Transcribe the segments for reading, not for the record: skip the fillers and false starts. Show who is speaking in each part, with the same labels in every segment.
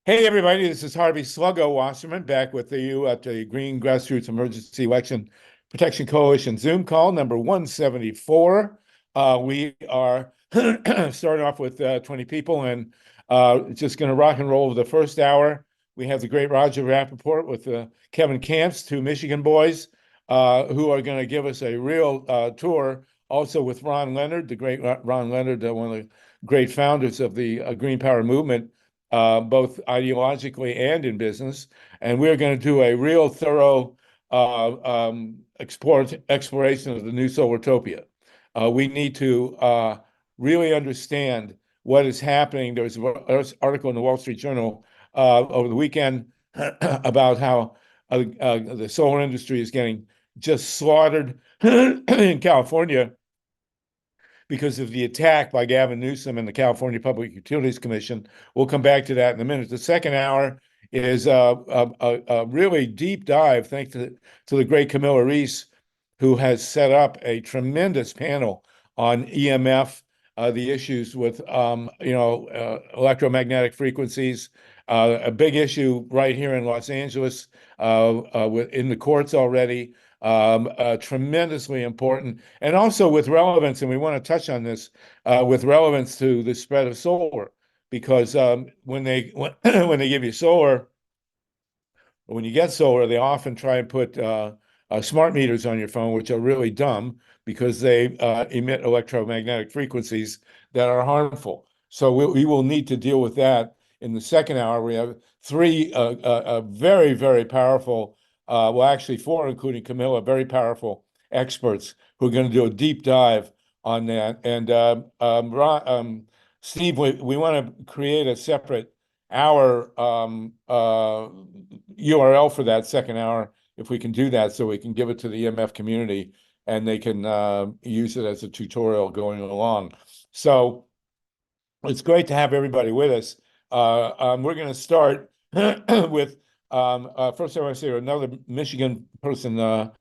Speaker 1: Hey, everybody, this is Harvey Sluggo Wasserman back with you at the Green Grassroots Emergency Election Protection Coalition Zoom call number 174. We are starting off with 20 people and just going to rock and roll over the first hour. We have the great Roger Rapoport with KEVIN KAMPS, two Michigan boys, who are going to give us a real tour. Also with Ron Leonard, the great Ron Leonard, one of the great founders of the Green Power movement, both ideologically and in business. And we're going to do a real thorough exploration of the new solartopia. We need to really understand what is happening. There was an article in the Wall Street Journal over the weekend about how the solar industry is getting just slaughtered in California because of the attack by Gavin Newsom and the California Public Utilities Commission. We'll come back to that in a minute. The second hour is a really deep dive, thanks to the great CAMILLA REES, who has set up a tremendous panel on EMF, the issues with electromagnetic frequencies, a big issue right here in Los Angeles, in the courts already. Tremendously important, and also with relevance, and we want to touch on this with relevance to the spread of solar, because when they give you solar, when you get solar, they often try and put smart meters on your phone, which are really dumb because they emit electromagnetic frequencies that are harmful. So we will need to deal with that in the second hour. We have three very, very powerful, well, actually four, including Camilla, very powerful experts who are going to do a deep dive on that. And Steve, we want to create a separate hour URL for that second hour, if we can do that, so we can give it to the EMF community and they can use it as a tutorial going along. So it's great to have everybody with us. We're going to start with first, I want to say another Michigan person, Alyssa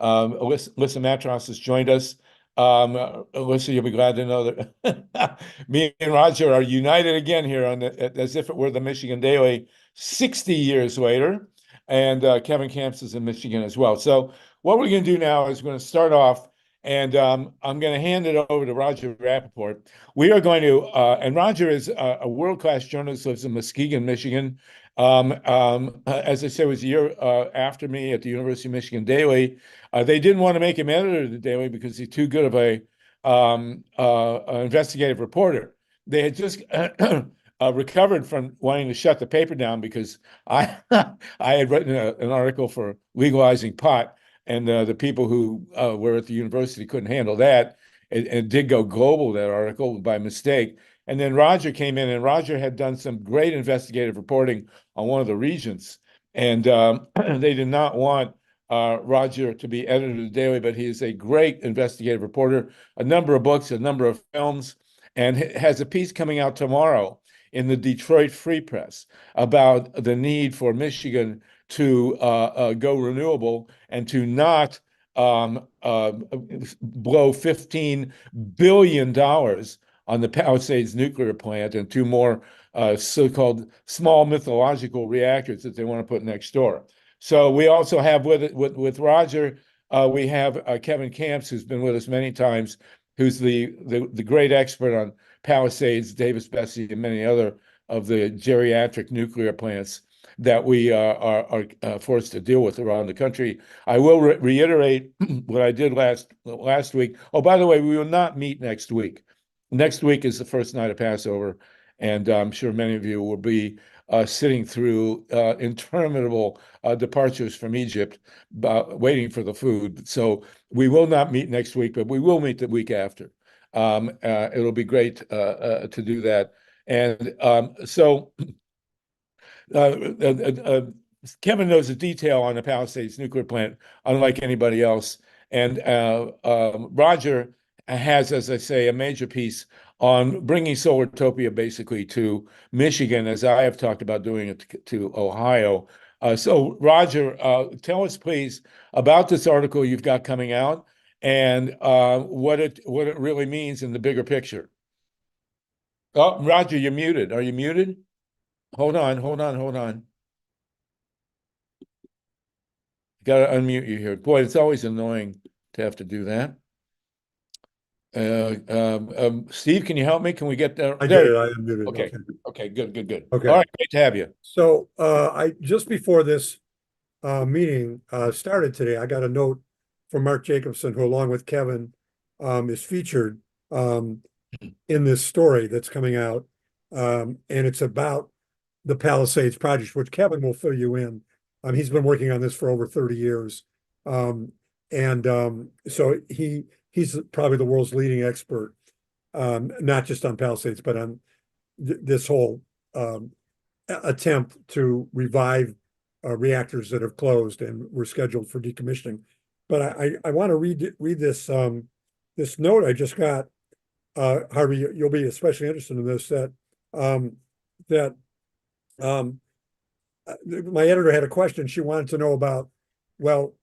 Speaker 1: Matros, has joined us. Alyssa, you'll be glad to know that me and Roger are united again here on as if it were the Michigan Daily 60 years later. And KEVIN KAMPS is in Michigan as well. So what we're going to do now is we're going to start off, and I'm going to hand it over to Roger Rapoport. We are going to, and Roger is a world-class journalist, lives in Muskegon, Michigan. As I said, was a year after me at the University of Michigan Daily. They didn't want to make him editor of the Daily because he's too good of a investigative reporter. They had just recovered from wanting to shut the paper down because I had written an article for legalizing pot, and the people who were at the university couldn't handle that. It did go global, that article, by mistake. And then Roger came in, and Roger had done some great investigative reporting on one of the regions. And they did not want Roger to be editor of the Daily, but he is a great investigative reporter, a number of books, a number of films, and has a piece coming out tomorrow in the Detroit Free Press about the need for Michigan to go renewable and to not blow $15 billion on the Palisades nuclear plant and two more so-called small mythological reactors that they want to put next door. So we also have with Roger, we have KEVIN KAMPS, who's been with us many times, who's the great expert on Palisades, Davis-Besse, and many other of the geriatric nuclear plants that we are forced to deal with around the country. I will reiterate what I did last week. Oh, by the way, we will not meet next week. Next week is the first night of Passover, and I'm sure many of you will be sitting through interminable departures from Egypt, waiting for the food. So we will not meet next week, but we will meet the week after. It'll be great to do that. And so KEVIN knows the detail on the Palisades nuclear plant, unlike anybody else. And Roger has, as I say, a major piece on bringing Solartopia basically to Michigan, as I have talked about doing it to Ohio. So Roger, tell us please about this article you've got coming out and what it really means in the bigger picture. Oh, Roger, you're muted. Are you muted? Hold on, hold on, hold on. Got to unmute you here. Boy, it's always annoying to have to do that. Steve, can you help me? Can we get there?
Speaker 2: I
Speaker 1: There
Speaker 2: did
Speaker 1: you
Speaker 2: it. I unmuted.
Speaker 1: go. Okay.
Speaker 2: Okay.
Speaker 1: Okay, good, good, good.
Speaker 2: Okay.
Speaker 1: All right, great to have you.
Speaker 2: So I just before this meeting started today, I got a note from Mark Jacobson, who along with Kevin is featured in this story that's coming out. And it's about the Palisades project, which Kevin will fill you in. He's been working on this for over 30 years. So he's probably the world's leading expert, not just on Palisades, but on this whole attempt to revive reactors that have closed and were scheduled for decommissioning. But I want to read this this note I just got. Harvey, you'll be especially interested in this. Um, that my editor had a question. She wanted to know about, well,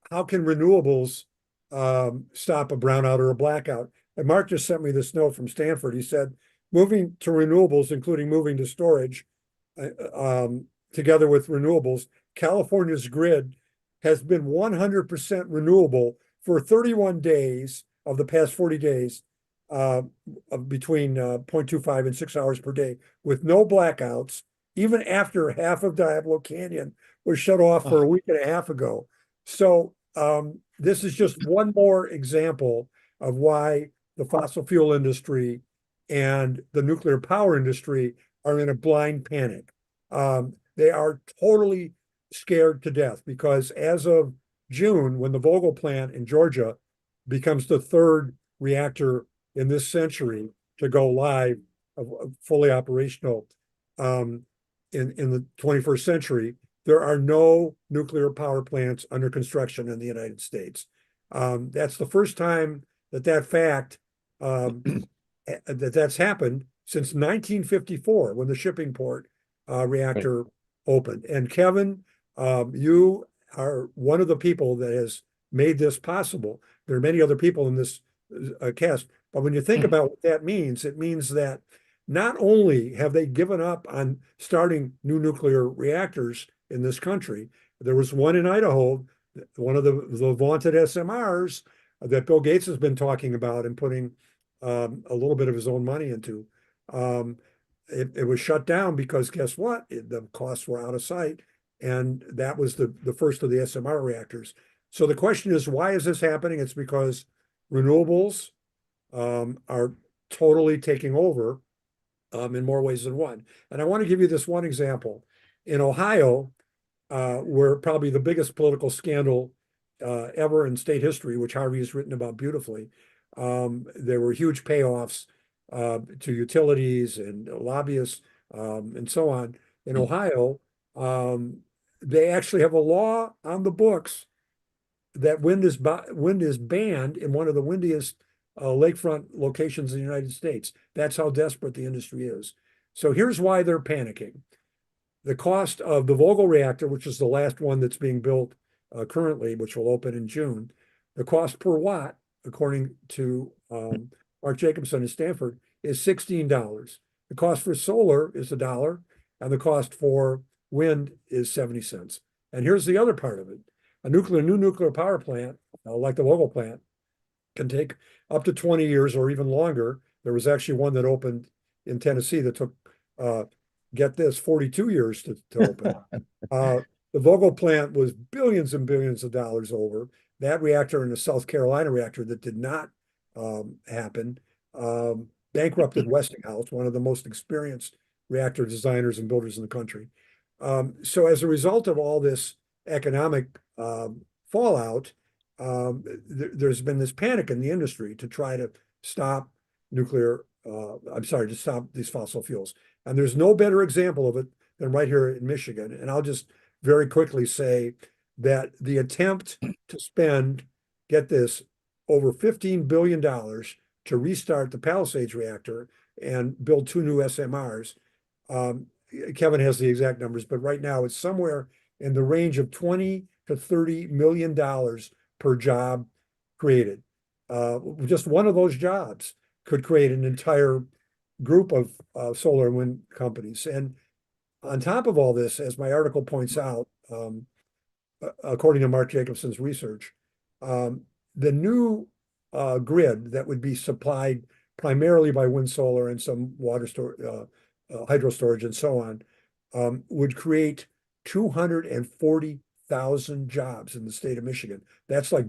Speaker 2: how can renewables stop a brownout or a blackout? And Mark just sent me this note from Stanford. He said, moving to renewables, including moving to storage, together with renewables, California's grid has been 100% renewable for 31 days of the past 40 days, between 0.25 and 6 hours per day, with no blackouts, even after half of Diablo Canyon was shut off for a week and a half ago. So this is just one more example of why the fossil fuel industry and the nuclear power industry are in a blind panic. They are totally scared to death because as of June, when the Vogtle plant in Georgia becomes the third reactor in this century to go live, fully operational in the 21st century, there are no nuclear power plants under construction in the United States. That's the first time that fact that's happened since 1954 when the shipping port
Speaker 1: Right.
Speaker 2: reactor opened. And Kevin, you are one of the people that has made this possible. There are many other people in this cast, but when you think about what that means, it means that not only have they given up on starting new nuclear reactors in this country, there was one in Idaho, one of the vaunted SMRs that Bill Gates has been talking about and putting a little bit of his own money into. It was shut down because guess what? The costs were out of sight. And that was the first of the SMR reactors. So the question is, why is this happening? It's because renewables are totally taking over in more ways than one. And I want to give you this one example. In Ohio, where probably the biggest political scandal ever in state history, which Harvey has written about beautifully, there were huge payoffs to utilities and lobbyists and so on. In Ohio, they actually have a law on the books that wind is banned in one of the windiest lakefront locations in the United States. That's how desperate the industry is. So here's why they're panicking. The cost of the Vogtle reactor, which is the last one that's being built currently, which will open in June, the cost per watt, according to Mark Jacobson at Stanford, is $16. The cost for solar is $1, and the cost for wind is 70 cents. And here's the other part of it. A new nuclear power plant, like the Vogtle plant, can take up to 20 years or even longer. There was actually one that opened in Tennessee that took, get this, 42 years to open. The Vogtle plant was billions and billions of dollars over. That reactor and the South Carolina reactor that did not happen bankrupted Westinghouse, one of the most experienced reactor designers and builders in the country. So as a result of all this economic fallout, there's been this panic in the industry to try to stop to stop these fossil fuels. And there's no better example of it than right here in Michigan. And I'll just very quickly say that the attempt to spend, get this, over $15 billion to restart the Palisades reactor and build 2 new SMRs. Kevin has the exact numbers, but right now it's somewhere in the range of 20 to $30 million per job created. Just one of those jobs could create an entire group of solar and wind companies. And On top of all this, as my article points out, according to Mark Jacobson's research, the new grid that would be supplied primarily by wind, solar, and some water hydro storage and so on, would create 240,000 jobs in the state of Michigan. That's like,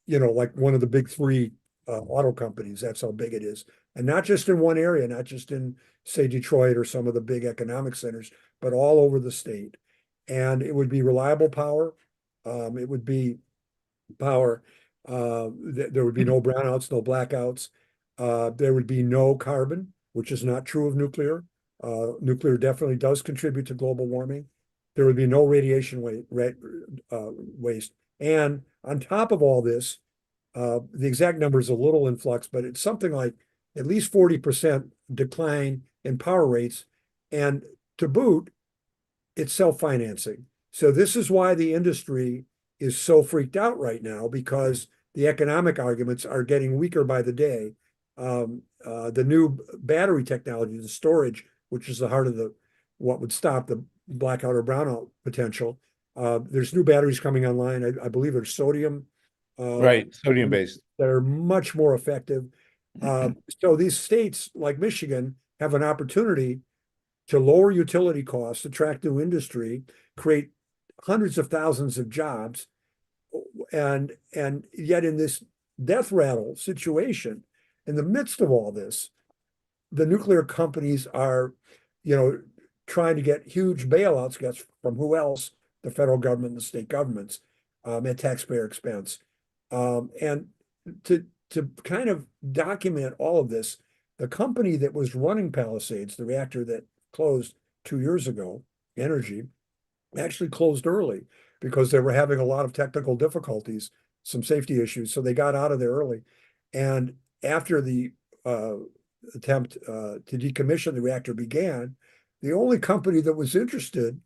Speaker 2: like one of the big three auto companies. That's how big it is. And not just in one area, not just in, say, Detroit or some of the big economic centers, but all over the state. And it would be reliable power. It would be power. There would be no brownouts, no blackouts. There would be no carbon, which is not true of nuclear. Nuclear definitely does contribute to global warming. There would be no radiation waste. And on top of all this, the exact number is a little in flux, but it's something like at least 40% decline in power rates. And to boot, it's self-financing. So this is why the industry is so freaked out right now, because the economic arguments are getting weaker by the day. The new battery technology, the storage, which is the heart of what would stop the blackout or brownout potential. There's new batteries coming online. I believe there's sodium.
Speaker 1: Right, sodium based.
Speaker 2: That are much more effective. So these states like Michigan have an opportunity to lower utility costs, attract new industry, create hundreds of thousands of jobs, and yet in this death rattle situation, in the midst of all this, the nuclear companies are, trying to get huge bailouts, guess from who else? The federal government and the state governments, at taxpayer expense. And to kind of document all of this, the company that was running Palisades, the reactor that closed 2 years ago, Energy, actually closed early because they were having a lot of technical difficulties, some safety issues. So they got out of there early. And after the attempt to decommission the reactor began, the only company that was interested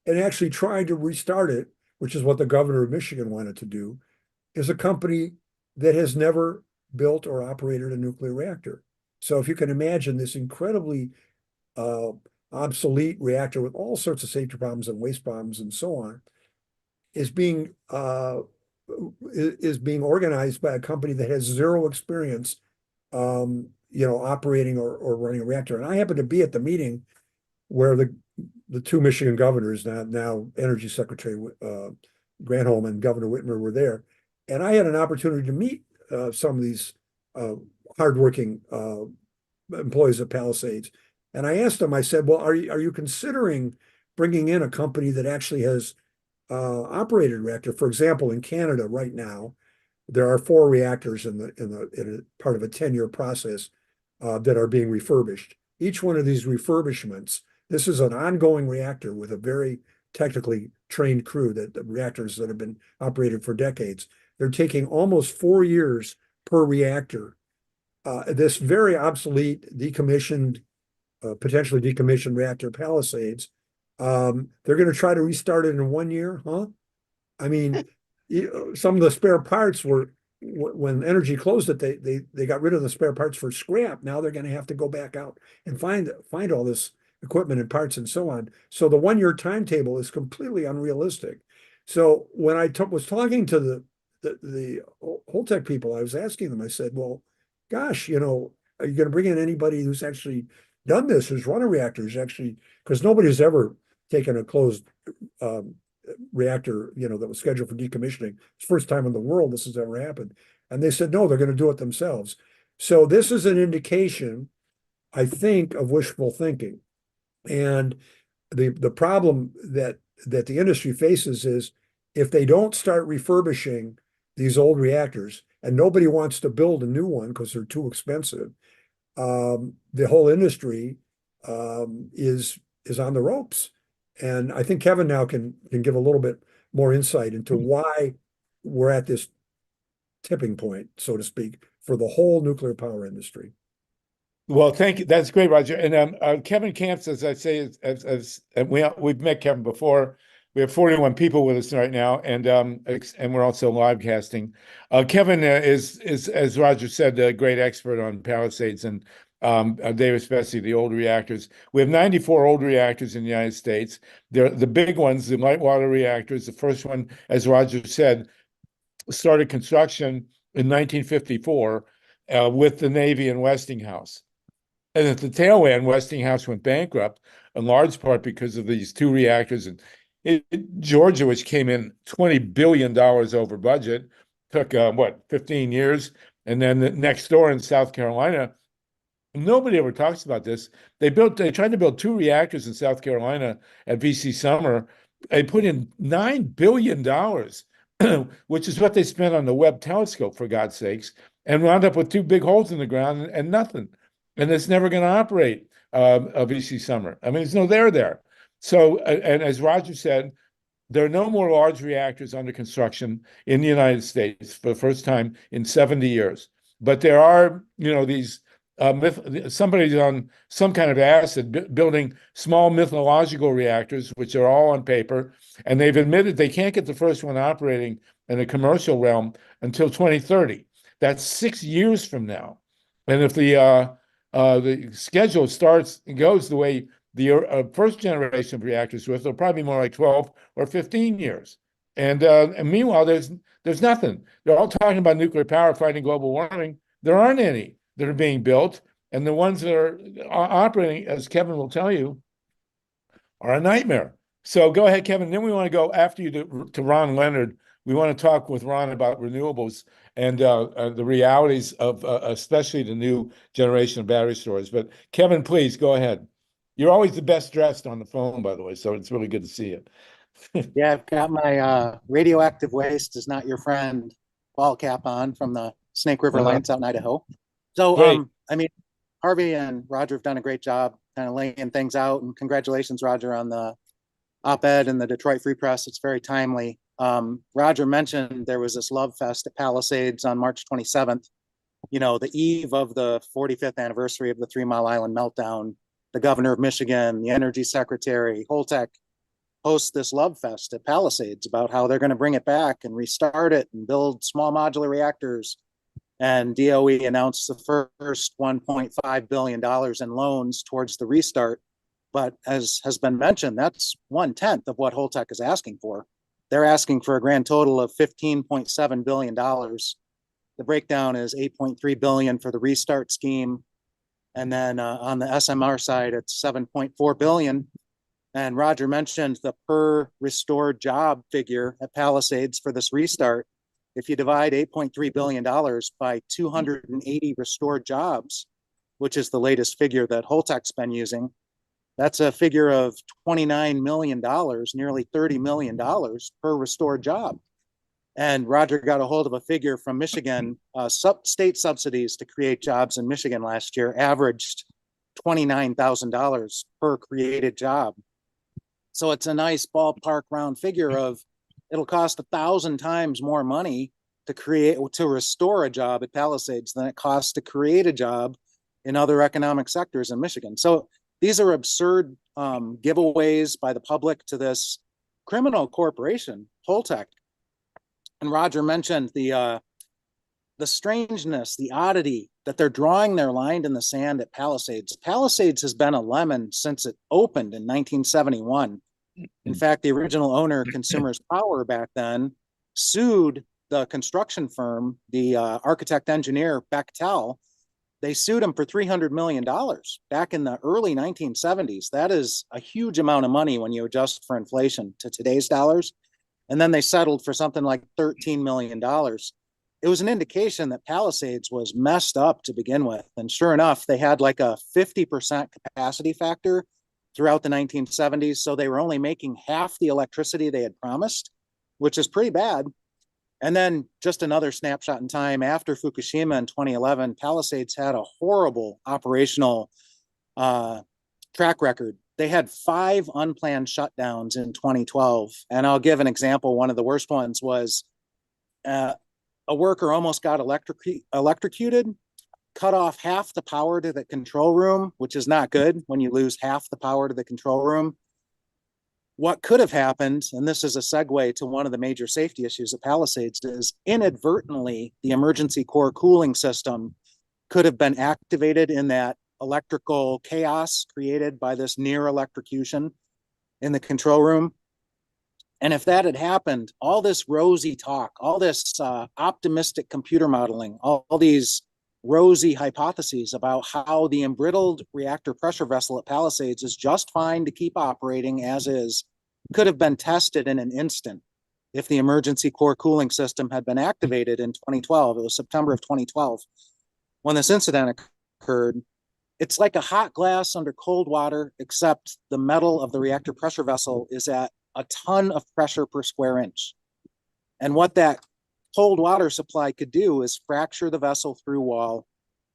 Speaker 2: in actually trying to restart it, which is what the governor of Michigan wanted to do, is a company that has never built or operated a nuclear reactor. So if you can imagine this incredibly obsolete reactor with all sorts of safety problems and waste problems and so on, is being organized by a company that has zero experience, operating or running a reactor. And I happened to be at the meeting where the two Michigan governors, now Energy Secretary Granholm and Governor Whitmer, were there. And I had an opportunity to meet some of these hardworking employees of Palisades. And I asked them, I said, well, are you considering bringing in a company that actually has operated a reactor? For example, in Canada right now, there are 4 reactors in a part of a 10-year process that are being refurbished. Each one of these refurbishments, this is an ongoing reactor with a very technically trained crew, the reactors that have been operated for decades. They're taking almost 4 years per reactor. This very obsolete, decommissioned, potentially decommissioned reactor Palisades, they're going to try to restart it in 1 year, huh? I mean, some of the spare parts were, when Energy closed it, they got rid of the spare parts for scrap. Now they're going to have to go back out and find all this equipment and parts and so on. So the 1 year timetable is completely unrealistic. So when I was talking to the Holtec people, I was asking them, I said, well, gosh, are you going to bring in anybody who's actually done this, who's run a reactor, who's actually, because nobody's ever taken a closed reactor, that was scheduled for decommissioning. It's the first time in the world this has ever happened. And they said, no, they're going to do it themselves. So this is an indication, I think, of wishful thinking. And the problem that the industry faces is, if they don't start refurbishing these old reactors, and nobody wants to build a new one because they're too expensive, the whole industry is on the ropes. And I think Kevin now can give a little bit more insight into why we're at this tipping point, so to speak, for the whole nuclear power industry.
Speaker 1: Well, thank you. That's great, Roger. And Kevin Kamps, as I say, and we've met Kevin before. We have 41 people with us right now, and we're also live casting. Kevin is, as Roger said, a great expert on Palisades, and especially the old reactors. We have 94 old reactors in the United States. They're the big ones, the light water reactors. The first one, as Roger said, started construction in 1954 with the Navy and Westinghouse. And at the tail end, Westinghouse went bankrupt, in large part because of these two reactors. And Georgia, which came in $20 billion over budget, took, 15 years. And then next door in South Carolina, nobody ever talks about this. They tried to build two reactors in South Carolina at VC Summer. They put in $9 billion, which is what they spent on the Webb telescope, for God's sakes, and wound up with two big holes in the ground and nothing. And it's never going to operate a VC Summer. I mean, there's no there. So, and as Roger said, there are no more large reactors under construction in the United States for the first time in 70 years. But there are, these somebody's on some kind of acid building small mythological reactors, which are all on paper, and they've admitted they can't get the first one operating in the commercial realm until 2030. That's 6 years from now. And if the schedule starts and goes the way the first generation of reactors was, they'll probably be more like 12 or 15 years. And meanwhile, there's nothing. They're all talking about nuclear power fighting global warming. There aren't any that are being built, and the ones that are operating, as Kevin will tell you, are a nightmare. So go ahead, Kevin. Then we want to go after you to Ron Leonard. We want to talk with Ron about renewables and the realities of especially the new generation of battery storage. But Kevin, please go ahead. You're always the best dressed on the phone, by the way, so it's really good to see you.
Speaker 3: Yeah, I've got my radioactive waste is not your friend ball cap on from the Snake River Alliance out in Idaho. So, I mean, Harvey and Roger have done a great job kind of laying things out, and congratulations, Roger, on the op-ed in the Detroit Free Press. It's very timely. Roger mentioned there was this love fest at Palisades on March 27th, the eve of the 45th anniversary of the 3 Mile Island meltdown. The governor of Michigan, the energy secretary, Holtec, host this love fest at Palisades about how they're going to bring it back and restart it and build small modular reactors. And DOE announced the first $1.5 billion in loans towards the restart. But as has been mentioned, that's 1/10 of what Holtec is asking for. They're asking for a grand total of $15.7 billion. The breakdown is $8.3 billion for the restart scheme. And then on the SMR side, it's $7.4 billion. And Roger mentioned the per restored job figure at Palisades for this restart. If you divide $8.3 billion by 280 restored jobs, which is the latest figure that Holtec's been using, that's a figure of $29 million, nearly $30 million per restored job. And Roger got a hold of a figure from Michigan. State subsidies to create jobs in Michigan last year averaged $29,000 per created job. So it's a nice ballpark round figure of it'll cost 1,000 times more money to restore a job at Palisades than it costs to create a job in other economic sectors in Michigan. So these are absurd giveaways by the public to this criminal corporation, Holtec. And Roger mentioned the strangeness, the oddity that they're drawing their line in the sand at Palisades. Palisades has been a lemon since it opened in 1971. In fact, the original owner, Consumers Power, back then sued the construction firm, the architect engineer Bechtel. They sued him for $300 million back in the early 1970s. That is a huge amount of money when you adjust for inflation to today's dollars. And then they settled for something like $13 million. It was an indication that Palisades was messed up to begin with. And sure enough, they had like a 50% capacity factor throughout the 1970s. So they were only making half the electricity they had promised, which is pretty bad. And then just another snapshot in time after Fukushima in 2011, Palisades had a horrible operational track record. They had 5 unplanned shutdowns in 2012. And I'll give an example. One of the worst ones was a worker almost got electrocuted, cut off half the power to the control room, which is not good when you lose half the power to the control room. What could have happened, and this is a segue to one of the major safety issues at Palisades, is inadvertently the emergency core cooling system could have been activated in that electrical chaos created by this near electrocution in the control room. And if that had happened, all this rosy talk, all this optimistic computer modeling, all these rosy hypotheses about how the embrittled reactor pressure vessel at Palisades is just fine to keep operating as is, could have been tested in an instant if the emergency core cooling system had been activated in 2012. It was September of 2012 when this incident occurred. It's like a hot glass under cold water, except the metal of the reactor pressure vessel is at a ton of pressure per square inch. And what that cold water supply could do is fracture the vessel through wall.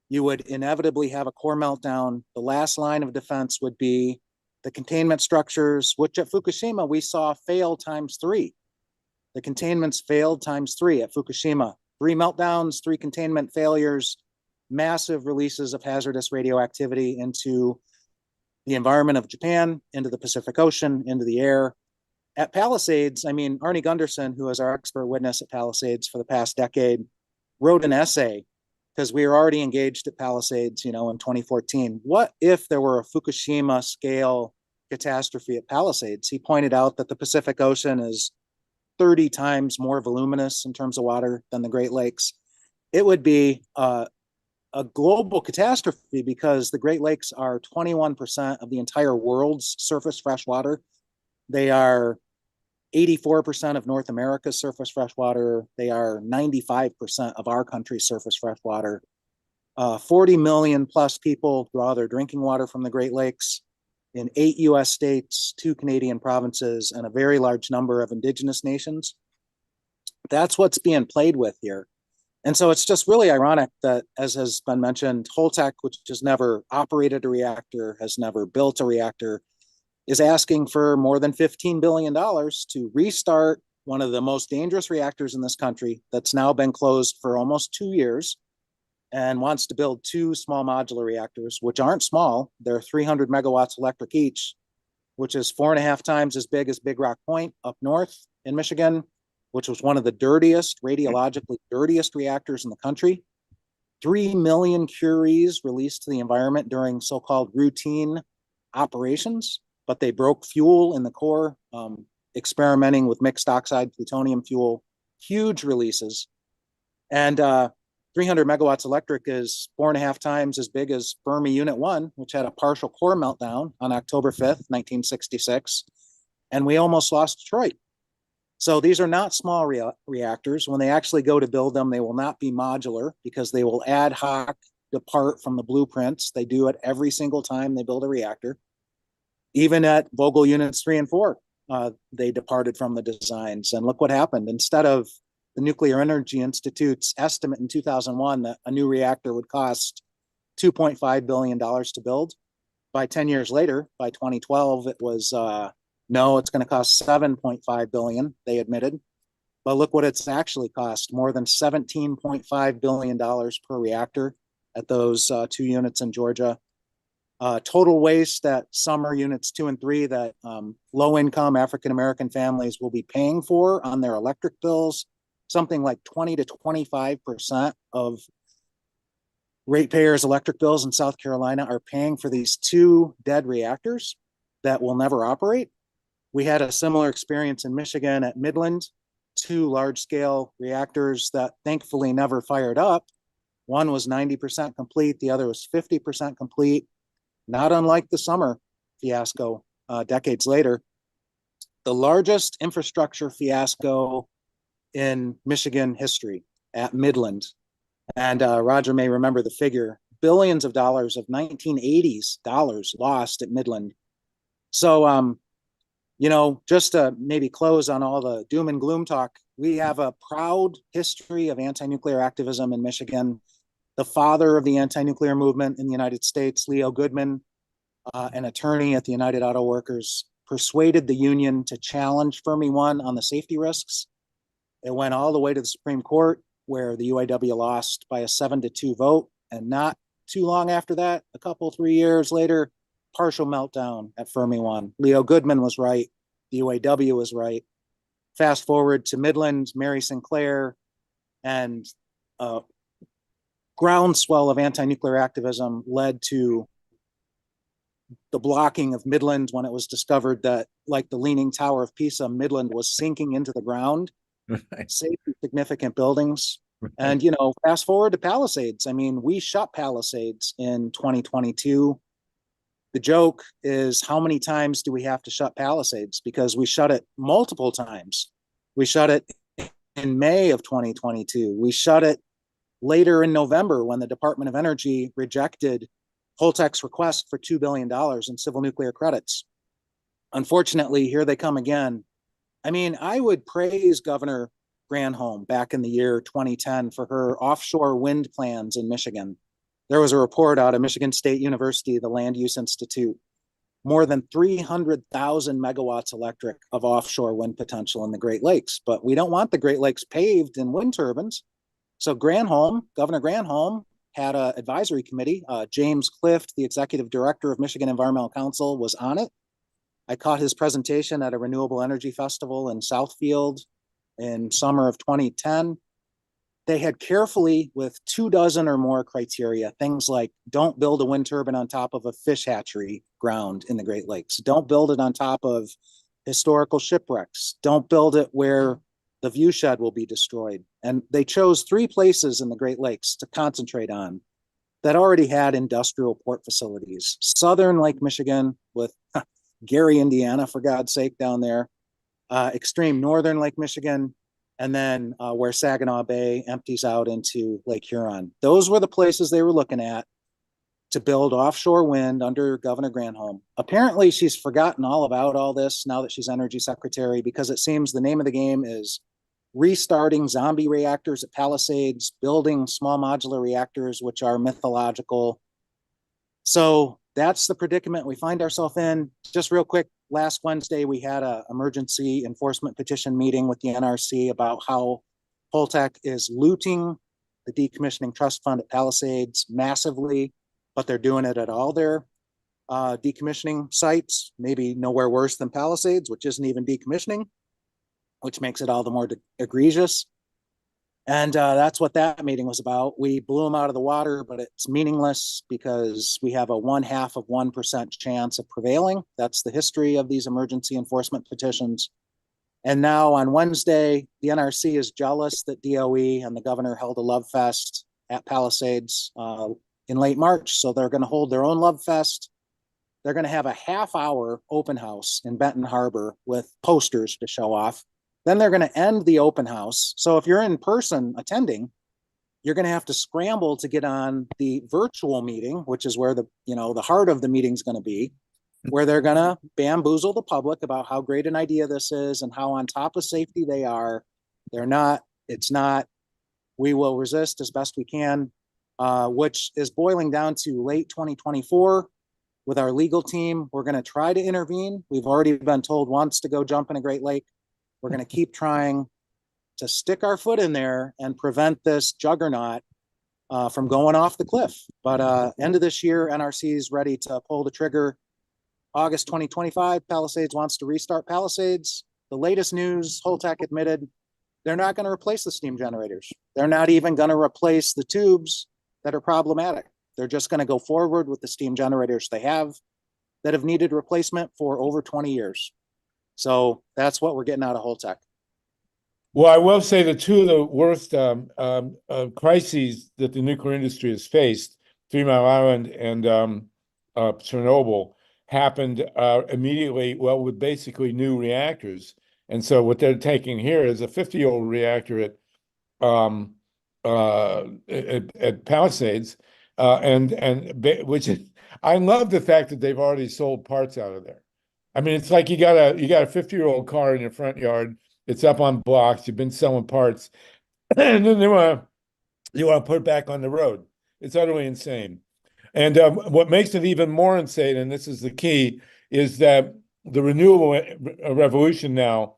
Speaker 3: You would inevitably have a core meltdown. The last line of defense would be the containment structures, which at Fukushima we saw fail ×3. The containments failed ×3 at Fukushima. 3 meltdowns, 3 containment failures, massive releases of hazardous radioactivity into the environment of Japan, into the Pacific Ocean, into the air. At Palisades, I mean, Arnie Gunderson, who is our expert witness at Palisades for the past decade, wrote an essay because we were already engaged at Palisades, in 2014. What if there were a Fukushima scale catastrophe at Palisades? He pointed out that the Pacific Ocean is 30 times more voluminous in terms of water than the Great Lakes. It would be a global catastrophe because the Great Lakes are 21% of the entire world's surface fresh water. They are 84% of North America's surface freshwater. They are 95% of our country's surface freshwater. 40 million plus people draw their drinking water from the Great Lakes in 8 US states, 2 Canadian provinces, and a very large number of indigenous nations. That's what's being played with here. And so it's just really ironic that, as has been mentioned, Holtec, which has never operated a reactor, has never built a reactor, is asking for more than $15 billion to restart one of the most dangerous reactors in this country that's now been closed for almost 2 years, and wants to build 2 small modular reactors, which aren't small. They're 300 megawatts electric each, which is 4.5 times as big as Big Rock Point up north in Michigan, which was one of the dirtiest, radiologically dirtiest reactors in the country. 3 million curies released to the environment during so-called routine operations, but they broke fuel in the core, experimenting with mixed oxide plutonium fuel, huge releases. And 300 megawatts electric is 4.5 times as big as Fermi Unit 1, which had a partial core meltdown on October 5th, 1966. And we almost lost Detroit. So these are not small reactors. When they actually go to build them, they will not be modular because they will ad hoc depart from the blueprints. They do it every single time they build a reactor. Even at Vogtle Units 3 and 4, they departed from the designs. And look what happened. Instead of the Nuclear Energy Institute's estimate in 2001 that a new reactor would cost $2.5 billion to build, by 10 years later, by 2012, it was, no, it's going to cost $7.5 billion, they admitted. But look what it's actually cost, more than $17.5 billion per reactor at those 2 units in Georgia. Total waste at Summer Units 2 and 3 that low-income African-American families will be paying for on their electric bills, something like 20 to 25% of ratepayers' electric bills in South Carolina are paying for these 2 dead reactors that will never operate. We had a similar experience in Michigan at Midland, 2 large-scale reactors that thankfully never fired up. One was 90% complete, the other was 50% complete. Not unlike the Summer fiasco decades later. The largest infrastructure fiasco in Michigan history at Midland. And Roger may remember the figure, billions of dollars of 1980s dollars lost at Midland. So, just to maybe close on all the doom and gloom talk, we have a proud history of anti-nuclear activism in Michigan. The father of the anti-nuclear movement in the United States, Leo Goodman, an attorney at the United Auto Workers, persuaded the union to challenge Fermi 1 on the safety risks. It went all the way to the Supreme Court, where the UAW lost by a 7-2 vote. And not too long after that, 3 years later, partial meltdown at Fermi 1. Leo Goodman was right. The UAW was right. Fast forward to Midland, Mary Sinclair, and groundswell of anti-nuclear activism led to the blocking of Midland when it was discovered that, like the Leaning Tower of Pisa, Midland was sinking into the ground, safety significant buildings. And, you know, fast forward to Palisades. I mean, we shut Palisades in 2022. The joke is, how many times do we have to shut Palisades? Because we shut it multiple times. We shut it in May of 2022. We shut it later in November when the Department of Energy rejected Holtec's request for $2 billion in civil nuclear credits. Unfortunately, here they come again. I mean, I would praise Governor Granholm back in the year 2010 for her offshore wind plans in Michigan. There was a report out of Michigan State University, the Land Use Institute, more than 300,000 megawatts electric of offshore wind potential in the Great Lakes. But we don't want the Great Lakes paved in wind turbines. So Granholm, Governor Granholm, had an advisory committee. James Clift, the executive director of Michigan Environmental Council, was on it. I caught his presentation at a renewable energy festival in Southfield in summer of 2010. They had carefully, with 24 or more criteria, things like don't build a wind turbine on top of a fish hatchery ground in the Great Lakes. Don't build it on top of historical shipwrecks. Don't build it where the view shed will be destroyed. And they chose 3 places in the Great Lakes to concentrate on that already had industrial port facilities. Southern Lake Michigan with Gary, Indiana, for God's sake, down there. Extreme northern Lake Michigan, and then where Saginaw Bay empties out into Lake Huron. Those were the places they were looking at to build offshore wind under Governor Granholm. Apparently, she's forgotten all about all this now that she's energy secretary, because it seems the name of the game is restarting zombie reactors at Palisades, building small modular reactors, which are mythological. So that's the predicament we find ourselves in. Just real quick, last Wednesday, we had an emergency enforcement petition meeting with the NRC about how Holtec is looting the decommissioning trust fund at Palisades massively, but they're doing it at all their decommissioning sites, maybe nowhere worse than Palisades, which isn't even decommissioning, which makes it all the more egregious. And that's what that meeting was about. We blew them out of the water, but it's meaningless because we have a 0.5% chance of prevailing. That's the history of these emergency enforcement petitions. And now on Wednesday, the NRC is jealous that DOE and the governor held a love fest at Palisades in late March. So they're going to hold their own love fest. They're going to have a half-hour open house in Benton Harbor with posters to show off. Then they're going to end the open house. So if you're in person attending, you're going to have to scramble to get on the virtual meeting, which is where the heart of the meeting is going to be, where they're going to bamboozle the public about how great an idea this is and how on top of safety they are. They're not. It's not. We will resist as best we can, which is boiling down to late 2024 with our legal team. We're going to try to intervene. We've already been told once to go jump in a Great Lake. We're going to keep trying to stick our foot in there and prevent this juggernaut from going off the cliff. But end of this year, NRC is ready to pull the trigger. August 2025, Palisades wants to restart Palisades. The latest news, Holtec admitted they're not going to replace the steam generators. They're not even going to replace the tubes that are problematic. They're just going to go forward with the steam generators they have that have needed replacement for over 20 years. So that's what we're getting out of Holtec.
Speaker 1: Well, I will say that 2 of the worst crises that the nuclear industry has faced, 3 Mile Island and Chernobyl, happened immediately, with basically new reactors. And so what they're taking here is a 50-year-old reactor at Palisades, which is, I love the fact that they've already sold parts out of there. I mean, it's like you got a 50-year-old car in your front yard. It's up on blocks. You've been selling parts, and then you want to put it back on the road. It's utterly insane. And what makes it even more insane, and this is the key, is that the renewable revolution now,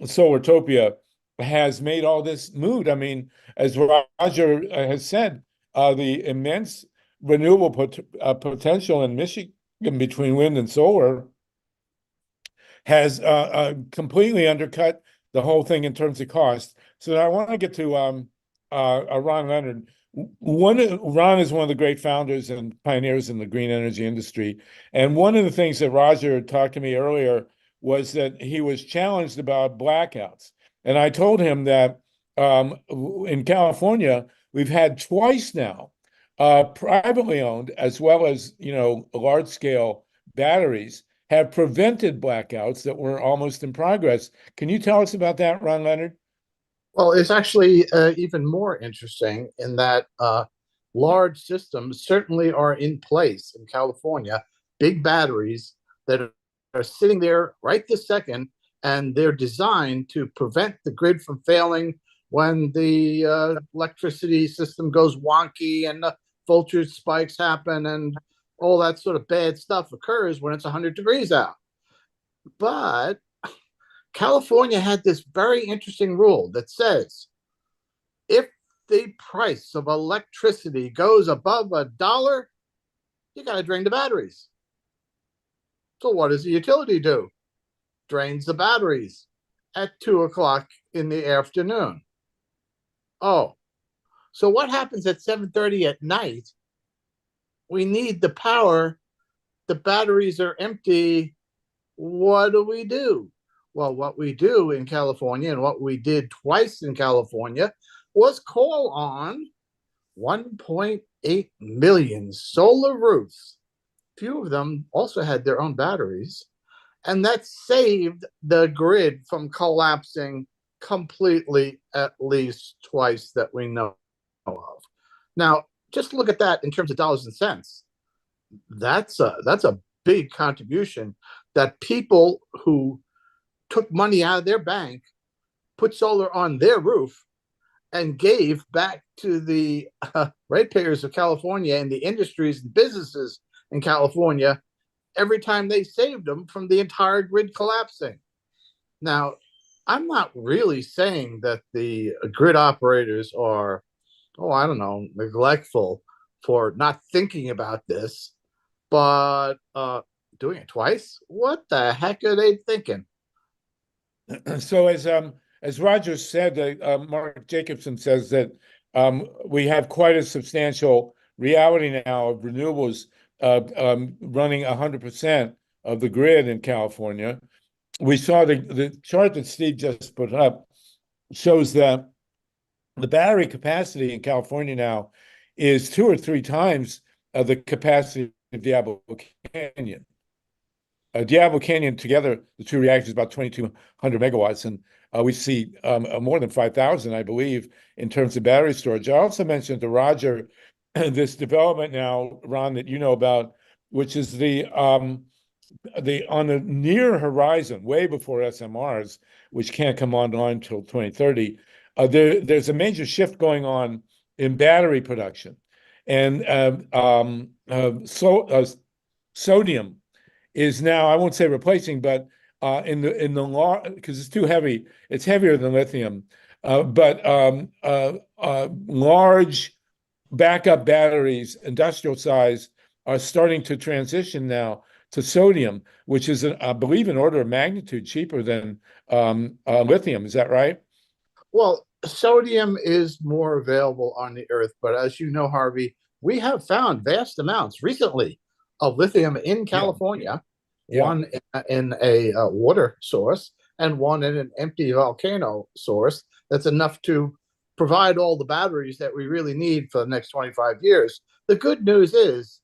Speaker 1: Solartopia, has made all this mood. I mean, as Roger has said, the immense renewable potential in Michigan between wind and solar has completely undercut the whole thing in terms of cost. So I want to get to Ron Leonard. Ron is one of the great founders and pioneers in the green energy industry. And one of the things that Roger talked to me earlier was that he was challenged about blackouts. And I told him that in California, we've had twice now, privately owned as well as, large scale batteries have prevented blackouts that were almost in progress. Can you tell us about that, Ron Leonard?
Speaker 4: Well, it's actually even more interesting in that large systems certainly are in place in California, big batteries that are sitting there right this second, and they're designed to prevent the grid from failing when the electricity system goes wonky and the voltage spikes happen and all that sort of bad stuff occurs when it's 100 degrees out. But California had this very interesting rule that says if the price of electricity goes above $1, you got to drain the batteries. So what does the utility do? Drains the batteries at 2 o'clock in the afternoon. Oh, so what happens at 7:30 at night? We need the power. The batteries are empty. What do? Well, what we do in California and what we did twice in California was call on 1.8 million solar roofs. Few of them also had their own batteries, and that saved the grid from collapsing completely at least twice that we know of. Now, just look at that in terms of dollars and cents. That's a big contribution that people who took money out of their bank, put solar on their roof, and gave back to the ratepayers of California and the industries and businesses in California every time they saved them from the entire grid collapsing. Now, I'm not really saying that the grid operators are, I don't know, neglectful for not thinking about this, but doing it twice? What the heck are they thinking?
Speaker 1: So as Roger said, Mark Jacobson says that we have quite a substantial reality now of renewables running 100% of the grid in California. We saw the chart that Steve just put up shows that the battery capacity in California now is 2 or 3 times the capacity of Diablo Canyon. Diablo Canyon together, the 2 reactors, about 2,200 megawatts, and we see more than 5,000, I believe, in terms of battery storage. I also mentioned to Roger this development now, Ron, that you know about, which is the on the near horizon, way before SMRs, which can't come online until 2030. There's a major shift going on in battery production, and sodium is now, I won't say replacing, but in the because it's too heavy, it's heavier than lithium, but large backup batteries, industrial size, are starting to transition now to sodium, which is, I believe, an order of magnitude cheaper than lithium. Is that right?
Speaker 4: Well, sodium is more available on the Earth, but as you know, Harvey, we have found vast amounts recently of lithium in California, one in a water source and one in an empty volcano source that's enough to provide all the batteries that we really need for the next 25 years. The good news is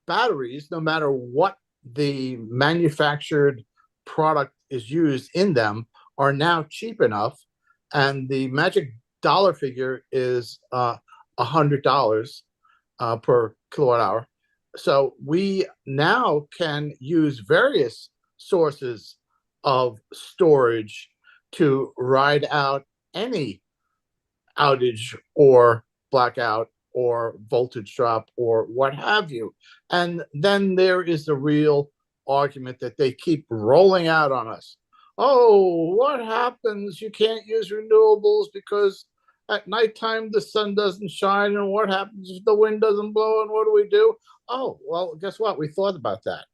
Speaker 4: batteries, no matter what the manufactured product is used in them, are now cheap enough, and the magic dollar figure is $100 per kilowatt hour. So we now can use various sources of storage to ride out any outage or blackout or voltage drop or what have you. And then there is the real argument that they keep rolling out on us. Oh, what happens? You can't use renewables because at nighttime the sun doesn't shine, and what happens if the wind doesn't blow, and what do we do? Oh, well, guess what? We thought about that.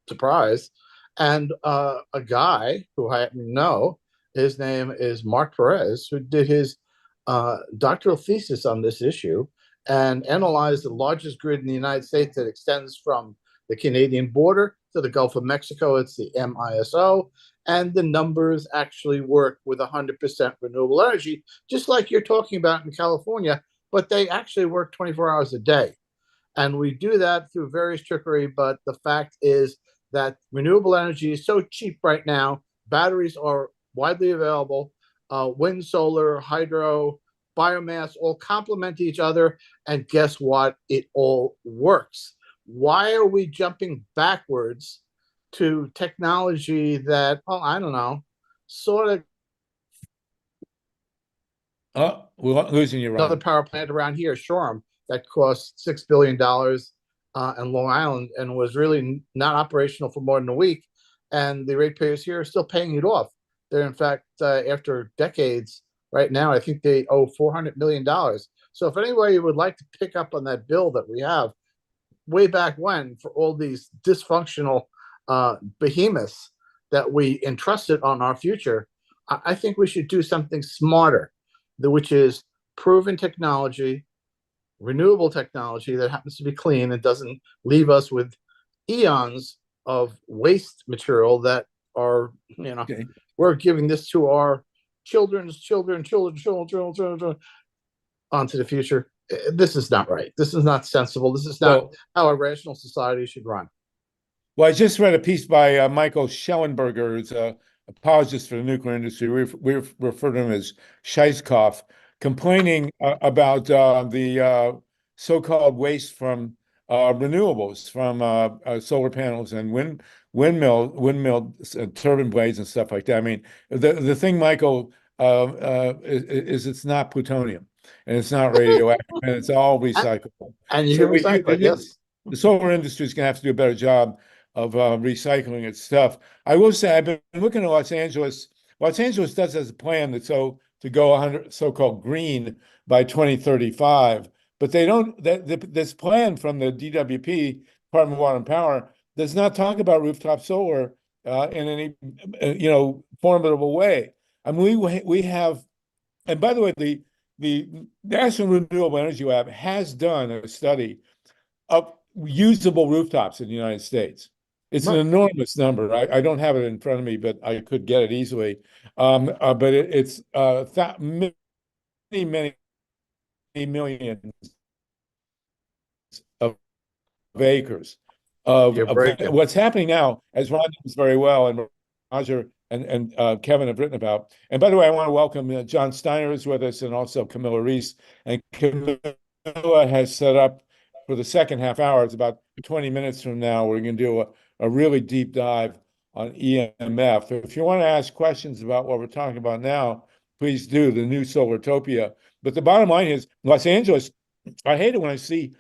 Speaker 4: Surprise. And a guy who I happen to know, his name is Mark Perez, who did his doctoral thesis on this issue and analyzed the largest grid in the United States that extends from the Canadian border to the Gulf of Mexico. It's the MISO, and the numbers actually work with 100% renewable energy, just like you're talking about in California, but they actually work 24 hours a day. And we do that through various trickery, but the fact is that renewable energy is so cheap right now. Batteries are widely available. Wind, solar, hydro, biomass all complement each other. And guess what? It all works. Why are we jumping backwards to technology that, well, I don't know, sort of
Speaker 1: We're losing you,
Speaker 4: another
Speaker 1: Ron.
Speaker 4: power plant around here, Shoreham, that cost $6 billion in Long Island and was really not operational for more than a week. And the ratepayers here are still paying it off. They're, in fact, after decades, right now, I think they owe $400 million. So if anybody would like to pick up on that bill that we have way back when for all these dysfunctional behemoths that we entrusted on our future, I think we should do something smarter, which is proven technology, renewable technology that happens to be clean and doesn't leave us with eons of waste material that are,
Speaker 1: Okay.
Speaker 4: we're giving this to our children's children onto the future. This is not right. This is not sensible. This is not how a rational society should run.
Speaker 1: Well, I just read a piece by Michael Schellenberger, who's a apologist for the nuclear industry. We refer to him as Scheisskopf, complaining about the so-called waste from renewables, from solar panels and windmill turbine blades and stuff like that. I mean, the thing, Michael, is it's not plutonium and it's not radioactive and it's all recyclable.
Speaker 4: And you can recycle it, yes.
Speaker 1: The solar industry is going to have to do a better job of recycling its stuff. I will say I've been looking at Los Angeles. Los Angeles does has a plan that to go 100 so-called green by 2035, but they don't. This plan from the DWP, Department of Water and Power, does not talk about rooftop solar in any formidable way. I mean, we have, and by the way, the National Renewable Energy Lab has done a study of usable rooftops in the United States. It's an enormous number. I don't have it in front of me, but I could get it easily. But it's many, many millions of acres of what's happening now, as Ron knows very well, and Roger and Kevin have written about. And by the way, I want to welcome John Steiner is with us, and also CAMILLA REES. And CAMILLA has set up for the second half hour. It's about 20 minutes from now. We're going to do a really deep dive on EMF. If you want to ask questions about what we're talking about now, please do, the new Solartopia. But the bottom line is, Los Angeles, I hate it when I see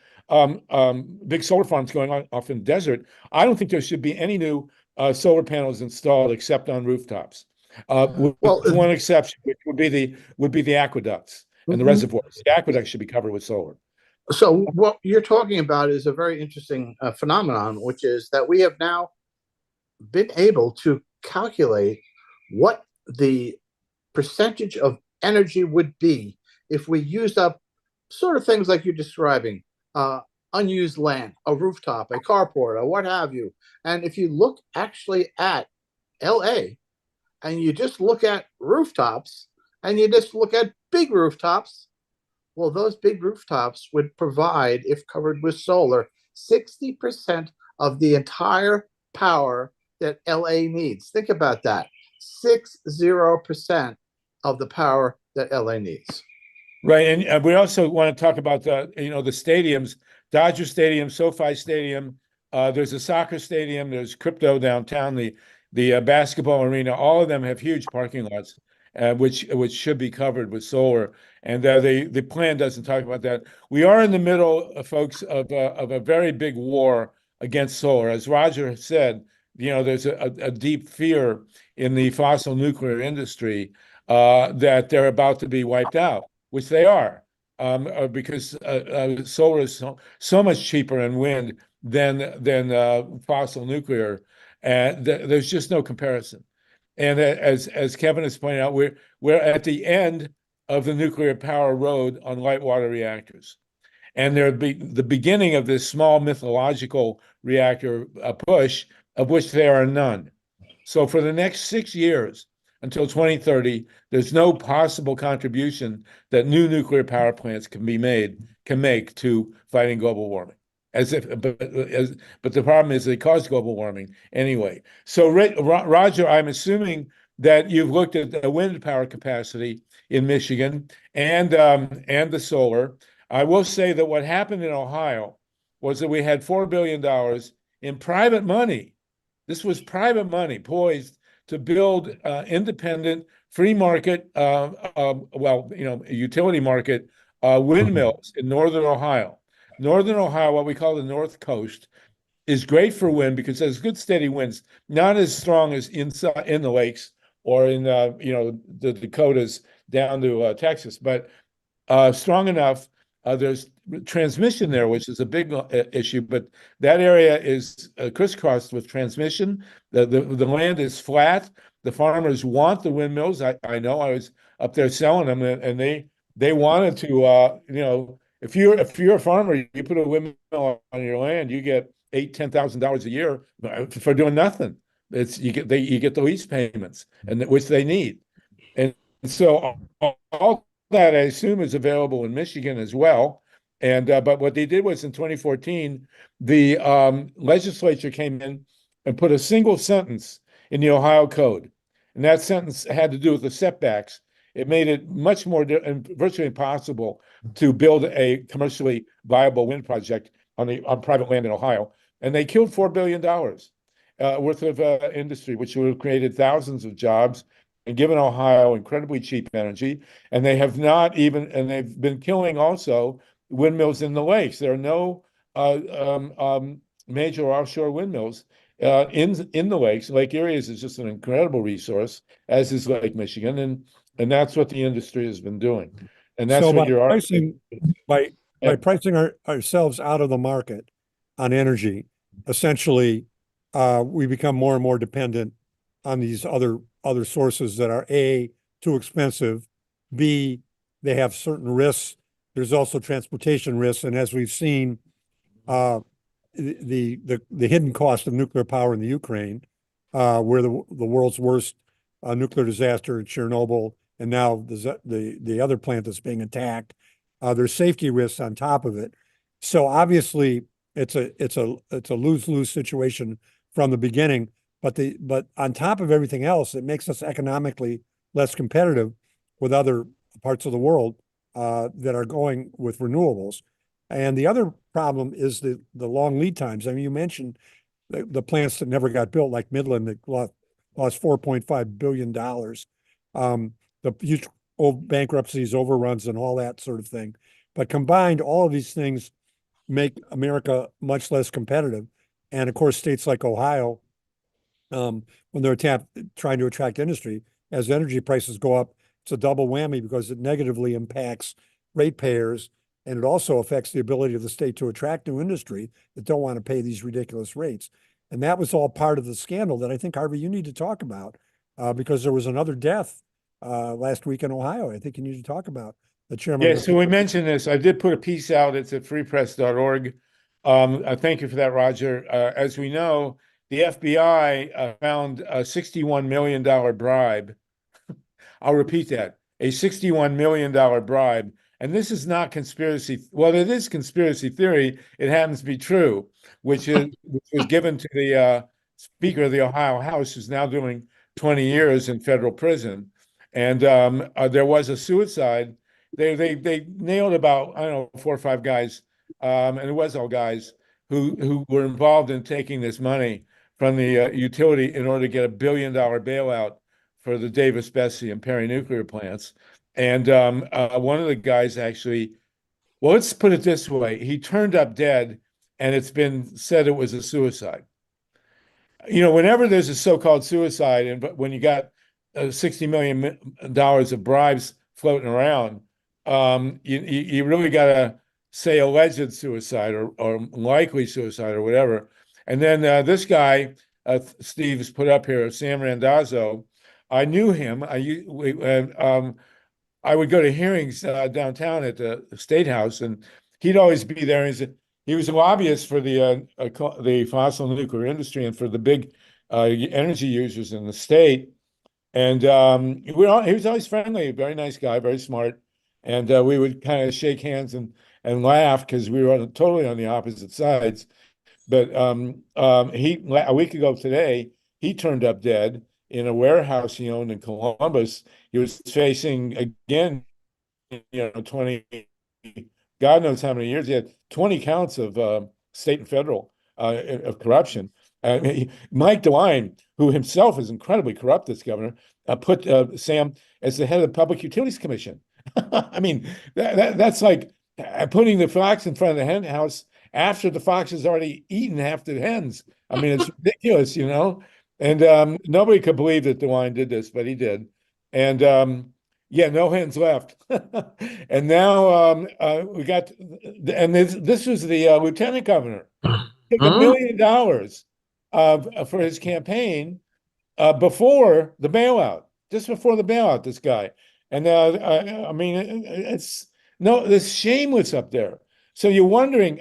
Speaker 1: big solar farms going on off in the desert. I don't think there should be any new solar panels installed except on rooftops. With one exception, which would be the aqueducts and the reservoirs. The aqueducts should be covered with solar.
Speaker 4: So what you're talking about is a very interesting phenomenon, which is that we have now been able to calculate what the percentage of energy would be if we used up sort of things like you're describing, unused land, a rooftop, a carport, or what have you. And if you look actually at LA and you just look at rooftops and you just look at big rooftops, well, those big rooftops would provide, if covered with solar, 60% of the entire power that LA needs. Think about that. 60% of the power that LA needs.
Speaker 1: Right. And we also want to talk about the stadiums, Dodger Stadium, SoFi Stadium. There's a soccer stadium. There's crypto downtown, the basketball arena. All of them have huge parking lots, which should be covered with solar. And the plan doesn't talk about that. We are in the middle, folks, of a very big war against solar. As Roger said, there's a deep fear in the fossil nuclear industry that they're about to be wiped out, which they are, because solar is so much cheaper in wind than fossil nuclear, and there's just no comparison. And as Kevin has pointed out, we're at the end of the nuclear power road on light water reactors. and there'd be the beginning of this small mythological reactor push, of which there are none. So for the next 6 years, until 2030, there's no possible contribution that new nuclear power plants can make to fighting global warming. But the problem is they cause global warming anyway. So Roger, I'm assuming that you've looked at the wind power capacity in Michigan and the solar. I will say that what happened in Ohio was that we had $4 billion in private money. This was private money poised to build independent, free market, utility market windmills in northern Ohio. Northern Ohio, what we call the North Coast, is great for wind because there's good steady winds, not as strong as in the lakes or in the Dakotas down to Texas, but strong enough. There's transmission there, which is a big issue, but that area is crisscrossed with transmission. The land is flat. The farmers want the windmills. I know I was up there selling them, and they wanted to. If you're a farmer, you put a windmill on your land, you get $8,000-$10,000 a year for doing nothing. You get the lease payments, and which they need, and so all that I assume is available in Michigan as well. And but what they did was in 2014, the legislature came in and put a single sentence in the Ohio Code, and that sentence had to do with the setbacks. It made it much more virtually impossible to build a commercially viable wind project on private land in Ohio, and they killed $4 billion worth of industry, which would have created thousands of jobs and given Ohio incredibly cheap energy. And they've been killing also windmills in the lakes. There are no major offshore windmills in the lakes. Lake Erie is just an incredible resource, as is Lake Michigan, and that's what the industry has been doing. And that's
Speaker 2: So
Speaker 1: what
Speaker 2: by pricing ourselves out of the market on energy, essentially, we become more and more dependent on these other sources that are A, too expensive, B, they have certain risks. There's also transportation risks, and as we've seen, the hidden cost of nuclear power in the Ukraine, where the world's worst nuclear disaster in Chernobyl, and now the other plant that's being attacked. There's safety risks on top of it. So obviously, it's a lose-lose situation from the beginning. But on top of everything else, it makes us economically less competitive with other parts of the world that are going with renewables. And the other problem is the long lead times. I mean, you mentioned the plants that never got built, like Midland, that lost $4.5 billion. The huge old bankruptcies, overruns, and all that sort of thing. But combined, all of these things make America much less competitive. And of course, states like Ohio, when they're trying to attract industry, as energy prices go up, it's a double whammy because it negatively impacts ratepayers, and it also affects the ability of the state to attract new industry that don't want to pay these ridiculous rates. And that was all part of the scandal that I think, Harvey, you need to talk about, because there was another death last week in Ohio. I think you need to talk about the chairman.
Speaker 1: Yeah, so we mentioned this. I did put a piece out. It's at freepress.org. Thank you for that, Roger. As we know, the FBI found a $61 million bribe. I'll repeat that, a $61 million bribe. And this is not conspiracy. Well, it is conspiracy theory. It happens to be true, which was given to the Speaker of the Ohio House, who's now doing 20 years in federal prison. And there was a suicide. They nailed about, I don't know, 4 or 5 guys, and it was all guys who were involved in taking this money from the utility in order to get $1 billion bailout for the Davis-Besse and Perry nuclear plants. And one of the guys actually, well, let's put it this way, he turned up dead, and it's been said it was a suicide. Whenever there's a so-called suicide, and when you got $60 million of bribes floating around, you really got to say alleged suicide or likely suicide or whatever. And then this guy, Steve's put up here, Sam Randazzo, I knew him. I would go to hearings downtown at the State House, and he'd always be there. He was a lobbyist for the fossil nuclear industry and for the big energy users in the state. And he was always friendly, very nice guy, very smart. And we would kind of shake hands and laugh because we were totally on the opposite sides. But a week ago today, he turned up dead in a warehouse he owned in Columbus. He was facing again, 20, God knows how many years. He had 20 counts of state and federal of corruption. Mike DeWine, who himself is incredibly corrupt, this governor, put Sam as the head of the Public Utilities Commission. I mean, that's like putting the fox in front of the hen house after the fox has already eaten half the hens. I mean, it's ridiculous, And nobody could believe that DeWine did this, but he did. And yeah, no hens left. And now we got, and this was the lieutenant governor. Took $1 million for his campaign before the bailout, just before the bailout, this guy. And I mean, there's shameless up there. So you're wondering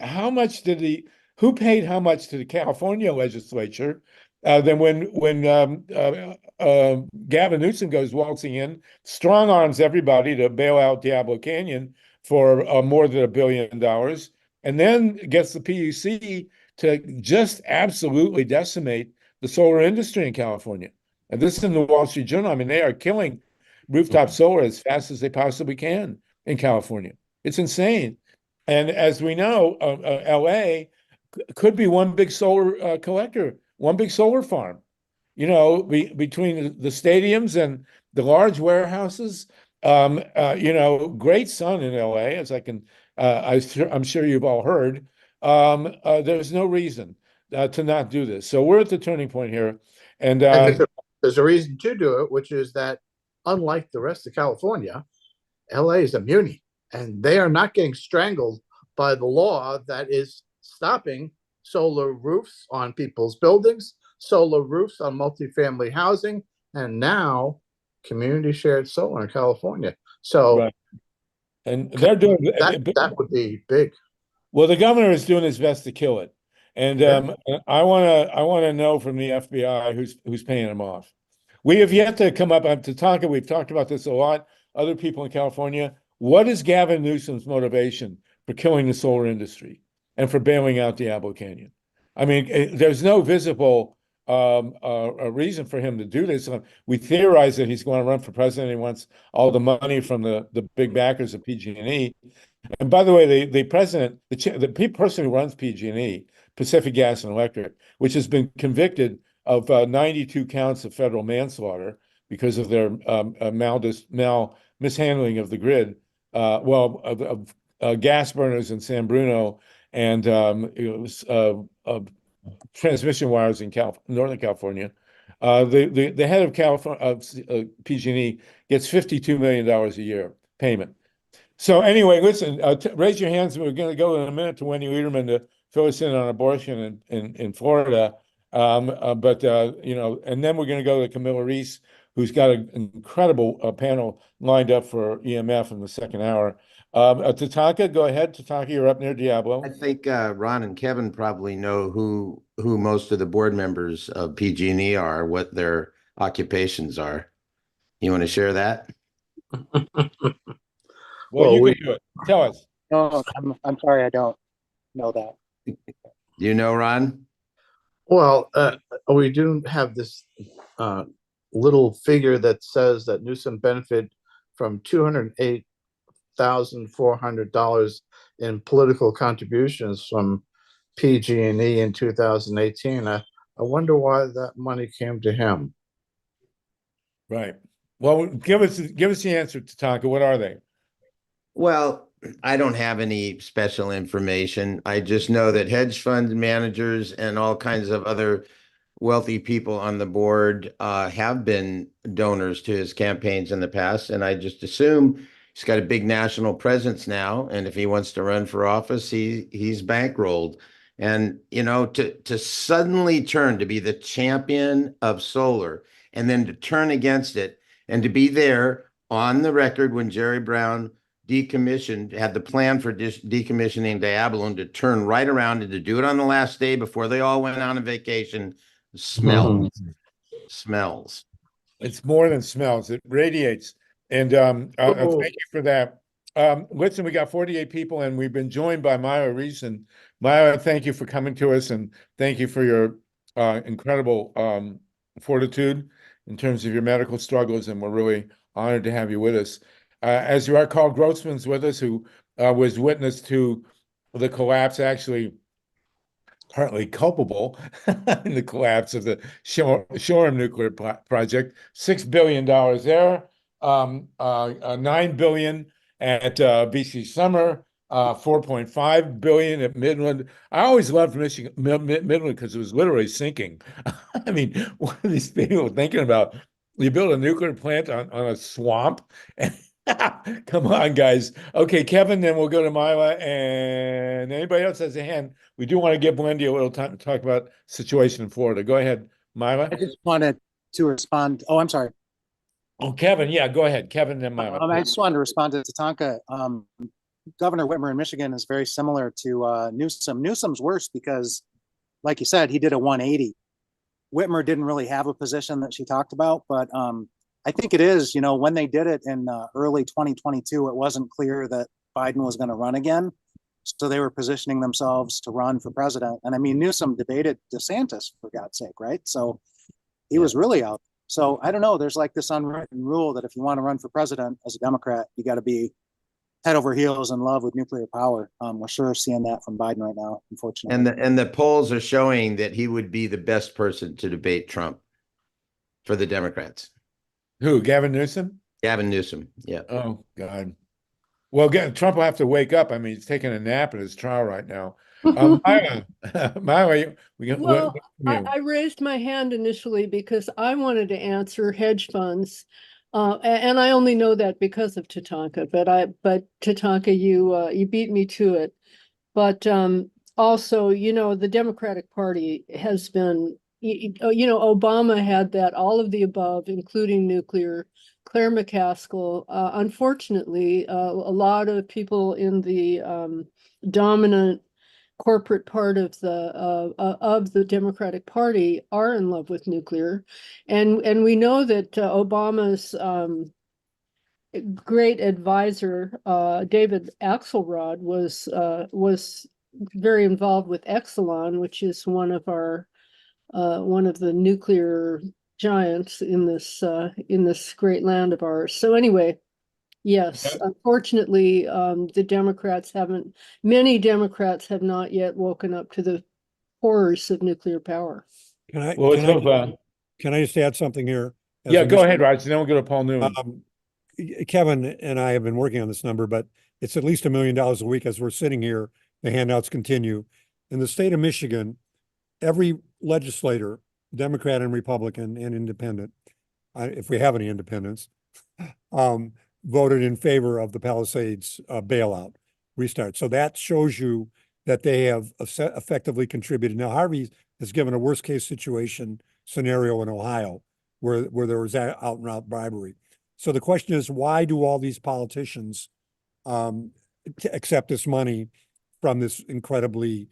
Speaker 1: who paid how much to the California legislature? Then when Gavin Newsom goes waltzing in, strong arms everybody to bail out Diablo Canyon for more than $1 billion, and then gets the PUC to just absolutely decimate the solar industry in California. And this is in the Wall Street Journal. I mean, they are killing rooftop solar as fast as they possibly can in California. It's insane. And as we know, LA could be one big solar collector, one big solar farm, between the stadiums and the large warehouses. Great sun in LA, as I'm sure you've all heard. There's no reason to not do this. So we're at the turning point here. And
Speaker 4: there's a reason to do it, which is that unlike the rest of California, LA is a muni, and they are not getting strangled by the law that is stopping solar roofs on people's buildings, solar roofs on multifamily housing, and now community shared solar in California. So,
Speaker 1: right. And they're doing
Speaker 4: that would be big.
Speaker 1: Well, the governor is doing his best to kill it. And I want to know from the FBI who's paying him off. We have yet to come up to talk. We've talked about this a lot. Other people in California. What is Gavin Newsom's motivation for killing the solar industry and for bailing out Diablo Canyon? I mean, there's no visible a reason for him to do this. We theorize that he's going to run for president. He wants all the money from the big backers of PG&E. And by the way, the president, the person who runs PG&E, Pacific Gas and Electric, which has been convicted of 92 counts of federal manslaughter because of their mishandling of the grid, of gas burners in San Bruno and transmission wires in Northern California. The head of PG&E gets $52 million a year payment. So anyway, listen, raise your hands. We're going to go in a minute to Wendy Lederman to fill us in on abortion in Florida. And then we're going to go to CAMILLA REES, who's got an incredible panel lined up for EMF in the second hour. Tatanka, go ahead. Tatanka, you're up near Diablo.
Speaker 5: I think Ron and Kevin probably know who most of the board members of PG&E are, what their occupations are. You want to share that?
Speaker 1: Well, you can do it. Tell us.
Speaker 3: No, I'm sorry, I don't know that.
Speaker 5: You know, Ron?
Speaker 4: Well, we do have this little figure that says that Newsom benefited from $208,400 in political contributions from PG&E in 2018. I wonder why that money came to him.
Speaker 1: Right. Well, give us the answer, Tatanka. What are they?
Speaker 5: Well, I don't have any special information. I just know that hedge fund managers and all kinds of other wealthy people on the board have been donors to his campaigns in the past. And I just assume he's got a big national presence now. And if he wants to run for office, he's bankrolled. And, to suddenly turn to be the champion of solar and then to turn against it and to be there on the record when Jerry Brown decommissioned, had the plan for decommissioning Diabolone to turn right around and to do it on the last day before they all went on a vacation. Smells. Smells.
Speaker 1: It's more than smells, it radiates. And thank you for that. Listen, we got 48 people and we've been joined by Myra Rees. And Myra, thank you for coming to us and thank you for your incredible fortitude in terms of your medical struggles. And we're really honored to have you with us. As you are, Carl Grossman's with us, who was witness to the collapse, actually partly culpable in the collapse of the Shoreham nuclear project. $6 billion there, $9 billion at BC Summer, 4.5 billion at Midland. I always loved Michigan Midland because it was literally sinking. I mean, what are these people thinking about? You build a nuclear plant on a swamp? Come on, guys. Okay, Kevin, then we'll go to Myla, and anybody else has a hand. We do want to give Wendy a little time to talk about situation in Florida. Go ahead, Myla.
Speaker 3: I just wanted to respond. Oh, I'm sorry.
Speaker 1: Oh, Kevin, yeah, go ahead. Kevin, then Myla.
Speaker 3: I just wanted to respond to Tatanka. Governor Whitmer in Michigan is very similar to Newsom. Newsom's worse because, like you said, he did a 180. Whitmer didn't really have a position that she talked about, but I think it is, you know, when they did it in early 2022, it wasn't clear that Biden was going to run again. So they were positioning themselves to run for president. And I mean, Newsom debated DeSantis, for God's sake, right? So he was really out. So I don't know. There's like this unwritten rule that if you want to run for president as a Democrat, you got to be head over heels in love with nuclear power. We're sure seeing that from Biden right now, unfortunately.
Speaker 5: And the polls are showing that he would be the best person to debate Trump for the Democrats.
Speaker 1: Who, Gavin Newsom?
Speaker 5: Gavin Newsom, yeah.
Speaker 1: Oh, God. Well, again, Trump will have to wake up. I mean, he's taking a nap in his trial right now. Myra,
Speaker 6: Well, I raised my hand initially because I wanted to answer hedge funds. And I only know that because of Tatanka, but Tatanka, you beat me to it. But also, you know, the Democratic Party has been, you know, Obama had that, all of the above, including nuclear. Claire McCaskill, unfortunately, a lot of people in the dominant corporate part of the Democratic Party are in love with nuclear, and we know that Obama's great advisor David Axelrod was very involved with Exelon, which is one of the nuclear giants in this great land of ours. So anyway. Yes, unfortunately, many Democrats have not yet woken up to the horrors of nuclear power.
Speaker 2: Can I just add something here?
Speaker 1: Yeah, go ahead, Raj. Then we'll go to Paul Newman.
Speaker 2: Kevin and I have been working on this number, but it's at least $1 million a week as we're sitting here. The handouts continue. In the state of Michigan, every legislator, Democrat and Republican and independent, if we have any independents, voted in favor of the Palisades bailout restart. So that shows you that they have effectively contributed. Now, Harvey has given a worst case situation scenario in Ohio where there was out and out bribery. So the question is, why do all these politicians accept this money from this incredibly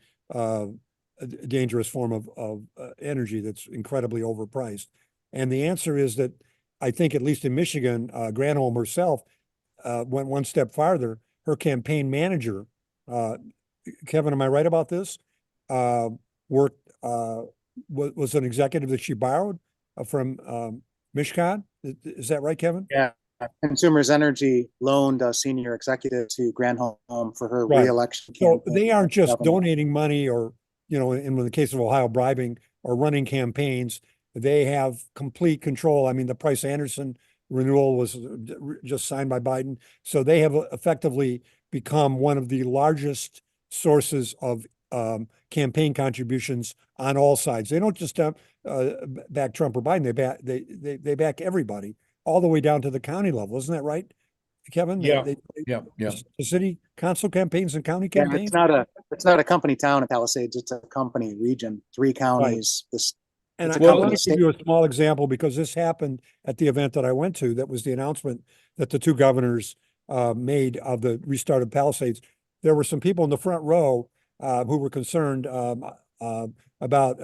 Speaker 2: dangerous form of energy that's incredibly overpriced? And the answer is that I think, at least in Michigan, Granholm herself went one step farther. Her campaign manager, Kevin, am I right about this? Was an executive that she borrowed from Mishcon. Is that right, Kevin?
Speaker 3: Yeah. Consumers Energy loaned a senior executive to Granholm for her re-election campaign.
Speaker 2: So they aren't just donating money or, you know, in the case of Ohio, bribing or running campaigns. They have complete control. I mean, the Price-Anderson renewal was just signed by Biden. So they have effectively become one of the largest sources of campaign contributions on all sides. They don't just back Trump or Biden. They back everybody all the way down to the county level. Isn't that right, Kevin?
Speaker 1: Yeah.
Speaker 2: The city council campaigns and county campaigns.
Speaker 3: It's not a company town in Palisades. It's a company region, 3 counties.
Speaker 2: Right. And I want to give you a small example because this happened at the event that I went to. That was the announcement that the 2 governors made of the restart of Palisades, there were some people in the front row who were concerned about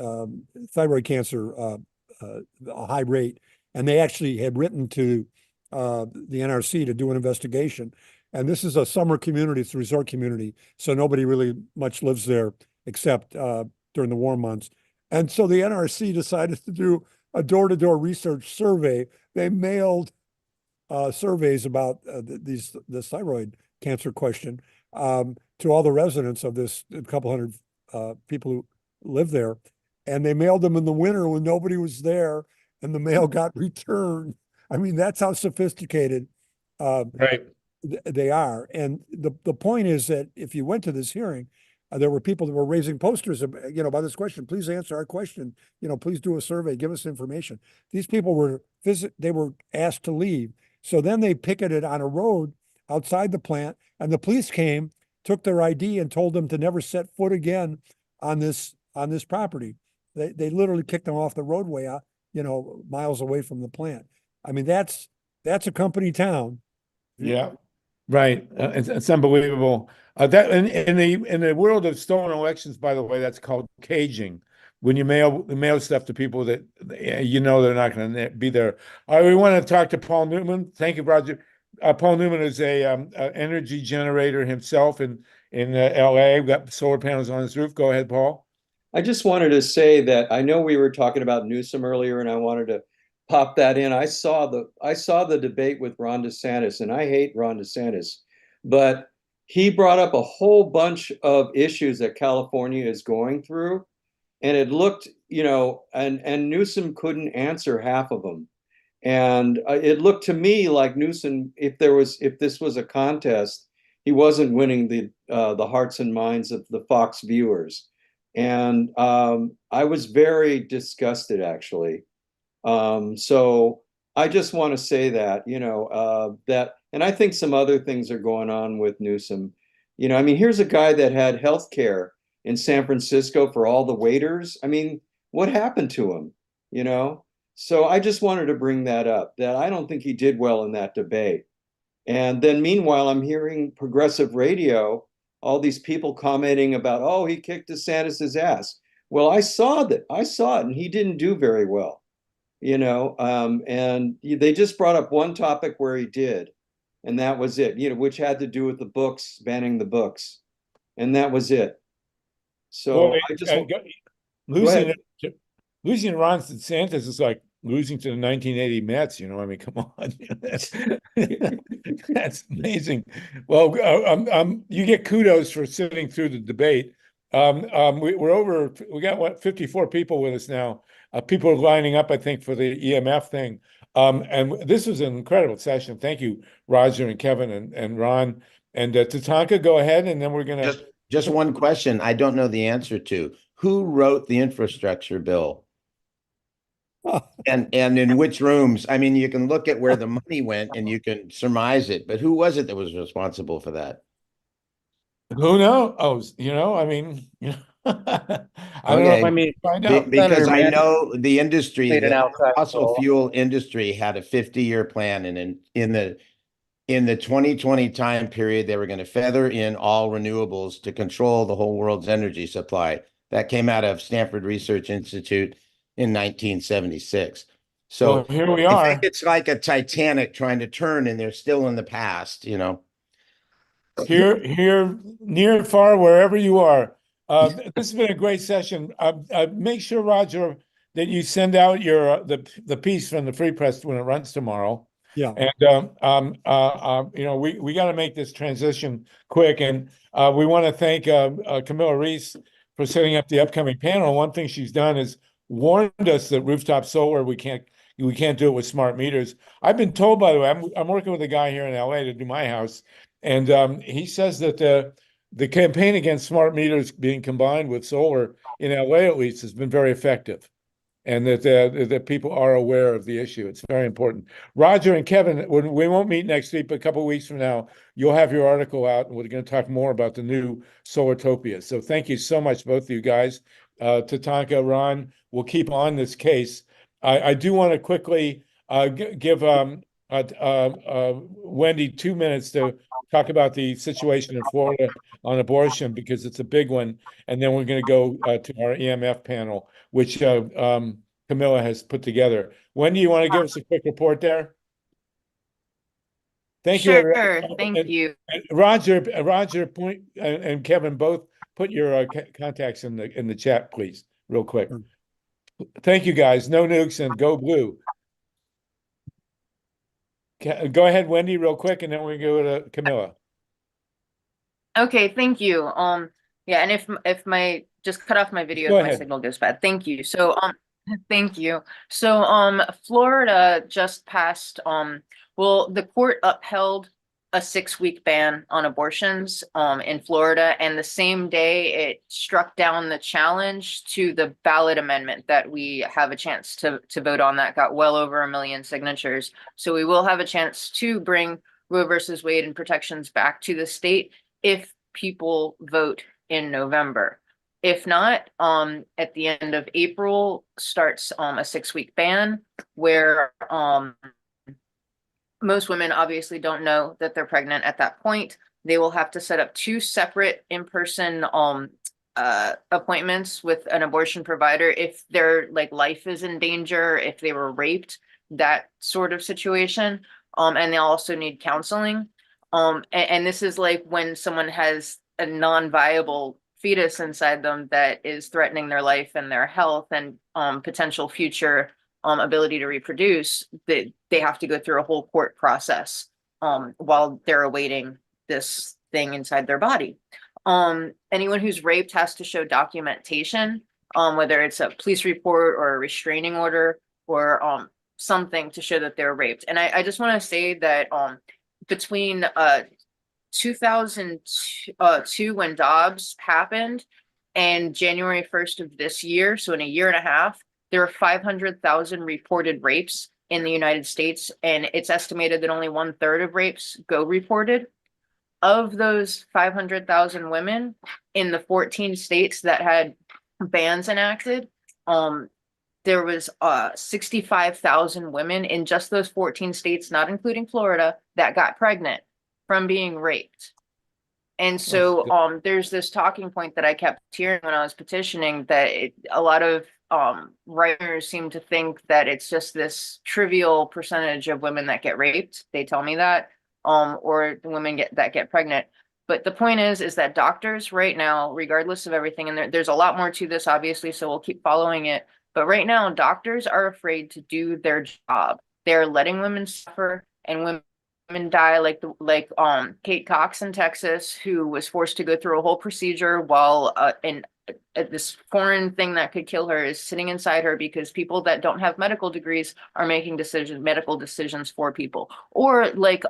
Speaker 2: thyroid cancer, a high rate, and they actually had written to the NRC to do an investigation. And this is a summer community, it's a resort community, so nobody really much lives there except during the warm months. And so the NRC decided to do a door-to-door research survey. They mailed surveys about this thyroid cancer question to all the residents of this, a couple hundred people who live there. And they mailed them in the winter when nobody was there, and the mail got returned. I mean, that's how sophisticated
Speaker 1: Right.
Speaker 2: they are. And the point is that if you went to this hearing, there were people that were raising posters, about this question. Please answer our question. Please do a survey. Give us information. These people were they were asked to leave. So then they picketed on a road outside the plant, and the police came, took their ID, and told them to never set foot again on this property. They literally kicked them off the roadway, miles away from the plant. I mean, that's a company town.
Speaker 1: Yeah, right. It's unbelievable. That in the world of stolen elections, by the way, that's called caging. When you mail stuff to people that they're not going to be there. All right, we want to talk to Paul Newman. Thank you, Roger. Paul Newman is a energy generator himself in LA. We've got solar panels on his roof. Go ahead, Paul.
Speaker 7: I just wanted to say that I know we were talking about Newsom earlier, and I wanted to pop that in. I saw the debate with Ron DeSantis, and I hate Ron DeSantis, but he brought up a whole bunch of issues that California is going through, and it looked, and Newsom couldn't answer half of them. And it looked to me like Newsom, if this was a contest, he wasn't winning the hearts and minds of the Fox viewers. And I was very disgusted, actually. So I just want to say that, and I think some other things are going on with Newsom. Here's a guy that had health care in San Francisco for all the waiters. I mean, what happened to him, So I just wanted to bring that up, that I don't think he did well in that debate. And then meanwhile, I'm hearing progressive radio, all these people commenting about, oh, he kicked DeSantis's ass. Well, I saw it, and he didn't do very well, and they just brought up one topic where he did, and that was it, which had to do with the books, banning the books, and that was it. So
Speaker 1: Well,
Speaker 7: I just
Speaker 1: losing Ron DeSantis is like losing to the 1980 Mets. Come on, that's amazing. Well, you get kudos for sitting through the debate. We got 54 people with us now. People are lining up, I think, for the EMF thing. And this was an incredible session. Thank you, Roger and Kevin and Ron. And Tatanka, go ahead, and then we're going to...
Speaker 5: Just one question I don't know the answer to. Who wrote the infrastructure bill? And in which rooms? I mean, you can look at where the money went and you can surmise it, but who was it that was responsible for that?
Speaker 1: Who knows? I don't know. Find out.
Speaker 5: Because I know the industry, the fossil fuel industry had a 50-year plan, and in the 2020 time period, they were going to feather in all renewables to control the whole world's energy supply. That came out of Stanford Research Institute in 1976. So
Speaker 1: well, here we are.
Speaker 5: I think it's like a Titanic trying to turn, and they're still in the past,
Speaker 1: Here, near and far, wherever you are. This has been a great session. Make sure, Roger, that you send out your the piece from the Free Press when it runs tomorrow.
Speaker 2: Yeah.
Speaker 1: And we got to make this transition quick. And we want to thank CAMILLA REES for setting up the upcoming panel. One thing she's done is warned us that rooftop solar we can't do it with smart meters. I've been told, by the way, I'm working with a guy here in LA to do my house, and he says that the campaign against smart meters being combined with solar in LA at least has been very effective, and that people are aware of the issue. It's very important. Roger and Kevin, we won't meet next week, but a couple of weeks from now, you'll have your article out, and we're going to talk more about the new Solartopia. So thank you so much, both of you guys. Tatanka, Ron, we'll keep on this case. I do want to quickly give Wendy 2 minutes to talk about the situation in Florida on abortion, because it's a big one. And then we're going to go to our EMF panel, which Camilla has put together. Wendy, you want to give us a quick report there? Thank you, everyone.
Speaker 8: Sure, thank you.
Speaker 1: And Roger, point and Kevin, both put your contacts in the chat, please, real quick. Thank you, guys. No nukes and go blue. Go ahead, Wendy, real quick, and then we go to Camilla.
Speaker 8: Okay, thank you. Yeah, and if my just cut off my video
Speaker 1: Go
Speaker 8: if my
Speaker 1: ahead.
Speaker 8: signal goes bad. Thank you. So thank you. So Florida just passed well, the court upheld a 6-week ban on abortions in Florida, and the same day it struck down the challenge to the ballot amendment that we have a chance to vote on that got well over 1 million signatures. So we will have a chance to bring Roe versus Wade and protections back to the state if people vote in November. If not, at the end of April starts a 6-week ban where most women obviously don't know that they're pregnant at that point. They will have to set up 2 separate in-person appointments with an abortion provider if their life is in danger, if they were raped, that sort of situation. And they'll also need counseling. And this is like when someone has a non-viable fetus inside them that is threatening their life and their health and potential future ability to reproduce, they have to go through a whole court process while they're awaiting this thing inside their body. Anyone who's raped has to show documentation, whether it's a police report or a restraining order or something to show that they're raped. And I just want to say that between 2002 when Dobbs happened and January 1st of this year, so in a year and a half, there are 500,000 reported rapes in the United States, and it's estimated that only 1/3 of rapes go reported. Of those 500,000 women in the 14 states that had bans enacted, there was 65,000 women in just those 14 states, not including Florida, that got pregnant from being raped. And so there's this talking point that I kept hearing when I was petitioning that a lot of writers seem to think that it's just this trivial percentage of women that get raped. They tell me that, or the women that get pregnant. But the point is that doctors right now, regardless of everything, and there's a lot more to this, obviously, so we'll keep following it. But right now, doctors are afraid to do their job. They're letting women suffer and women die, like Kate Cox in Texas, who was forced to go through a whole procedure while this foreign thing that could kill her is sitting inside her because people that don't have medical degrees are making medical decisions for people. Or like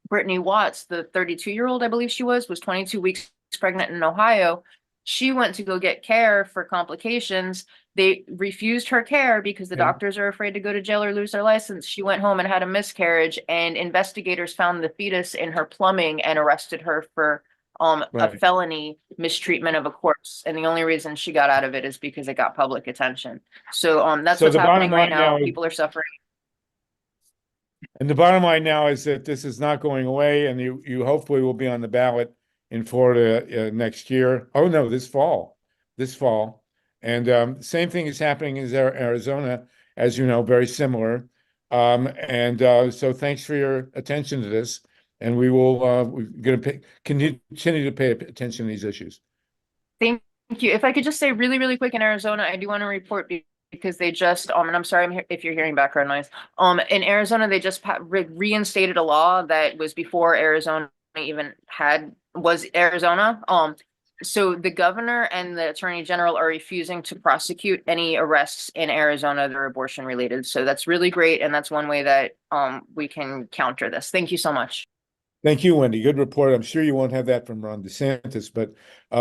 Speaker 8: Brittany Watts, the 32-year-old, I believe she was 22 weeks pregnant in Ohio. She went to go get care for complications. They refused her care because the doctors are afraid to go to jail or lose their license. She went home and had a miscarriage, and investigators found the fetus in her plumbing and arrested her for a felony mistreatment of a corpse. And the only reason she got out of it is because it got public attention. So that's what's happening right now. People are suffering.
Speaker 1: And the bottom line now is that this is not going away, and you hopefully will be on the ballot in Florida next year. Oh no, this fall. And same thing is happening in Arizona, as you know, very similar. So thanks for your attention to this, and we're going to continue to pay attention to these issues.
Speaker 8: Thank you. If I could just say really, really quick, in Arizona, I do want to report because they just, and I'm sorry if you're hearing background noise. In Arizona, they just reinstated a law that was before Arizona even was Arizona. So the governor and the attorney general are refusing to prosecute any arrests in Arizona that are abortion related. So that's really great. And that's one way that we can counter this. Thank you so much.
Speaker 1: Thank you, Wendy. Good report. I'm sure you won't have that from Ron DeSantis, but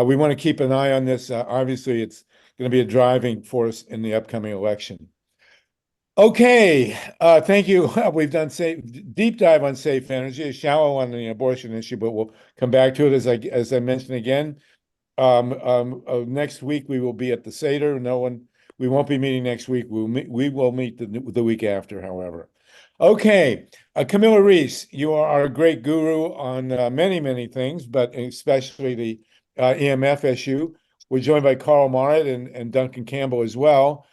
Speaker 1: we want to keep an eye on this. Obviously, it's going to be a driving force in the upcoming election. Okay, thank you. We've done deep dive on safe energy, a shallow on the abortion issue, but we'll come back to it as I mentioned again. Next week we will be at the Seder. We won't be meeting next week. We will meet the week after, however. Okay, Camilla Rees, you are our great guru on many, many things, but especially the EMF issue. We're joined by Carl Marrett and Duncan Campbell as well.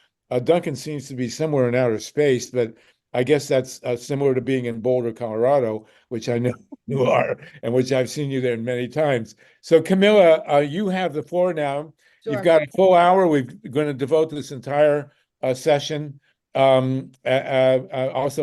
Speaker 1: Duncan seems to be somewhere in outer space, but I guess that's similar to being in Boulder, Colorado, which I know you are, and which I've seen you there many times. So Camilla, you have the floor now. You've
Speaker 9: Sure.
Speaker 1: got a full hour. We're going to devote this entire session. Also,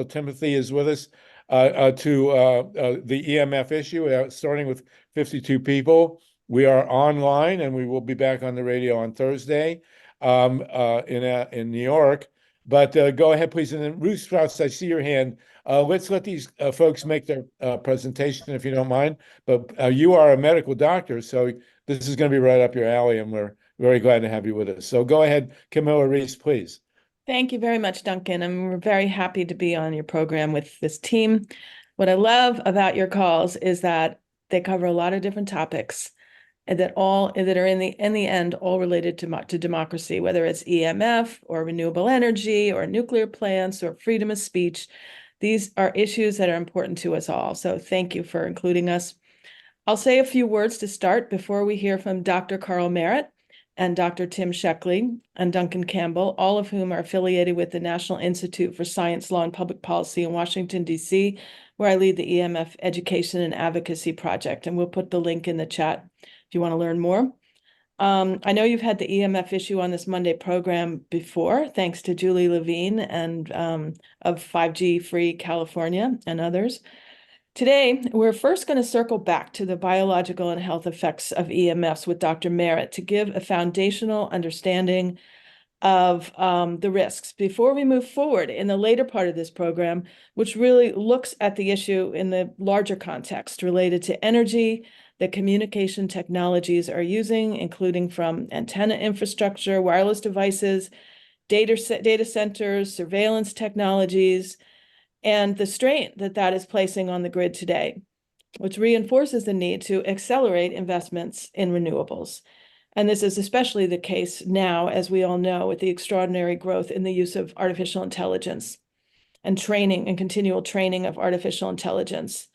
Speaker 1: Timothy is with us to the EMF issue, starting with 52 people. We are online, and we will be back on the radio on Thursday in New York. But go ahead, please. And then Ruth Strauss, I see your hand. Let's let these folks make their presentation, if you don't mind. But you are a medical doctor, so this is going to be right up your alley, and we're very glad to have you with us. So go ahead, Camilla Rees, please.
Speaker 9: Thank you very much, Duncan. I'm very happy to be on your program with this team. What I love about your calls is that they cover a lot of different topics and that are in the end all related to democracy, whether it's EMF or renewable energy or nuclear plants or freedom of speech. These are issues that are important to us all. So thank you for including us. I'll say a few words to start before we hear from Dr. Carl Marrett and Dr. Tim Sheckley and Duncan Campbell, all of whom are affiliated with the National Institute for Science, Law, and Public Policy in Washington, D.C., where I lead the EMF Education and Advocacy Project. And we'll put the link in the chat if you want to learn more. I know you've had the EMF issue on this Monday program before, thanks to Julie Levine and of 5G Free California and others. Today, we're first going to circle back to the biological and health effects of EMFs with Dr. Marrett to give a foundational understanding of the risks before we move forward in the later part of this program, which really looks at the issue in the larger context related to energy that communication technologies are using, including from antenna infrastructure, wireless devices, data centers, surveillance technologies, and the strain that is placing on the grid today, which reinforces the need to accelerate investments in renewables. And this is especially the case now, as we all know, with the extraordinary growth in the use of artificial intelligence and training and continual training of artificial intelligence.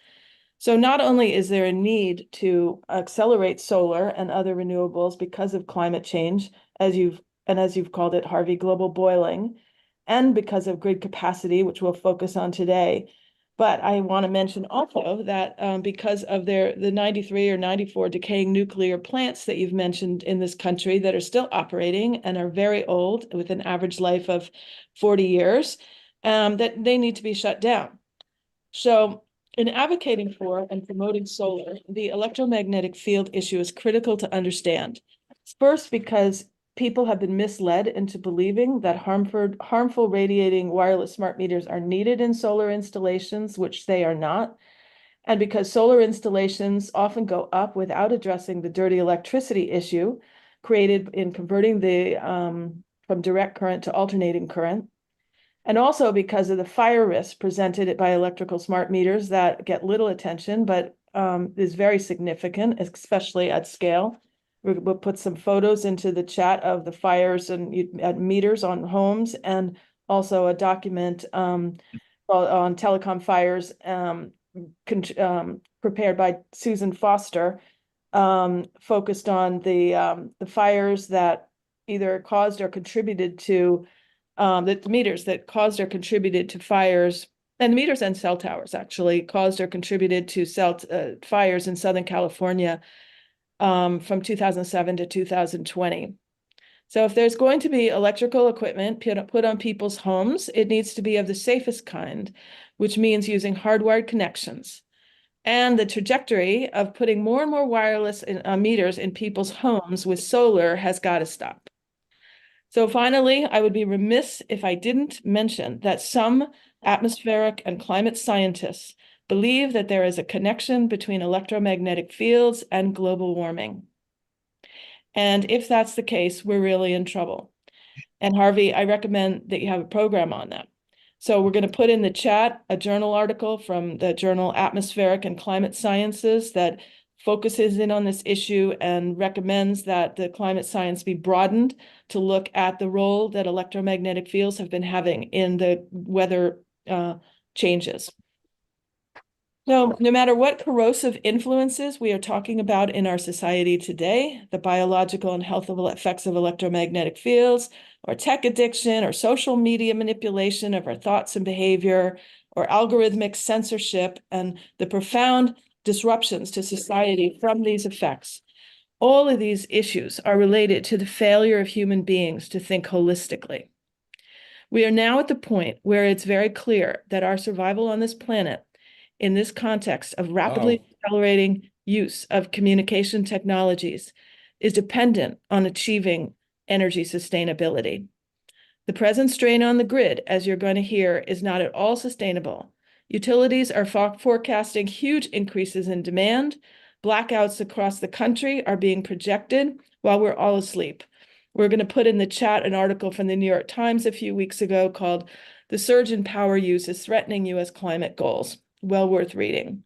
Speaker 9: So not only is there a need to accelerate solar and other renewables because of climate change, as you've called it, Harvey, global boiling, and because of grid capacity, which we'll focus on today. But I want to mention also that because of the 93 or 94 decaying nuclear plants that you've mentioned in this country that are still operating and are very old with an average life of 40 years, that they need to be shut down. So in advocating for and promoting solar, the electromagnetic field issue is critical to understand. First, because people have been misled into believing that harmful radiating wireless smart meters are needed in solar installations, which they are not. And because solar installations often go up without addressing the dirty electricity issue created in converting from direct current to alternating current. And also because of the fire risk presented by electrical smart meters that get little attention, but is very significant, especially at scale. We'll put some photos into the chat of the fires and at meters on homes, and also a document on telecom fires prepared by Susan Foster, focused on the fires that either caused or contributed to the meters that caused or contributed to fires, and meters and cell towers actually caused or contributed to fires in Southern California from 2007 to 2020. So if there's going to be electrical equipment put on people's homes, it needs to be of the safest kind, which means using hardwired connections. And the trajectory of putting more and more wireless meters in people's homes with solar has got to stop. So finally, I would be remiss if I didn't mention that some atmospheric and climate scientists believe that there is a connection between electromagnetic fields and global warming. And if that's the case, we're really in trouble. And Harvey, I recommend that you have a program on that. So we're going to put in the chat a journal article from the journal Atmospheric and Climate Sciences that focuses in on this issue and recommends that the climate science be broadened to look at the role that electromagnetic fields have been having in the weather changes. So no matter what corrosive influences we are talking about in our society today, the biological and health effects of electromagnetic fields, or tech addiction, or social media manipulation of our thoughts and behavior, or algorithmic censorship, and the profound disruptions to society from these effects, all of these issues are related to the failure of human beings to think holistically. We are now at the point where it's very clear that our survival on this planet, in this context of rapidly accelerating use of communication technologies, is dependent on achieving energy sustainability. The present strain on the grid, as you're going to hear, is not at all sustainable. Utilities are forecasting huge increases in demand. Blackouts across the country are being projected while we're all asleep. We're going to put in the chat an article from the New York Times a few weeks ago called "The Surge in Power Use is Threatening U.S. Climate Goals." Well worth reading.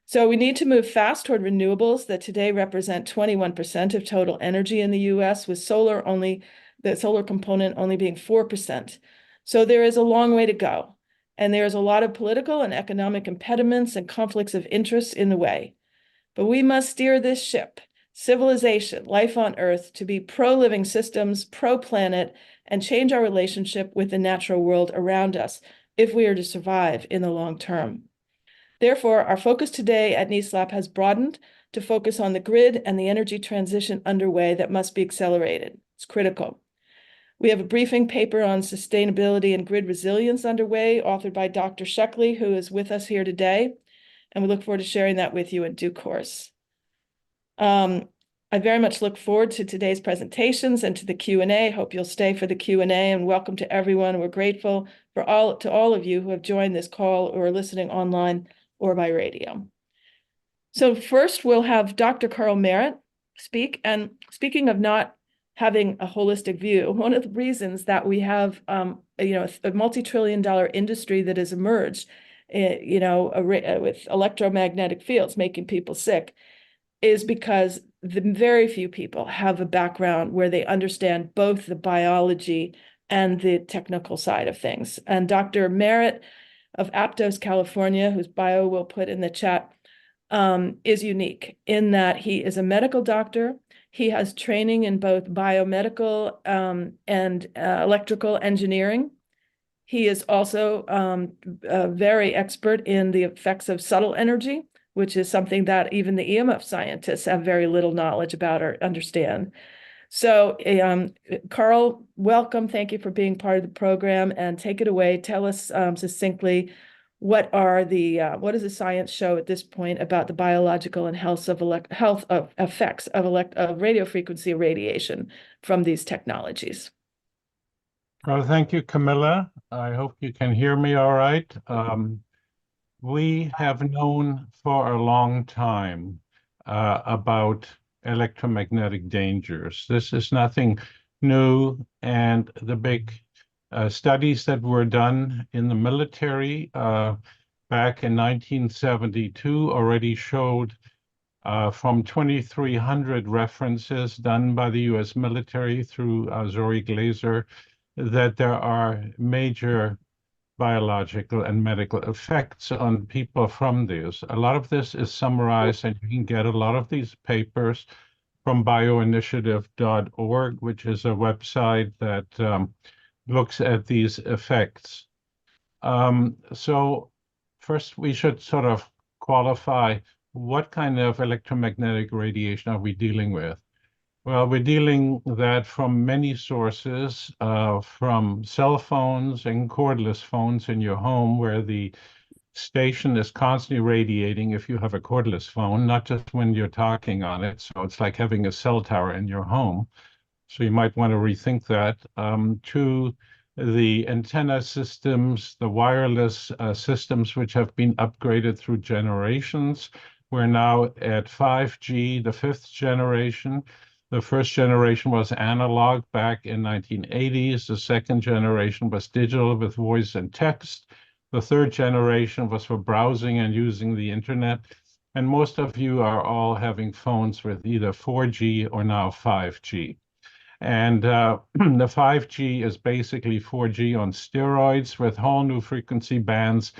Speaker 9: So we need to move fast toward renewables that today represent 21% of total energy in the U.S., with the solar component only being 4%. So there is a long way to go, and there is a lot of political and economic impediments and conflicts of interest in the way. But we must steer this ship, civilization, life on Earth, to be pro-living systems, pro-planet, and change our relationship with the natural world around us if we are to survive in the long term. Therefore, our focus today at NESLAP has broadened to focus on the grid and the energy transition underway that must be accelerated. It's critical. We have a briefing paper on sustainability and grid resilience underway, authored by Dr. Sheckley, who is with us here today, and we look forward to sharing that with you in due course. I very much look forward to today's presentations and to the Q&A. Hope you'll stay for the Q&A, and welcome to everyone. We're grateful to all of you who have joined this call or are listening online or by radio. So first, we'll have Dr. Carl Merritt speak. And speaking of not having a holistic view, one of the reasons that we have a multi-trillion-dollar industry that has emerged, with electromagnetic fields making people sick, is because the very few people have a background where they understand both the biology and the technical side of things. And Dr. Merritt of Aptos, California, whose bio we'll put in the chat, is unique in that he is a medical doctor. He has training in both biomedical and electrical engineering. He is also very expert in the effects of subtle energy, which is something that even the EMF scientists have very little knowledge about or understand. So, Carl, welcome. Thank you for being part of the program, and take it away. Tell us succinctly what does the science show at this point about the biological and health effects of radio frequency radiation from these technologies.
Speaker 10: Well, thank you, Camilla. I hope you can hear me all right. We have known for a long time about electromagnetic dangers. This is nothing new, and the big studies that were done in the military back in 1972 already showed from 2,300 references done by the U.S. military through Zori Glaser that there are major biological and medical effects on people from this. A lot of this is summarized, and you can get a lot of these papers from bioinitiative.org, which is a website that looks at these effects. So first, we should sort of qualify what kind of electromagnetic radiation are we dealing with? Well, we're dealing that from many sources, from cell phones and cordless phones in your home, where the station is constantly radiating if you have a cordless phone, not just when you're talking on it. So it's like having a cell tower in your home. So you might want to rethink that. To the antenna systems, the wireless systems, which have been upgraded through generations. We're now at 5G, the 5th generation. The first generation was analog back in 1980s. The second generation was digital with voice and text. The third generation was for browsing and using the internet. And most of you are all having phones with either 4G or now 5G. And the 5G is basically 4G on steroids with whole new frequency bands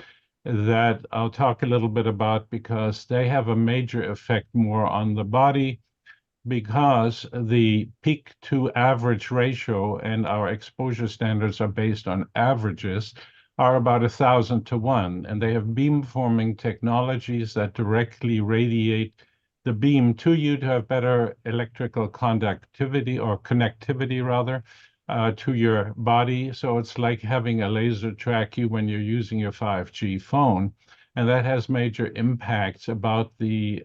Speaker 10: that I'll talk a little bit about because they have a major effect more on the body, because the peak to average ratio and our exposure standards are based on averages are about 1,000 to 1, and they have beamforming technologies that directly radiate the beam to you to have better electrical conductivity or connectivity rather to your body. So it's like having a laser track you when you're using your 5G phone. And that has major impacts about the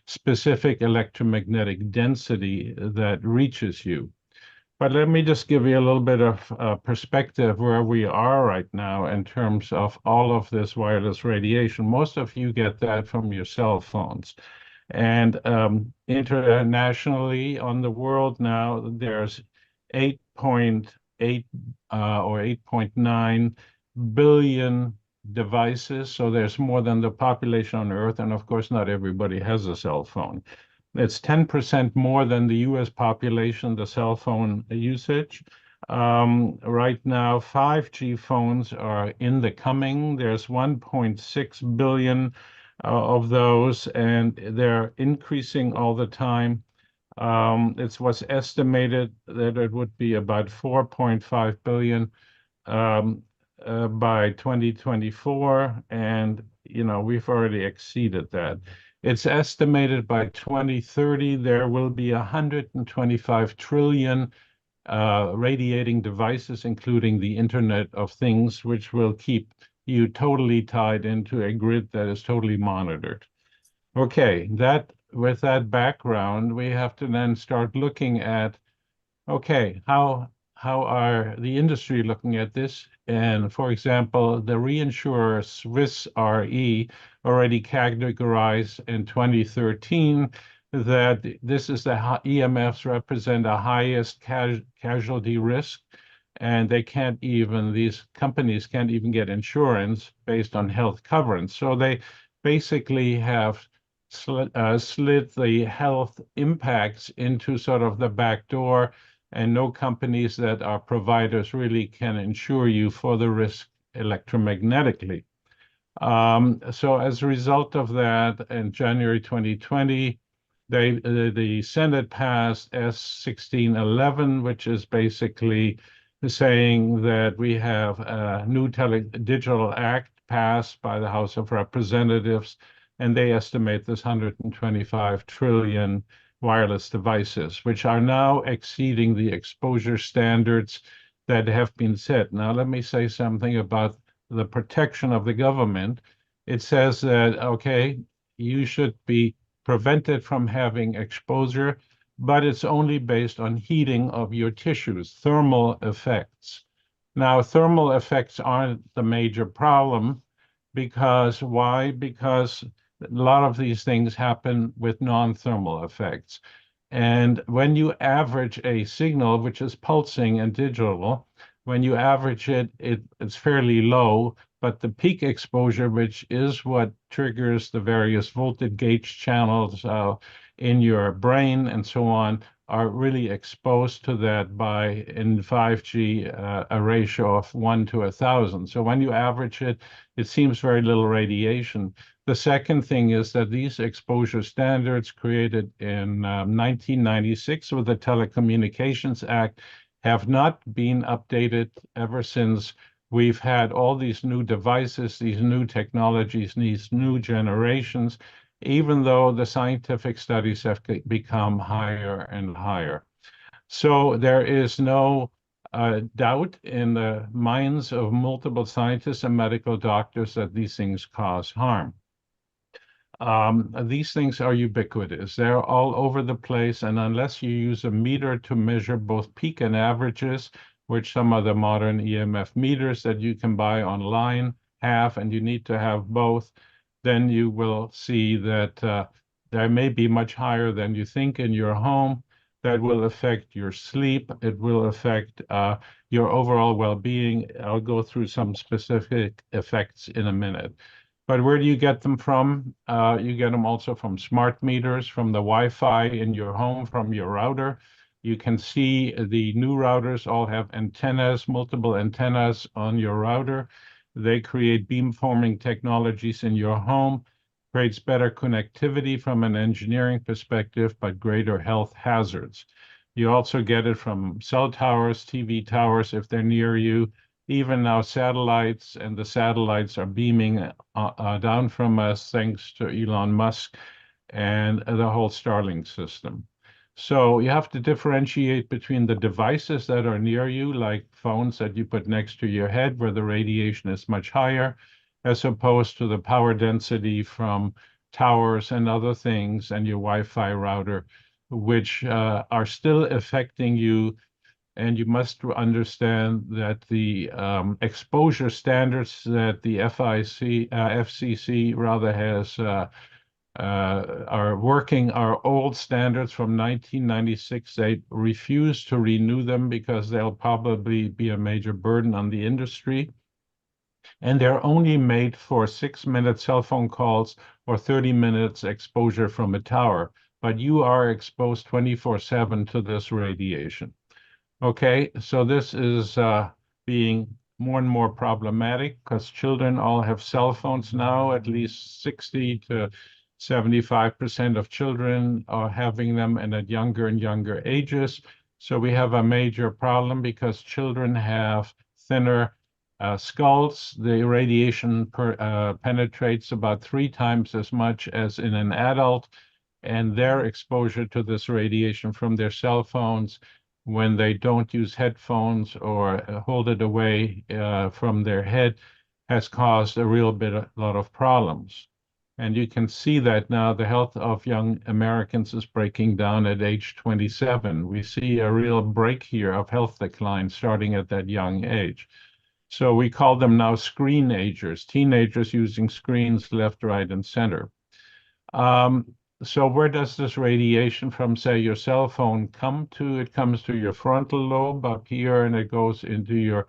Speaker 10: specific electromagnetic density that reaches you. But let me just give you a little bit of perspective where we are right now in terms of all of this wireless radiation. Most of you get that from your cell phones. And internationally on the world now, there's 8.8 or 8.9 billion devices. So there's more than the population on Earth. And of course, not everybody has a cell phone. It's 10% more than the US population, the cell phone usage. Right now, 5G phones are in the coming. There's 1.6 billion of those, and they're increasing all the time. It was estimated that it would be about 4.5 billion by 2024, and we've already exceeded that. It's estimated by 2030 there will be 125 trillion radiating devices, including the Internet of Things, which will keep you totally tied into a grid that is totally monitored. Okay, with that background, we have to then start looking at, okay, how are the industry looking at this? And for example, the reinsurer Swiss Re already categorized in 2013 that this is the EMFs represent the highest casualty risk, and these companies can't even get insurance based on health coverage. So they basically have slid the health impacts into sort of the back door, and no companies that are providers really can insure you for the risk electromagnetically. So as a result of that, in January 2020, the Senate passed S1611, which is basically saying that we have a new Digital Act passed by the House of Representatives, and they estimate this 125 trillion wireless devices, which are now exceeding the exposure standards that have been set. Now, let me say something about the protection of the government. It says that, okay, you should be prevented from having exposure, but it's only based on heating of your tissues, thermal effects. Now, thermal effects aren't the major problem. Because why? Because a lot of these things happen with non-thermal effects. And when you average a signal, which is pulsing and digital, when you average it's fairly low, but the peak exposure, which is what triggers the various voltage gauge channels in your brain and so on, are really exposed to that by, in 5G, a ratio of 1 to 1,000. So when you average it, it seems very little radiation. The second thing is that these exposure standards created in 1996 with the Telecommunications Act have not been updated ever since. We've had all these new devices, these new technologies, these new generations, even though the scientific studies have become higher and higher. So there is no doubt in the minds of multiple scientists and medical doctors that these things cause harm. These things are ubiquitous. They're all over the place, and unless you use a meter to measure both peak and averages, which some of the modern EMF meters that you can buy online have, and you need to have both, then you will see that they may be much higher than you think in your home. That will affect your sleep. It will affect your overall well-being. I'll go through some specific effects in a minute. But where do you get them from? You get them also from smart meters, from the Wi-Fi in your home, from your router. You can see the new routers all have antennas, multiple antennas on your router. They create beamforming technologies in your home, creates better connectivity from an engineering perspective, but greater health hazards. You also get it from cell towers, TV towers, if they're near you, even now satellites, and the satellites are beaming down from us thanks to Elon Musk and the whole Starlink system. So you have to differentiate between the devices that are near you, like phones that you put next to your head, where the radiation is much higher, as opposed to the power density from towers and other things, and your Wi-Fi router, which are still affecting you. And you must understand that the exposure standards that the FCC rather has are working are old standards from 1996. They refuse to renew them because they'll probably be a major burden on the industry. And they're only made for 6-minute cell phone calls or 30 minutes exposure from a tower. But you are exposed 24/7 to this radiation. Okay, so this is being more and more problematic because children all have cell phones now. At least 60 to 75% of children are having them, and at younger and younger ages. So we have a major problem because children have thinner skulls. The radiation penetrates about 3 times as much as in an adult, and their exposure to this radiation from their cell phones, when they don't use headphones or hold it away from their head, has caused a lot of problems. And you can see that now the health of young Americans is breaking down at age 27. We see a real break here of health decline starting at that young age. So we call them now screenagers, teenagers using screens left, right, and center. So where does this radiation from, say, your cell phone come to? It comes to your frontal lobe up here, and it goes into your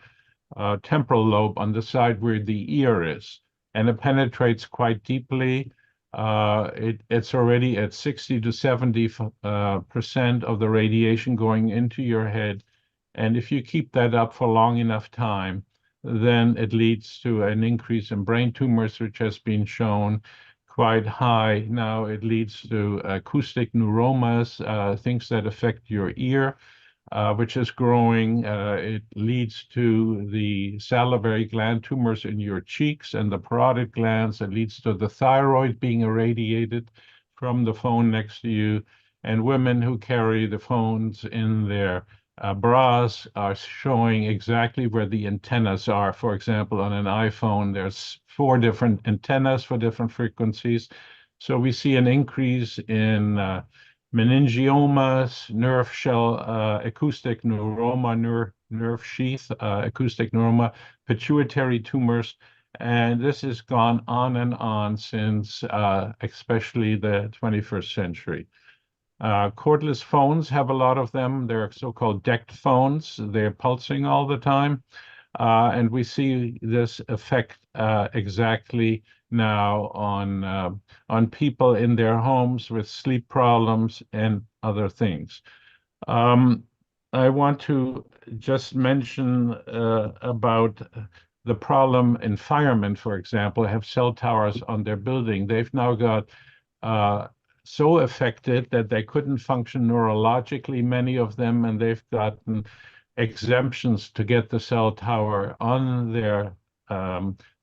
Speaker 10: temporal lobe on the side where the ear is. And it penetrates quite deeply. It's already at 60 to 70% of the radiation going into your head. And if you keep that up for long enough time, then it leads to an increase in brain tumors, which has been shown quite high. Now it leads to acoustic neuromas, things that affect your ear, which is growing. It leads to the salivary gland tumors in your cheeks and the parotid glands. It leads to the thyroid being irradiated from the phone next to you. And women who carry the phones in their bras are showing exactly where the antennas are. For example, on an iPhone, there's 4 different antennas for different frequencies. So we see an increase in meningiomas, nerve shell, acoustic neuroma, nerve sheath, acoustic neuroma, pituitary tumors. And this has gone on and on since especially the 21st century. Cordless phones have a lot of them. They're so-called decked phones. They're pulsing all the time. And we see this effect exactly now on people in their homes with sleep problems and other things. I want to just mention about the problem in firemen, for example, have cell towers on their building. They've now got so affected that they couldn't function neurologically, many of them, and they've gotten exemptions to get the cell tower on their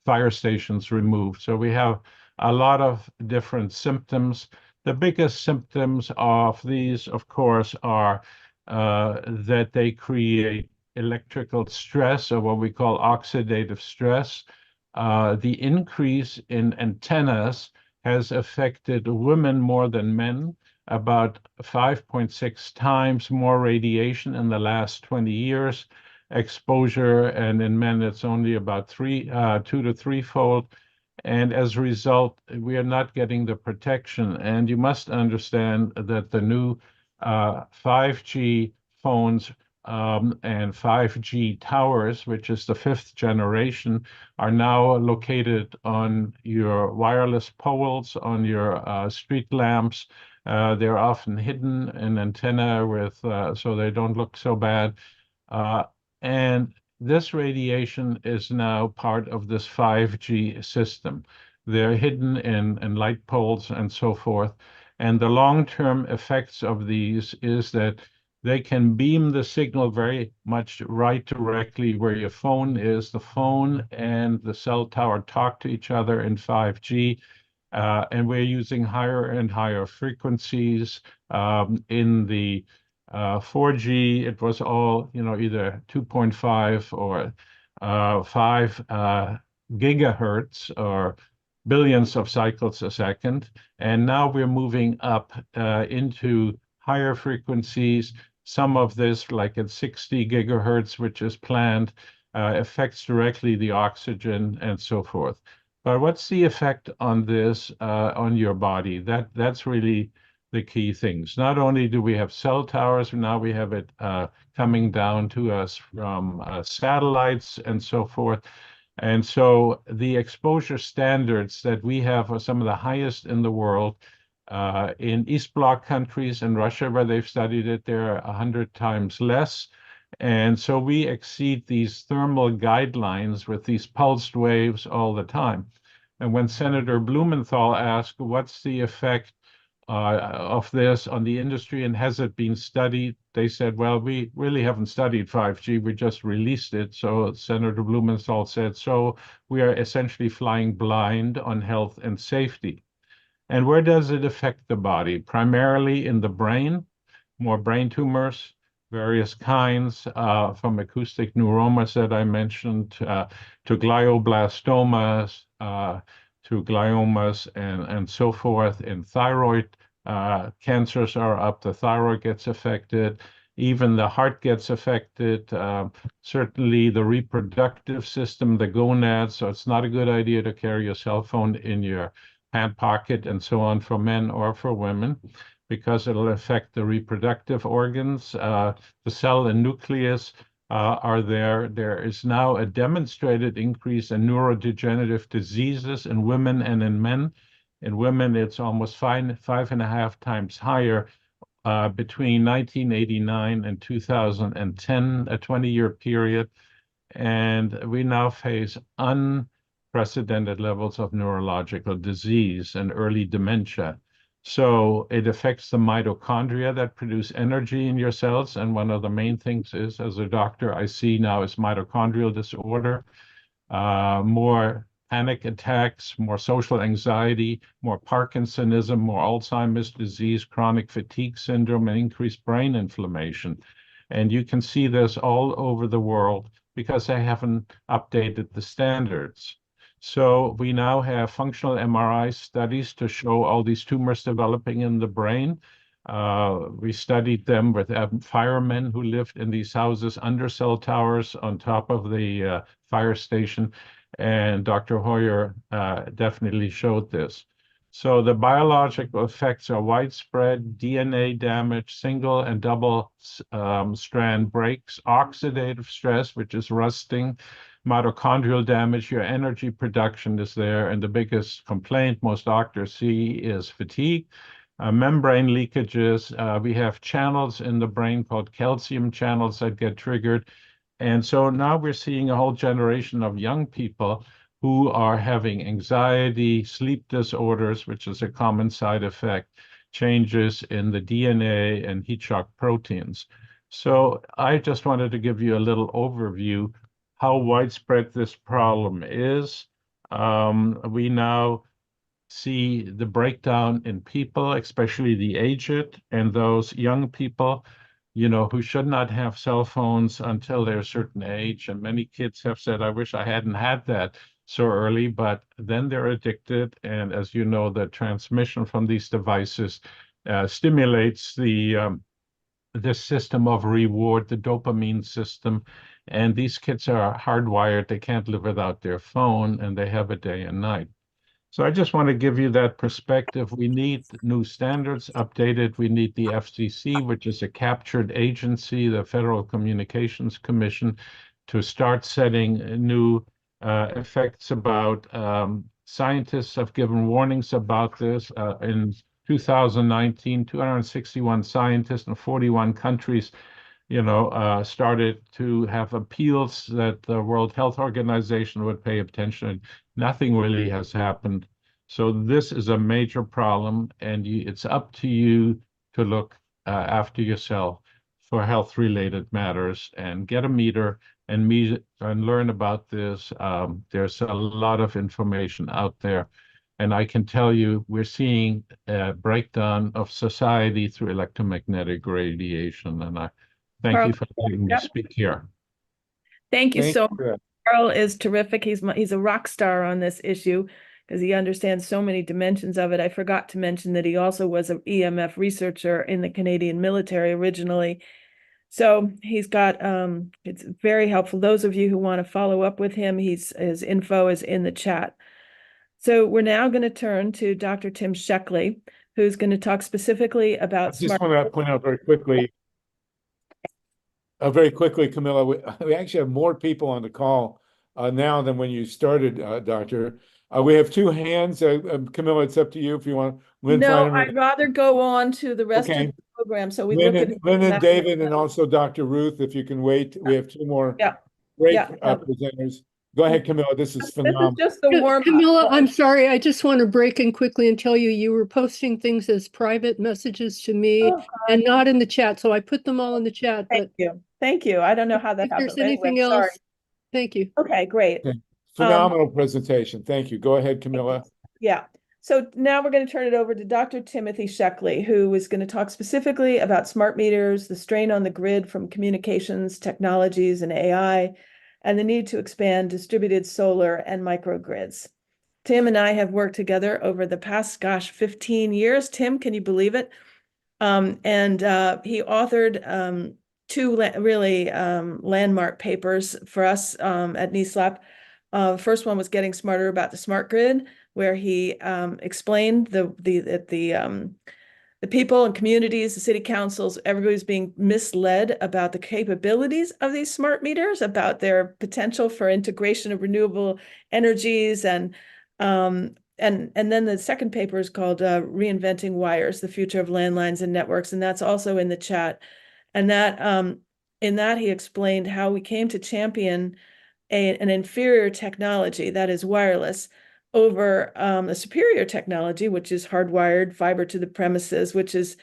Speaker 10: fire stations removed. So we have a lot of different symptoms. The biggest symptoms of these, of course, are that they create electrical stress, or what we call oxidative stress. The increase in antennas has affected women more than men, about 5.6 times more radiation in the last 20 years exposure, and in men it's only about 2 to 3-fold. And as a result, we are not getting the protection. And you must understand that the new 5G phones and 5G towers, which is the 5th generation, are now located on your wireless poles, on your street lamps, They're often hidden in antenna with, so they don't look so bad. And this radiation is now part of this 5G system. They're hidden in light poles and so forth. And the long-term effects of these is that they can beam the signal very much right directly where your phone is. The phone and the cell tower talk to each other in 5G. And we're using higher and higher frequencies. In the 4G, it was all, either 2.5 or 5 gigahertz or billions of cycles a second. And now we're moving up into higher frequencies. Some of this, like at 60 gigahertz, which is planned, affects directly the oxygen and so forth. But what's the effect on this on your body? That's really the key things. Not only do we have cell towers, now we have it coming down to us from satellites and so forth. And so the exposure standards that we have are some of the highest in the world. In East Bloc countries in Russia, where they've studied it, they're 100 times less. And so we exceed these thermal guidelines with these pulsed waves all the time. And when Senator Blumenthal asked, what's the effect of this on the industry and has it been studied? They said, well, we really haven't studied 5G, we just released it. So Senator Blumenthal said, so we are essentially flying blind on health and safety. And where does it affect the body? Primarily in the brain, more brain tumors, various kinds, from acoustic neuromas that I mentioned, to glioblastomas, to gliomas, and so forth. In thyroid, cancers are up, the thyroid gets affected, even the heart gets affected, certainly the reproductive system, the gonads, so it's not a good idea to carry your cell phone in your pant pocket and so on for men or for women, because it'll affect the reproductive organs. The cell and nucleus are there. There is now a demonstrated increase in neurodegenerative diseases in women and in men. In women, it's almost 5.5 times higher between 1989 and 2010, a 20-year period. And we now face unprecedented levels of neurological disease and early dementia. So it affects the mitochondria that produce energy in your cells. And one of the main things is, as a doctor, I see now is mitochondrial disorder, more panic attacks, more social anxiety, more Parkinsonism, more Alzheimer's disease, chronic fatigue syndrome, and increased brain inflammation. And you can see this all over the world because they haven't updated the standards. So we now have functional MRI studies to show all these tumors developing in the brain. We studied them with firemen who lived in these houses under cell towers on top of the fire station. And Dr. Hoyer definitely showed this. So the biological effects are widespread: DNA damage, single and double strand breaks, oxidative stress, which is rusting, mitochondrial damage, your energy production is there. And the biggest complaint most doctors see is fatigue, membrane leakages. We have channels in the brain called calcium channels that get triggered. And so now we're seeing a whole generation of young people who are having anxiety, sleep disorders, which is a common side effect, changes in the DNA and heat shock proteins. So I just wanted to give you a little overview how widespread this problem is. We now see the breakdown in people, especially the aged and those young people, who should not have cell phones until they're a certain age. And many kids have said, I wish I hadn't had that so early, but then they're addicted. And as you know, the transmission from these devices stimulates the system of reward, the dopamine system. And these kids are hardwired. They can't live without their phone, and they have it day and night. So I just want to give you that perspective. We need new standards updated. We need the FCC, which is a captured agency, the Federal Communications Commission, to start setting new effects about. Scientists have given warnings about this. In 2019, 261 scientists in 41 countries, started to have appeals that the World Health Organization would pay attention. Nothing really has happened. So this is a major problem, and it's up to you to look after yourself for health-related matters and get a meter and learn about this. There's a lot of information out there. And I can tell you, we're seeing a breakdown of society through electromagnetic radiation. And I thank you for letting me speak here.
Speaker 9: Thank you so
Speaker 1: you.
Speaker 9: much. Carl is terrific. He's a rock star on this issue because he understands so many dimensions of it. I forgot to mention that he also was an EMF researcher in the Canadian military originally. So he's got, it's very helpful. Those of you who want to follow up with him, his info is in the chat. So we're now going to turn to Dr. Tim Sheckley, who's going to talk specifically about
Speaker 1: I just want to point out very quickly, Camilla, we actually have more people on the call now than when you started, Doctor. We have two hands. Camilla, it's up to you if you want. Lynn,
Speaker 9: no, I'd rather go on to the rest of the program. So we
Speaker 1: Lynn,
Speaker 9: look at
Speaker 1: Lynn and David, and also Dr. Ruth, if you can wait. We have two more great presenters. Go ahead, Camilla. This is phenomenal.
Speaker 9: This is just the warm-up.
Speaker 6: Camilla, I'm sorry. I just want to break in quickly and tell you were posting things as private messages to me and not in the chat. So I put them all in the chat.
Speaker 9: Thank you. Thank you. I don't know how that
Speaker 6: if
Speaker 9: happened.
Speaker 6: there's anything else, sorry. Thank you.
Speaker 9: Okay, great.
Speaker 1: Okay. Phenomenal presentation. Thank you. Go ahead, Camilla.
Speaker 9: Yeah. So now we're going to turn it over to Dr. Timothy Sheckley, who is going to talk specifically about smart meters, the strain on the grid from communications, technologies, and AI, and the need to expand distributed solar and microgrids. Tim and I have worked together over the past, 15 years. Tim, can you believe it? He authored two really landmark papers for us at NESLAP. The first one was Getting Smarter About the Smart Grid, where he explained the people and communities, the city councils, everybody's being misled about the capabilities of these smart meters, about their potential for integration of renewable energies, and then the second paper is called Reinventing Wires: The Future of Landlines and Networks, and that's also in the chat. And that in that he explained how we came to champion an inferior technology, that is wireless, over a superior technology, which is hardwired fiber to the premises, which is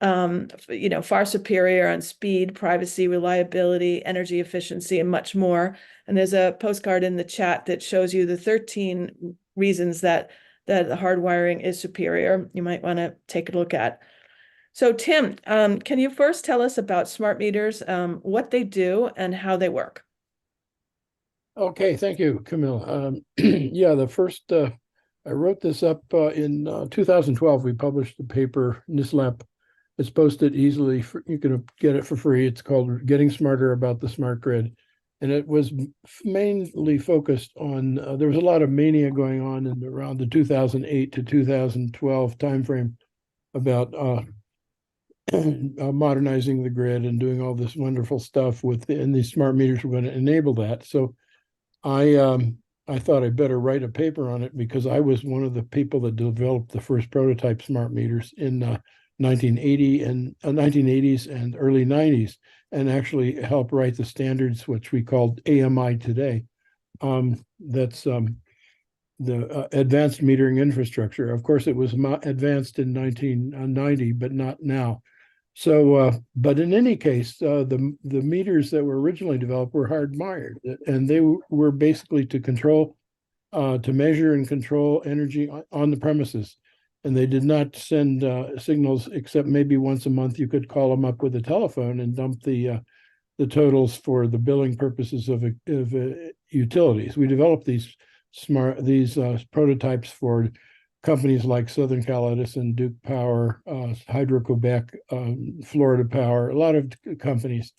Speaker 9: far superior on speed, privacy, reliability, energy efficiency, and much more. And there's a postcard in the chat that shows you the 13 reasons that the hardwiring is superior. You might want to take a look at. So Tim, can you first tell us about smart meters, what they do and how they work?
Speaker 11: Okay, thank you, Camille. Yeah, I wrote this up in 2012. We published the paper, NISLAP. It's posted easily. You can get it for free. It's called Getting Smarter About the Smart Grid. And it was mainly focused on, there was a lot of mania going on in around the 2008 to 2012 timeframe about modernizing the grid and doing all this wonderful stuff and these smart meters were going to enable that. So I thought I'd better write a paper on it because I was one of the people that developed the first prototype smart meters in 1980s and early 90s, and actually helped write the standards, which we called AMI today. That's the Advanced Metering Infrastructure. Of course, it was advanced in 1990, but not now. So, but in any case, the meters that were originally developed were hardwired, and they were basically to measure and control energy on the premises. And they did not send signals, except maybe once a month you could call them up with a telephone and dump the totals for the billing purposes of utilities. We developed these prototypes for companies like Southern Cal Edison, Duke Power, Hydro-Quebec, Florida Power, a lot of companies,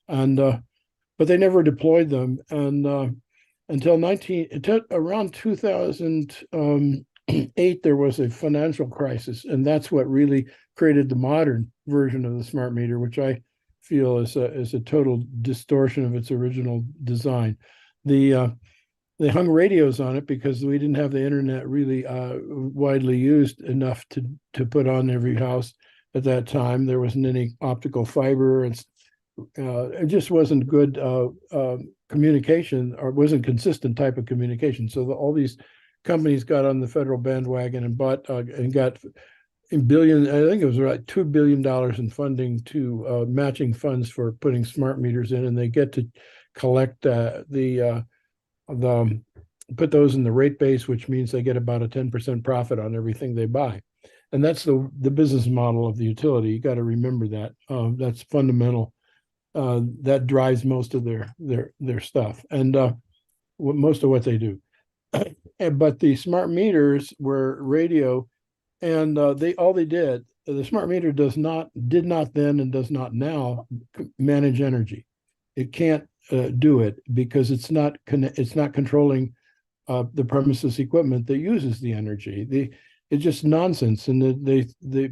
Speaker 11: and but they never deployed them. And until around 2008, there was a financial crisis, and that's what really created the modern version of the smart meter, which I feel is a total distortion of its original design. they hung radios on it because we didn't have the internet really widely used enough to put on every house at that time. There wasn't any optical fiber, and it just wasn't good communication, or wasn't consistent type of communication. So all these companies got on the federal bandwagon and bought and got billion, I think it was about $2 billion in funding to matching funds for putting smart meters in, and they get to collect put those in the rate base, which means they get about a 10% profit on everything they buy. And that's the business model of the utility. You got to remember that. That's fundamental. That drives most of their stuff and most of what they do. But the smart meters were radio, and the smart meter did not then and does not now manage energy. It can't do it because it's not controlling the premises equipment that uses the energy. It's just nonsense, and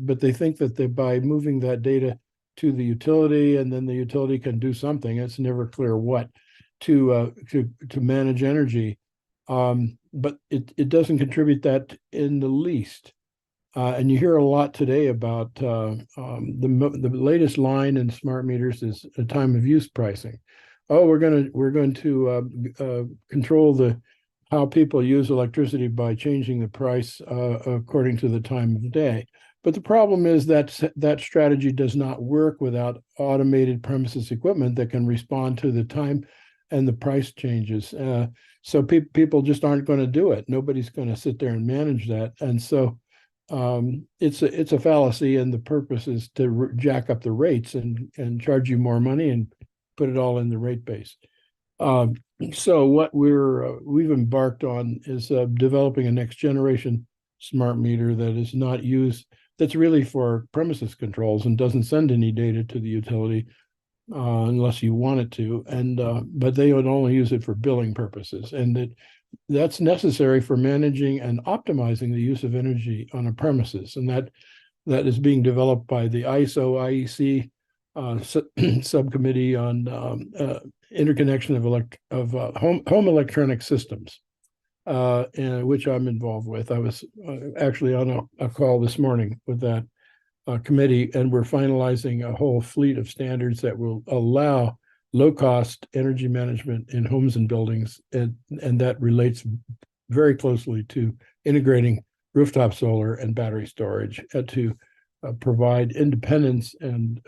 Speaker 11: but they think that by moving that data to the utility, and then the utility can do something. It's never clear what to manage energy, but it doesn't contribute that in the least. And you hear a lot today about the latest line in smart meters is a time of use pricing. Oh, we're going to control how people use electricity by changing the price according to the time of day. But the problem is that strategy does not work without automated premises equipment that can respond to the time and the price changes. So people just aren't going to do it. Nobody's going to sit there and manage that. And so it's a fallacy, and the purpose is to jack up the rates and charge you more money and put it all in the rate base. So what we've embarked on is developing a next generation smart meter that is not used, that's really for premises controls and doesn't send any data to the utility unless you want it to, and but they would only use it for billing purposes, and that's necessary for managing and optimizing the use of energy on a premises, and that is being developed by the IEC subcommittee on interconnection of home electronic systems, and which I'm involved with. I was actually on a call this morning with that committee, and we're finalizing a whole fleet of standards that will allow low-cost energy management in homes and buildings, and that relates very closely to integrating rooftop solar and battery storage to provide independence and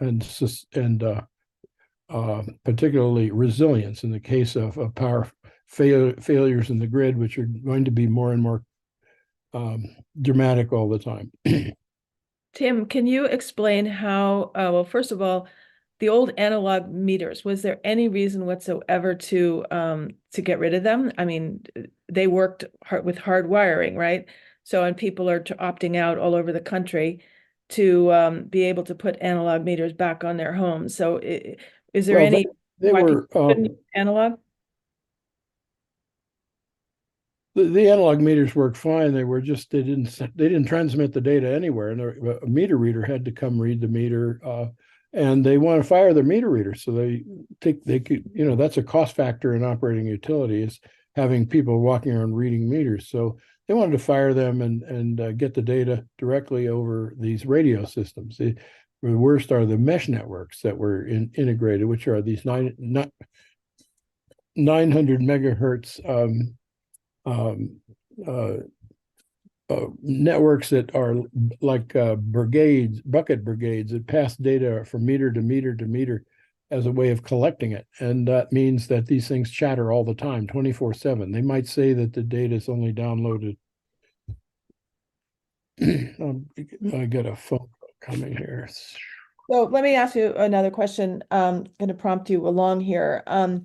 Speaker 11: particularly resilience in the case of power failures in the grid, which are going to be more and more dramatic all the time.
Speaker 9: Tim, can you explain how, well, first of all, the old analog meters, was there any reason whatsoever to get rid of them? I mean, they worked with hard wiring, right? So, and people are opting out all over the country to be able to put analog meters back on their homes. So is there any
Speaker 11: they were
Speaker 9: analog?
Speaker 11: The analog meters worked fine. They didn't transmit the data anywhere, and a meter reader had to come read the meter, and they want to fire their meter readers. So they could, that's a cost factor in operating utility, is having people walking around reading meters. So they wanted to fire them and get the data directly over these radio systems. The worst are the mesh networks that were integrated, which are these 900 megahertz networks that are like bucket brigades that pass data from meter to meter to meter as a way of collecting it. And that means that these things chatter all the time, 24/7. They might say that the data is only downloaded. I got a phone call coming here.
Speaker 9: So let me ask you another question. I'm going to prompt you along here. I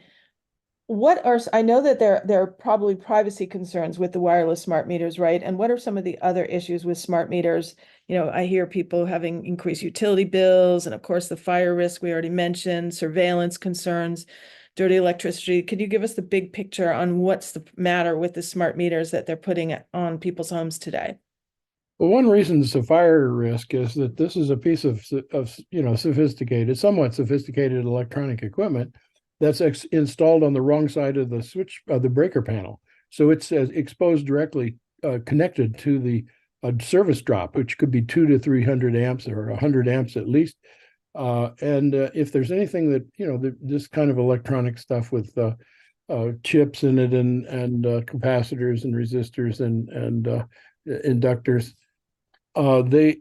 Speaker 9: know that there are probably privacy concerns with the wireless smart meters, right? And what are some of the other issues with smart meters? I hear people having increased utility bills, and of course the fire risk we already mentioned, surveillance concerns, dirty electricity. Could you give us the big picture on what's the matter with the smart meters that they're putting on people's homes today?
Speaker 11: Well, one reason it's a fire risk is that this is a piece of somewhat sophisticated electronic equipment that's installed on the wrong side of the switch of the breaker panel. So it's exposed directly, connected to the service drop, which could be 200 to 300 amps or 100 amps at least. And if there's anything that, this kind of electronic stuff with chips in it and capacitors and resistors and inductors, they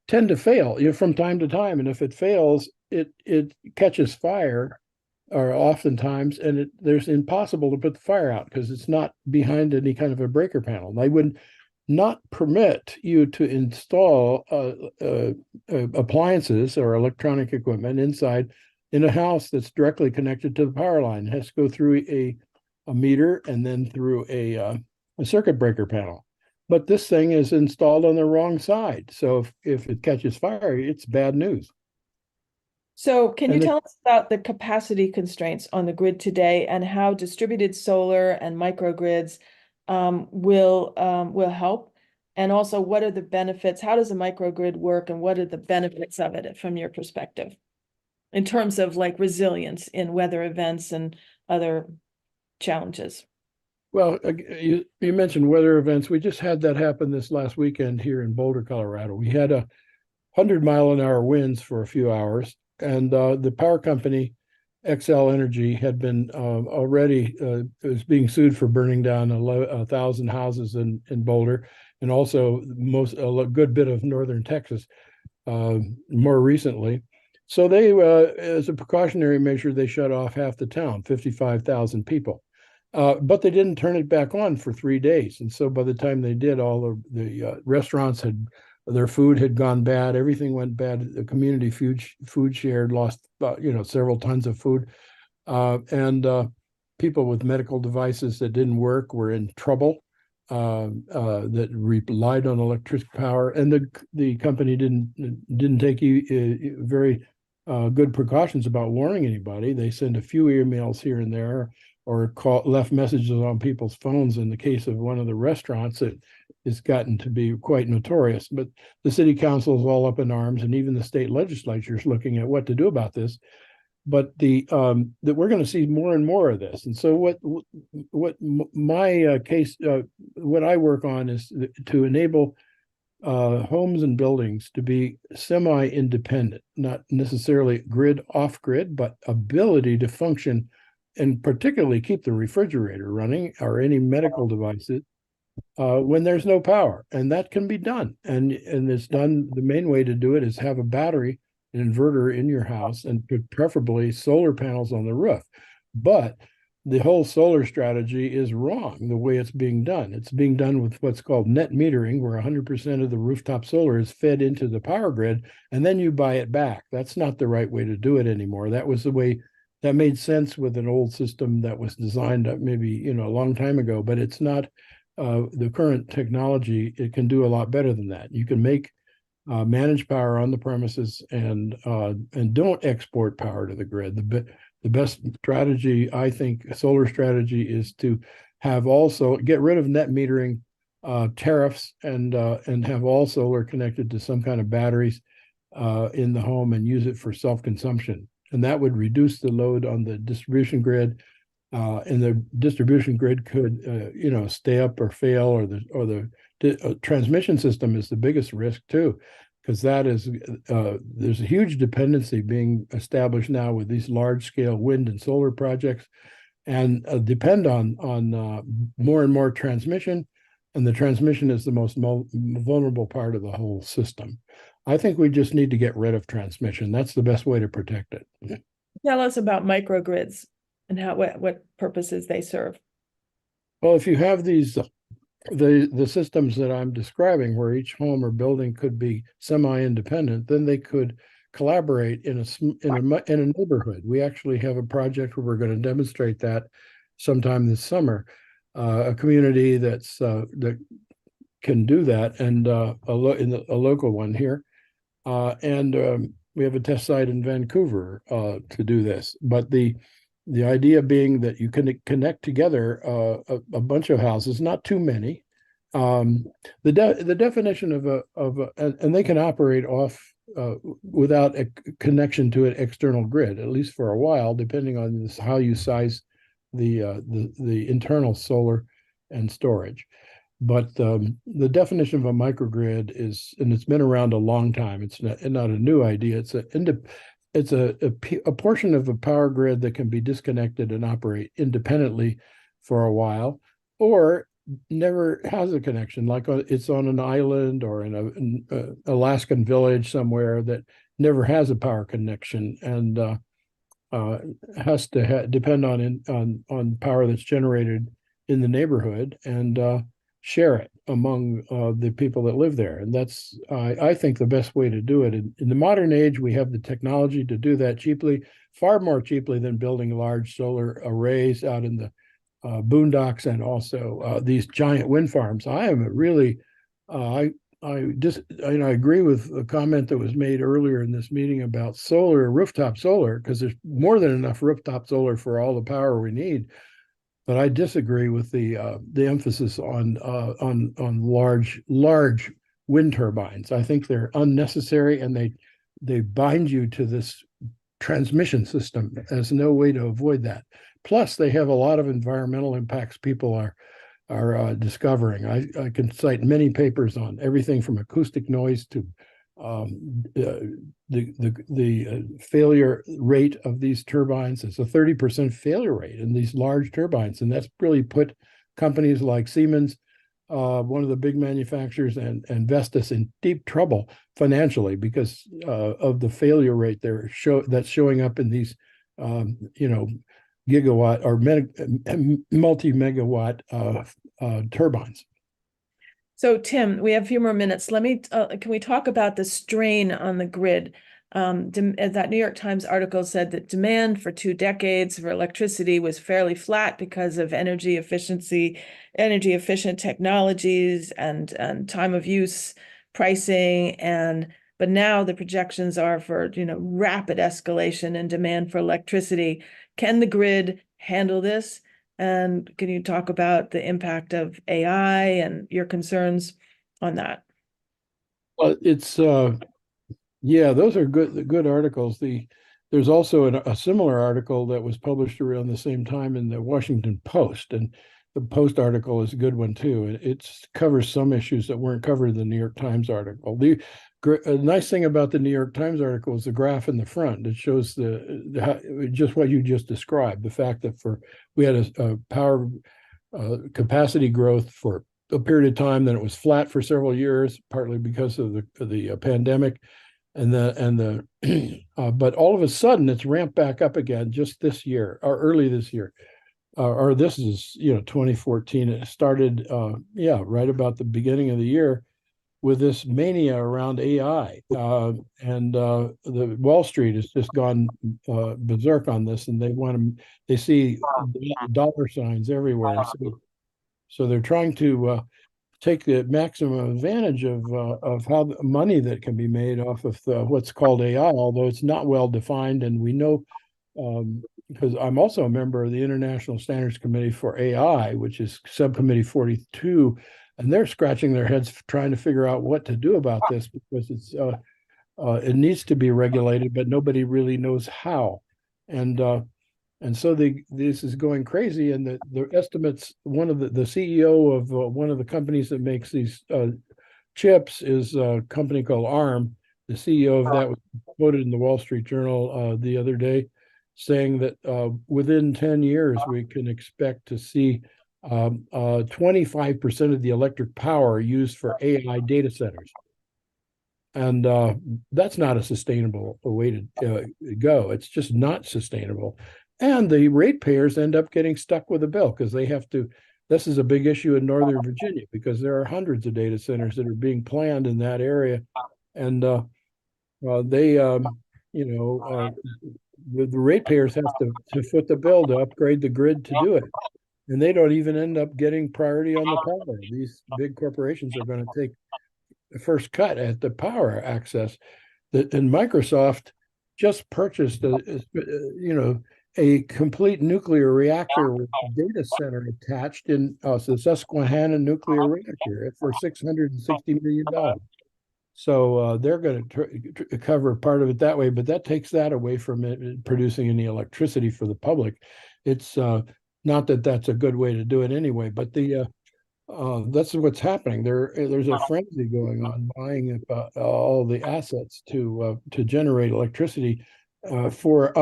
Speaker 11: tend to fail, from time to time. And if it fails, it catches fire, or oftentimes, and there's impossible to put the fire out because it's not behind any kind of a breaker panel. They would not permit you to install appliances or electronic equipment inside in a house that's directly connected to the power line. It has to go through a meter and then through a circuit breaker panel. But this thing is installed on the wrong side. So if it catches fire, it's bad news.
Speaker 9: So can you tell us about the capacity constraints on the grid today and how distributed solar and microgrids will help? And also, what are the benefits? How does a microgrid work, and what are the benefits of it from your perspective in terms of like resilience in weather events and other challenges?
Speaker 11: Well, you mentioned weather events. We just had that happen this last weekend here in Boulder, Colorado. We had 100-mile-an-hour winds for a few hours. And the power company, XL Energy, had been already was being sued for burning down 1,000 houses in Boulder, and also a good bit of northern Texas more recently. So they, as a precautionary measure, they shut off half the town, 55,000 people. But they didn't turn it back on for 3 days. And so by the time they did, all of the restaurants their food had gone bad. Everything went bad. The community food shared, lost, several tons of food. And people with medical devices that didn't work were in trouble, that relied on electric power. And the company didn't take very good precautions about warning anybody. They sent a few emails here and there, or left messages on people's phones. In the case of one of the restaurants, it has gotten to be quite notorious. But the city council is all up in arms, and even the state legislature is looking at what to do about this. But that we're going to see more and more of this. And so what my case, what I work on is to enable homes and buildings to be semi-independent, not necessarily off-grid, but ability to function, and particularly keep the refrigerator running or any medical devices when there's no power. And that can be done. And it's done. The main way to do it is have a battery, an inverter in your house, and preferably solar panels on the roof. But the whole solar strategy is wrong the way it's being done. It's being done with what's called net metering, where 100% of the rooftop solar is fed into the power grid, and then you buy it back. That's not the right way to do it anymore. That was the way that made sense with an old system that was designed maybe, a long time ago, but it's not the current technology. It can do a lot better than that. You can manage power on the premises and don't export power to the grid. The best strategy, I think, solar strategy, is to have also get rid of net metering tariffs and have all solar connected to some kind of batteries in the home and use it for self-consumption. And that would reduce the load on the distribution grid, and the distribution grid could, stay up or fail, or the transmission system is the biggest risk too, because that is there's a huge dependency being established now with these large-scale wind and solar projects, and depend on more and more transmission, and the transmission is the most vulnerable part of the whole system. I think we just need to get rid of transmission. That's the best way to protect it.
Speaker 9: Tell us about microgrids and what purposes they serve.
Speaker 11: Well, if you have these, the systems that I'm describing, where each home or building could be semi-independent, then they could collaborate in a neighborhood. We actually have a project where we're going to demonstrate that sometime this summer. A community that can do that, and a local one here. We have a test site in Vancouver to do this. But the idea being that you can connect together a bunch of houses, not too many. The definition of and they can operate off without a connection to an external grid, at least for a while, depending on this, how you size the internal solar and storage. But the definition of a microgrid is, and it's been around a long time. It's not a new idea. It's a portion of a power grid that can be disconnected and operate independently for a while, or never has a connection, like it's on an island or in an Alaskan village somewhere that never has a power connection, and has to depend on power that's generated in the neighborhood and share it among the people that live there. And that's, I think, the best way to do it. In the modern age, we have the technology to do that cheaply, far more cheaply than building large solar arrays out in the boondocks, and also these giant wind farms. I am really, I agree with the comment that was made earlier in this meeting about rooftop solar, because there's more than enough rooftop solar for all the power we need. But I disagree with the emphasis on large wind turbines. I think they're unnecessary, and they bind you to this transmission system. There's no way to avoid that. Plus, they have a lot of environmental impacts people are discovering. I can cite many papers on everything from acoustic noise to the failure rate of these turbines. It's a 30% failure rate in these large turbines, and that's really put companies like Siemens, one of the big manufacturers, and Vestas in deep trouble financially because of the failure rate that's showing up in these gigawatt or multi-megawatt turbines.
Speaker 9: So Tim, we have a few more minutes. Can we talk about the strain on the grid? That New York Times article said that demand for 2 decades for electricity was fairly flat because of energy efficient technologies and time of use pricing, but now the projections are for rapid escalation in demand for electricity. Can the grid handle this? And can you talk about the impact of AI and your concerns on that?
Speaker 11: Well, it's those are good articles. There's also a similar article that was published around the same time in the Washington Post, and the Post article is a good one too. It covers some issues that weren't covered in the New York Times article. A nice thing about the New York Times article is the graph in the front. It shows just what you just described, the fact that we had a power capacity growth for a period of time, then it was flat for several years, partly because of the pandemic, but all of a sudden it's ramped back up again just this year, or early this year, or this is 2014. It started right about the beginning of the year with this mania around AI, and the Wall Street has just gone berserk on this, and they see dollar signs everywhere. So they're trying to take the maximum advantage of how the money that can be made off of what's called AI, although it's not well defined. And we know, because I'm also a member of the International Standards Committee for AI, which is Subcommittee 42, and they're scratching their heads trying to figure out what to do about this, because it needs to be regulated, but nobody really knows how. And so this is going crazy. And the estimates, one of the CEO of one of the companies that makes these chips is a company called ARM. The CEO of that was quoted in the Wall Street Journal the other day, saying that within 10 years, we can expect to see 25% of the electric power used for AI data centers. And that's not a sustainable way to go. It's just not sustainable. And the ratepayers end up getting stuck with a bill because they have to. This is a big issue in Northern Virginia because there are hundreds of data centers that are being planned in that area. And the ratepayers have to foot the bill to upgrade the grid to do it. And they don't even end up getting priority on the power. These big corporations are going to take the first cut at the power access. And Microsoft just purchased a complete nuclear reactor with a data center attached in the Susquehanna nuclear reactor for $660 million. So they're going to cover part of it that way, but that takes that away from it producing any electricity for the public. It's not that that's a good way to do it anyway, but that's what's happening. There's a frenzy going on buying all the assets to generate electricity for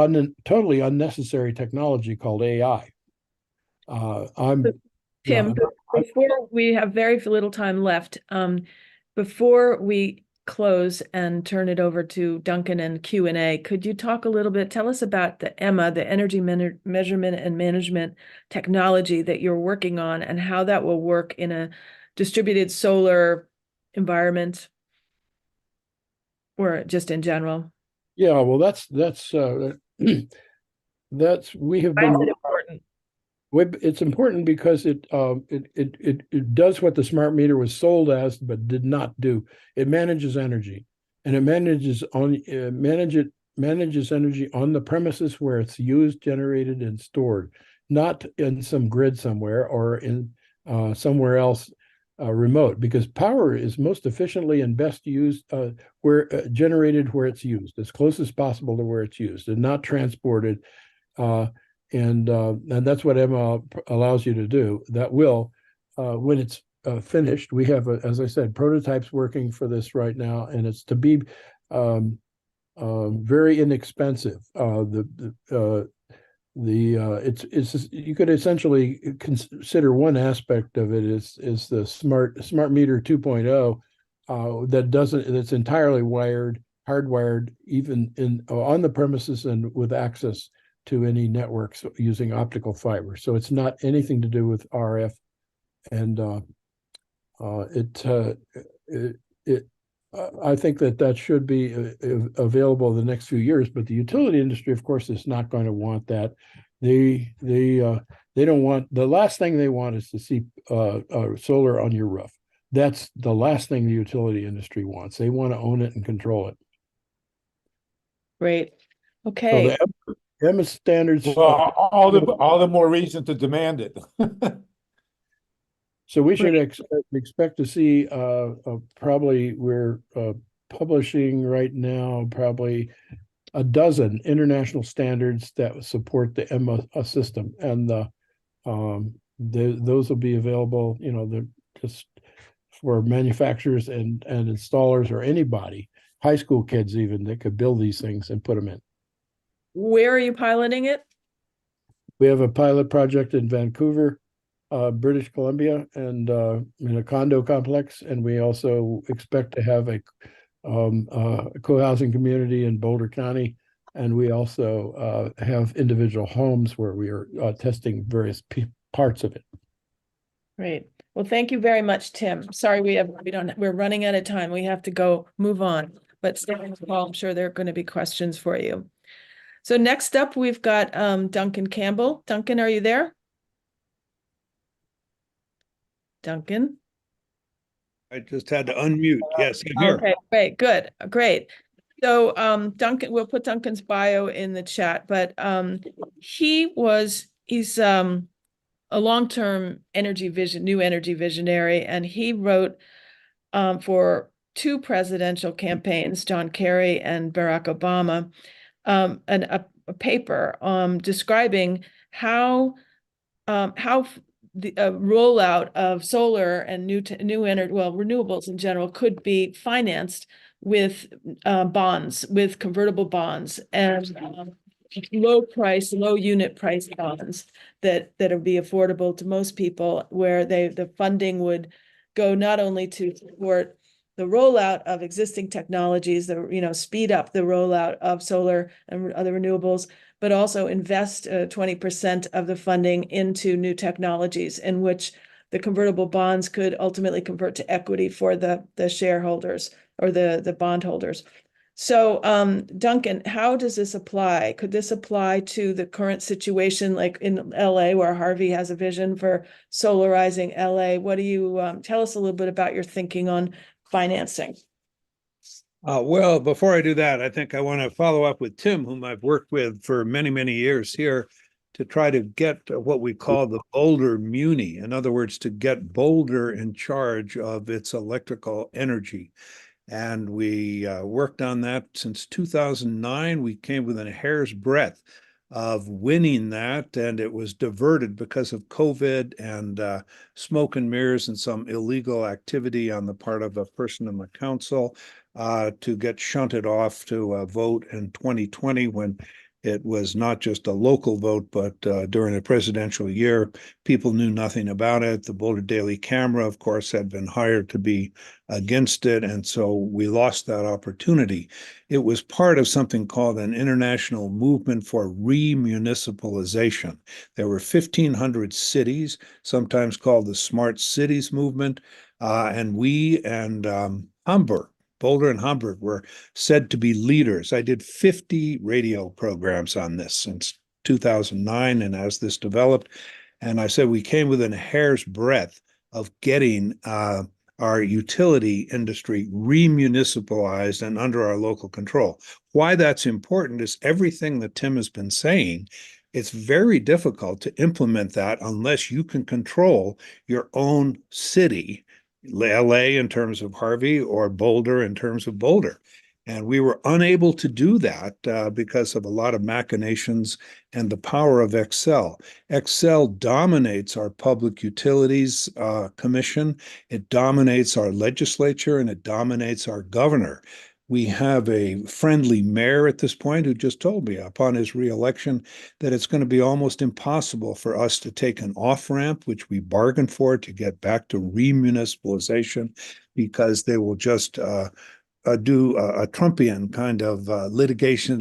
Speaker 11: totally unnecessary technology called AI.
Speaker 9: Tim, before we have very little time left, before we close and turn it over to Duncan and Q&A, could you talk a little bit, tell us about the EMMA, the Energy Measurement and Management technology that you're working on, and how that will work in a distributed solar environment, or just in general?
Speaker 11: Yeah, well, that's we have been.
Speaker 9: Important.
Speaker 11: It's important because it does what the smart meter was sold as, but did not do. It manages energy, and it manages energy on the premises where it's used, generated, and stored, not in some grid somewhere or in somewhere else remote. Because power is most efficiently and best used generated where it's used, as close as possible to where it's used, and not transported. And that's what EMMA allows you to do. That will, when it's finished, we have, as I said, prototypes working for this right now, and it's to be very inexpensive. It's you could essentially consider one aspect of it is the smart meter 2.0 that's entirely hardwired, even on the premises and with access to any networks using optical fiber. So it's not anything to do with RF, and I think that should be available in the next few years. But the utility industry, of course, is not going to want that. They don't want, the last thing they want is to see solar on your roof. That's the last thing the utility industry wants. They want to own it and control it.
Speaker 9: Great. Okay.
Speaker 11: So the EMMA standards.
Speaker 1: Well, all the more reason to demand it.
Speaker 11: So we should expect to see probably we're publishing right now probably a dozen international standards that support the EMMA system, and those will be available. They're just for manufacturers and installers or anybody, high school kids even, that could build these things and put them in.
Speaker 9: Where are you piloting it?
Speaker 11: We have a pilot project in Vancouver, British Columbia, and in a condo complex, and we also expect to have a co-housing community in Boulder County, and we also have individual homes where we are testing various parts of it.
Speaker 9: Great. Well, thank you very much, Tim. Sorry, we're running out of time. We have to move on, but stay on the call. I'm sure there are going to be questions for you. So next up, we've got Duncan Campbell. Duncan, are you there? Duncan?
Speaker 12: I just had to unmute. Yes, I'm here.
Speaker 9: Okay, great, good, great. So Duncan, we'll put Duncan's bio in the chat, but he's a long-term new energy visionary, and he wrote for 2 presidential campaigns, John Kerry and Barack Obama, a paper describing how the rollout of solar and new energy, renewables in general, could be financed with bonds, with convertible bonds, and low unit price bonds that would be affordable to most people, where the funding would go not only to support the rollout of existing technologies, speed up the rollout of solar and other renewables, but also invest 20% of the funding into new technologies, in which the convertible bonds could ultimately convert to equity for the shareholders or the bondholders. So, Duncan, how does this apply? Could this apply to the current situation, like in LA, where Harvey has a vision for solarizing LA? What do you tell us a little bit about your thinking on financing?
Speaker 12: Well, before I do that, I think I want to follow up with Tim, whom I've worked with for many, many years here, to try to get what we call the Boulder Muni. In other words, to get Boulder in charge of its electrical energy. And we worked on that since 2009. We came within a hair's breadth of winning that, and it was diverted because of COVID and smoke and mirrors and some illegal activity on the part of a person in the council to get shunted off to a vote in 2020 when it was not just a local vote, but during a presidential year, people knew nothing about it. The Boulder Daily Camera, of course, had been hired to be against it, and so we lost that opportunity. It was part of something called an international movement for remunicipalization. There were 1,500 cities, sometimes called the Smart Cities Movement, and we and Hamburg, Boulder and Hamburg were said to be leaders. I did 50 radio programs on this since 2009, and as this developed, and I said we came within a hair's breadth of getting our utility industry remunicipalized and under our local control. Why that's important is everything that Tim has been saying. It's very difficult to implement that unless you can control your own city, LA in terms of Harvey or Boulder in terms of Boulder. And we were unable to do that because of a lot of machinations and the power of Excel. Excel dominates our Public Utilities Commission, it dominates our legislature, and it dominates our governor. We have a friendly mayor at this point who just told me upon his reelection that it's going to be almost impossible for us to take an off-ramp, which we bargained for to get back to remunicipalization, because they will just do a Trumpian kind of litigation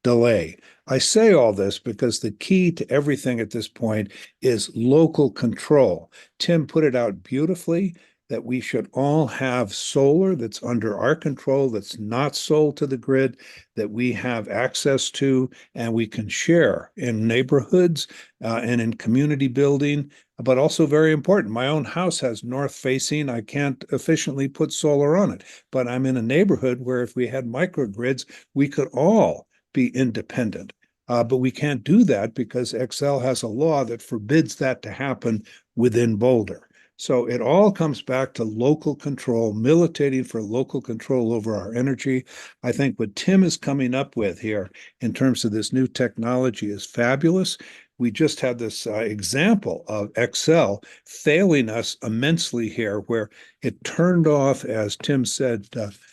Speaker 12: delay. I say all this because the key to everything at this point is local control. Tim put it out beautifully that we should all have solar that's under our control, that's not sold to the grid, that we have access to, and we can share in neighborhoods and in community building. But also very important, my own house has north facing. I can't efficiently put solar on it, but I'm in a neighborhood where if we had microgrids, we could all be independent. But we can't do that because Excel has a law that forbids that to happen within Boulder. So it all comes back to local control, militating for local control over our energy. I think what Tim is coming up with here in terms of this new technology is fabulous. We just had this example of Excel failing us immensely here, where it turned off, as Tim said,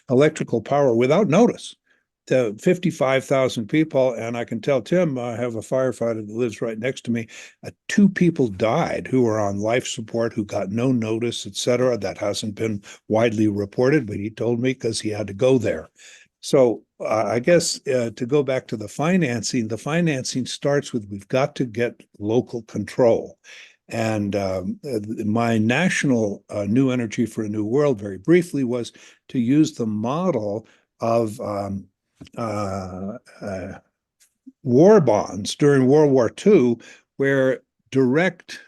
Speaker 12: electrical power without notice to 55,000 people. And I can tell Tim, I have a firefighter that lives right next to me. 2 people died who were on life support, who got no notice, et cetera. That hasn't been widely reported, but he told me because he had to go there. So I guess to go back to the financing starts with we've got to get local control. And my national New Energy for a New World, very briefly, was to use the model of war bonds during World War II, where direct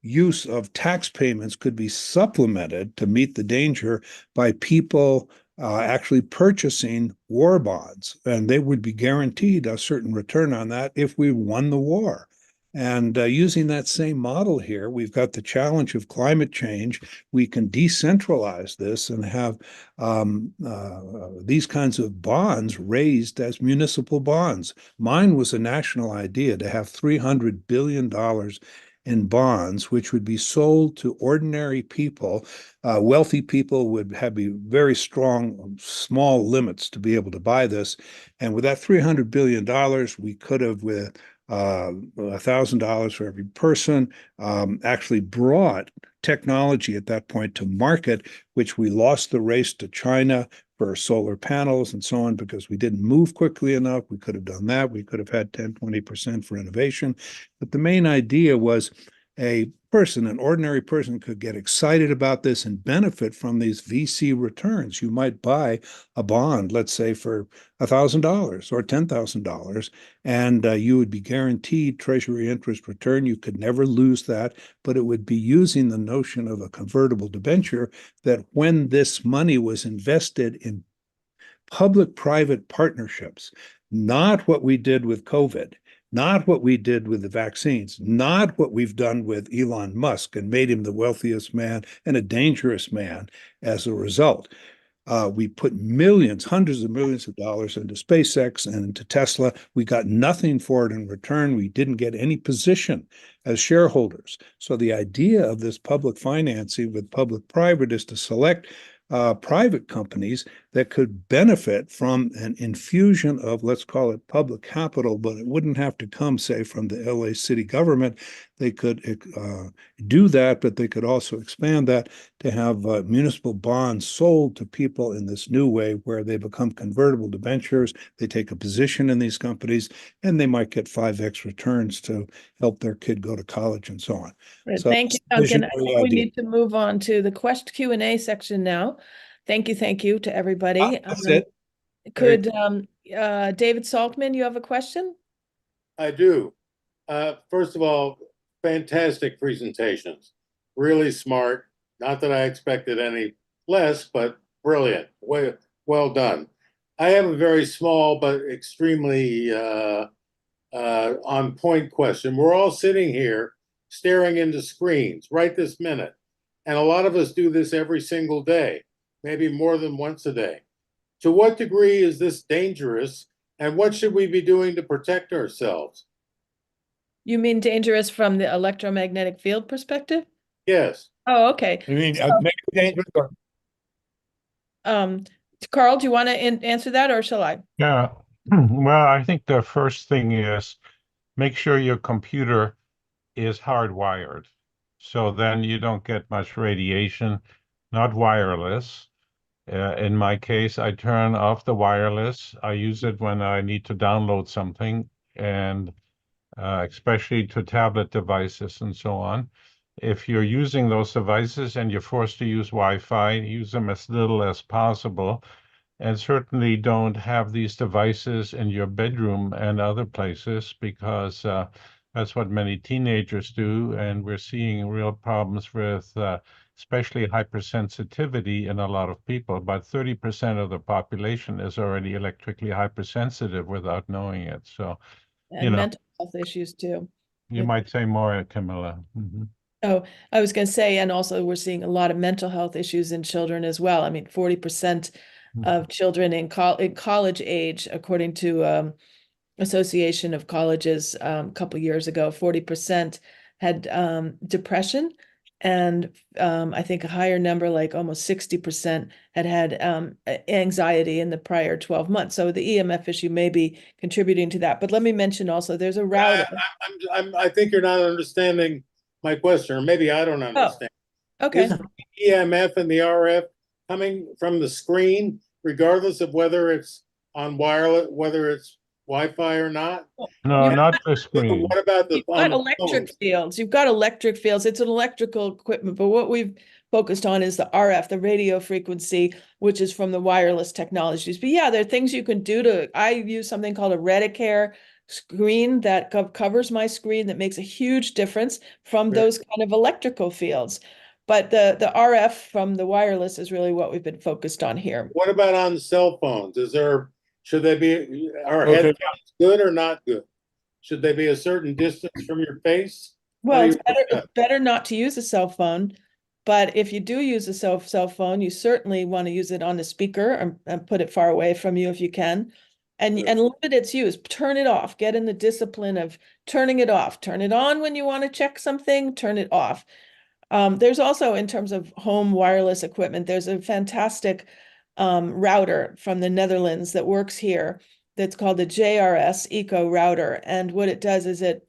Speaker 12: use of tax payments could be supplemented to meet the danger by people actually purchasing war bonds, and they would be guaranteed a certain return on that if we won the war. And using that same model here, we've got the challenge of climate change. We can decentralize this and have these kinds of bonds raised as municipal bonds. Mine was a national idea to have $300 billion in bonds, which would be sold to ordinary people. Wealthy people would have very strong, small limits to be able to buy this. And with that $300 billion, we could have, with $1,000 for every person, actually brought technology at that point to market, which we lost the race to China for solar panels and so on because we didn't move quickly enough. We could have done that. We could have had 10, 20% for innovation. But the main idea was an ordinary person could get excited about this and benefit from these VC returns. You might buy a bond, let's say for $1,000 or $10,000, and you would be guaranteed treasury interest return. You could never lose that, but it would be using the notion of a convertible debenture that when this money was invested in public-private partnerships, not what we did with COVID, not what we did with the vaccines, not what we've done with Elon Musk and made him the wealthiest man and a dangerous man as a result. We put millions, hundreds of millions of dollars into SpaceX and into Tesla. We got nothing for it in return. We didn't get any position as shareholders. So the idea of this public financing with public-private is to select private companies that could benefit from an infusion of, let's call it public capital, but it wouldn't have to come, say, from the LA city government. They could do that, but they could also expand that to have municipal bonds sold to people in this new way where they become convertible debentures. They take a position in these companies and they might get 5x returns to help their kid go to college and so on.
Speaker 9: Right.
Speaker 12: So
Speaker 9: Thank you, Duncan. I think we
Speaker 12: idea.
Speaker 9: need to move on to the Q&A section now. Thank you to everybody.
Speaker 12: That's it.
Speaker 9: Could David Saltman, you have a question?
Speaker 13: I do. First of all, fantastic presentations. Really smart. Not that I expected any less, but brilliant. Well done. I have a very small but extremely on point question. We're all sitting here staring into screens right this minute. And a lot of us do this every single day, maybe more than once a day. To what degree is this dangerous, and what should we be doing to protect ourselves?
Speaker 9: You mean dangerous from the electromagnetic field perspective?
Speaker 13: Yes.
Speaker 9: Oh, okay.
Speaker 1: You mean make it dangerous or
Speaker 9: Carl, do you want to answer that, or shall I?
Speaker 10: Yeah. Well, I think the first thing is make sure your computer is hardwired. So then you don't get much radiation, not wireless. In my case, I turn off the wireless. I use it when I need to download something, and especially to tablet devices and so on. If you're using those devices and you're forced to use Wi-Fi, use them as little as possible. And certainly don't have these devices in your bedroom and other places, because that's what many teenagers do. And we're seeing real problems with especially hypersensitivity in a lot of people. About 30% of the population is already electrically hypersensitive without knowing it. So,
Speaker 9: And mental health issues too.
Speaker 10: You might say more, Camilla. Mm-hmm.
Speaker 9: Oh, I was going to say, and also we're seeing a lot of mental health issues in children as well. I mean, 40% of children in college age, according to Association of Colleges a couple years ago, 40% had depression, and I think a higher number, like almost 60%, had anxiety in the prior 12 months. So the EMF issue may be contributing to that. But let me mention also, there's a router.
Speaker 13: I think you're not understanding my question, or maybe I don't understand.
Speaker 9: Oh, okay.
Speaker 13: Is the EMF and the RF coming from the screen, regardless of whether it's on wireless, whether it's Wi-Fi or not?
Speaker 10: No, not the screen.
Speaker 13: What about the
Speaker 9: electric fields? You've got electric fields. It's an electrical equipment, but what we've focused on is the RF, the radio frequency, which is from the wireless technologies. But yeah, there are things you can do I use something called a Reactor screen that covers my screen that makes a huge difference from those kind of electrical fields. But the RF from the wireless is really what we've been focused on here.
Speaker 13: What about on cell phones? Should they be, are headphones good or not good? Should they be a certain distance from your face?
Speaker 9: Well, it's better not to use a cell phone. But if you do use a cell phone, you certainly want to use it on the speaker and put it far away from you if you can. And limit its use. Turn it off. Get in the discipline of turning it off. Turn it on when you want to check something. Turn it off. There's also, in terms of home wireless equipment, there's a fantastic router from the Netherlands that works here that's called the JRS Eco Router. And what it does is it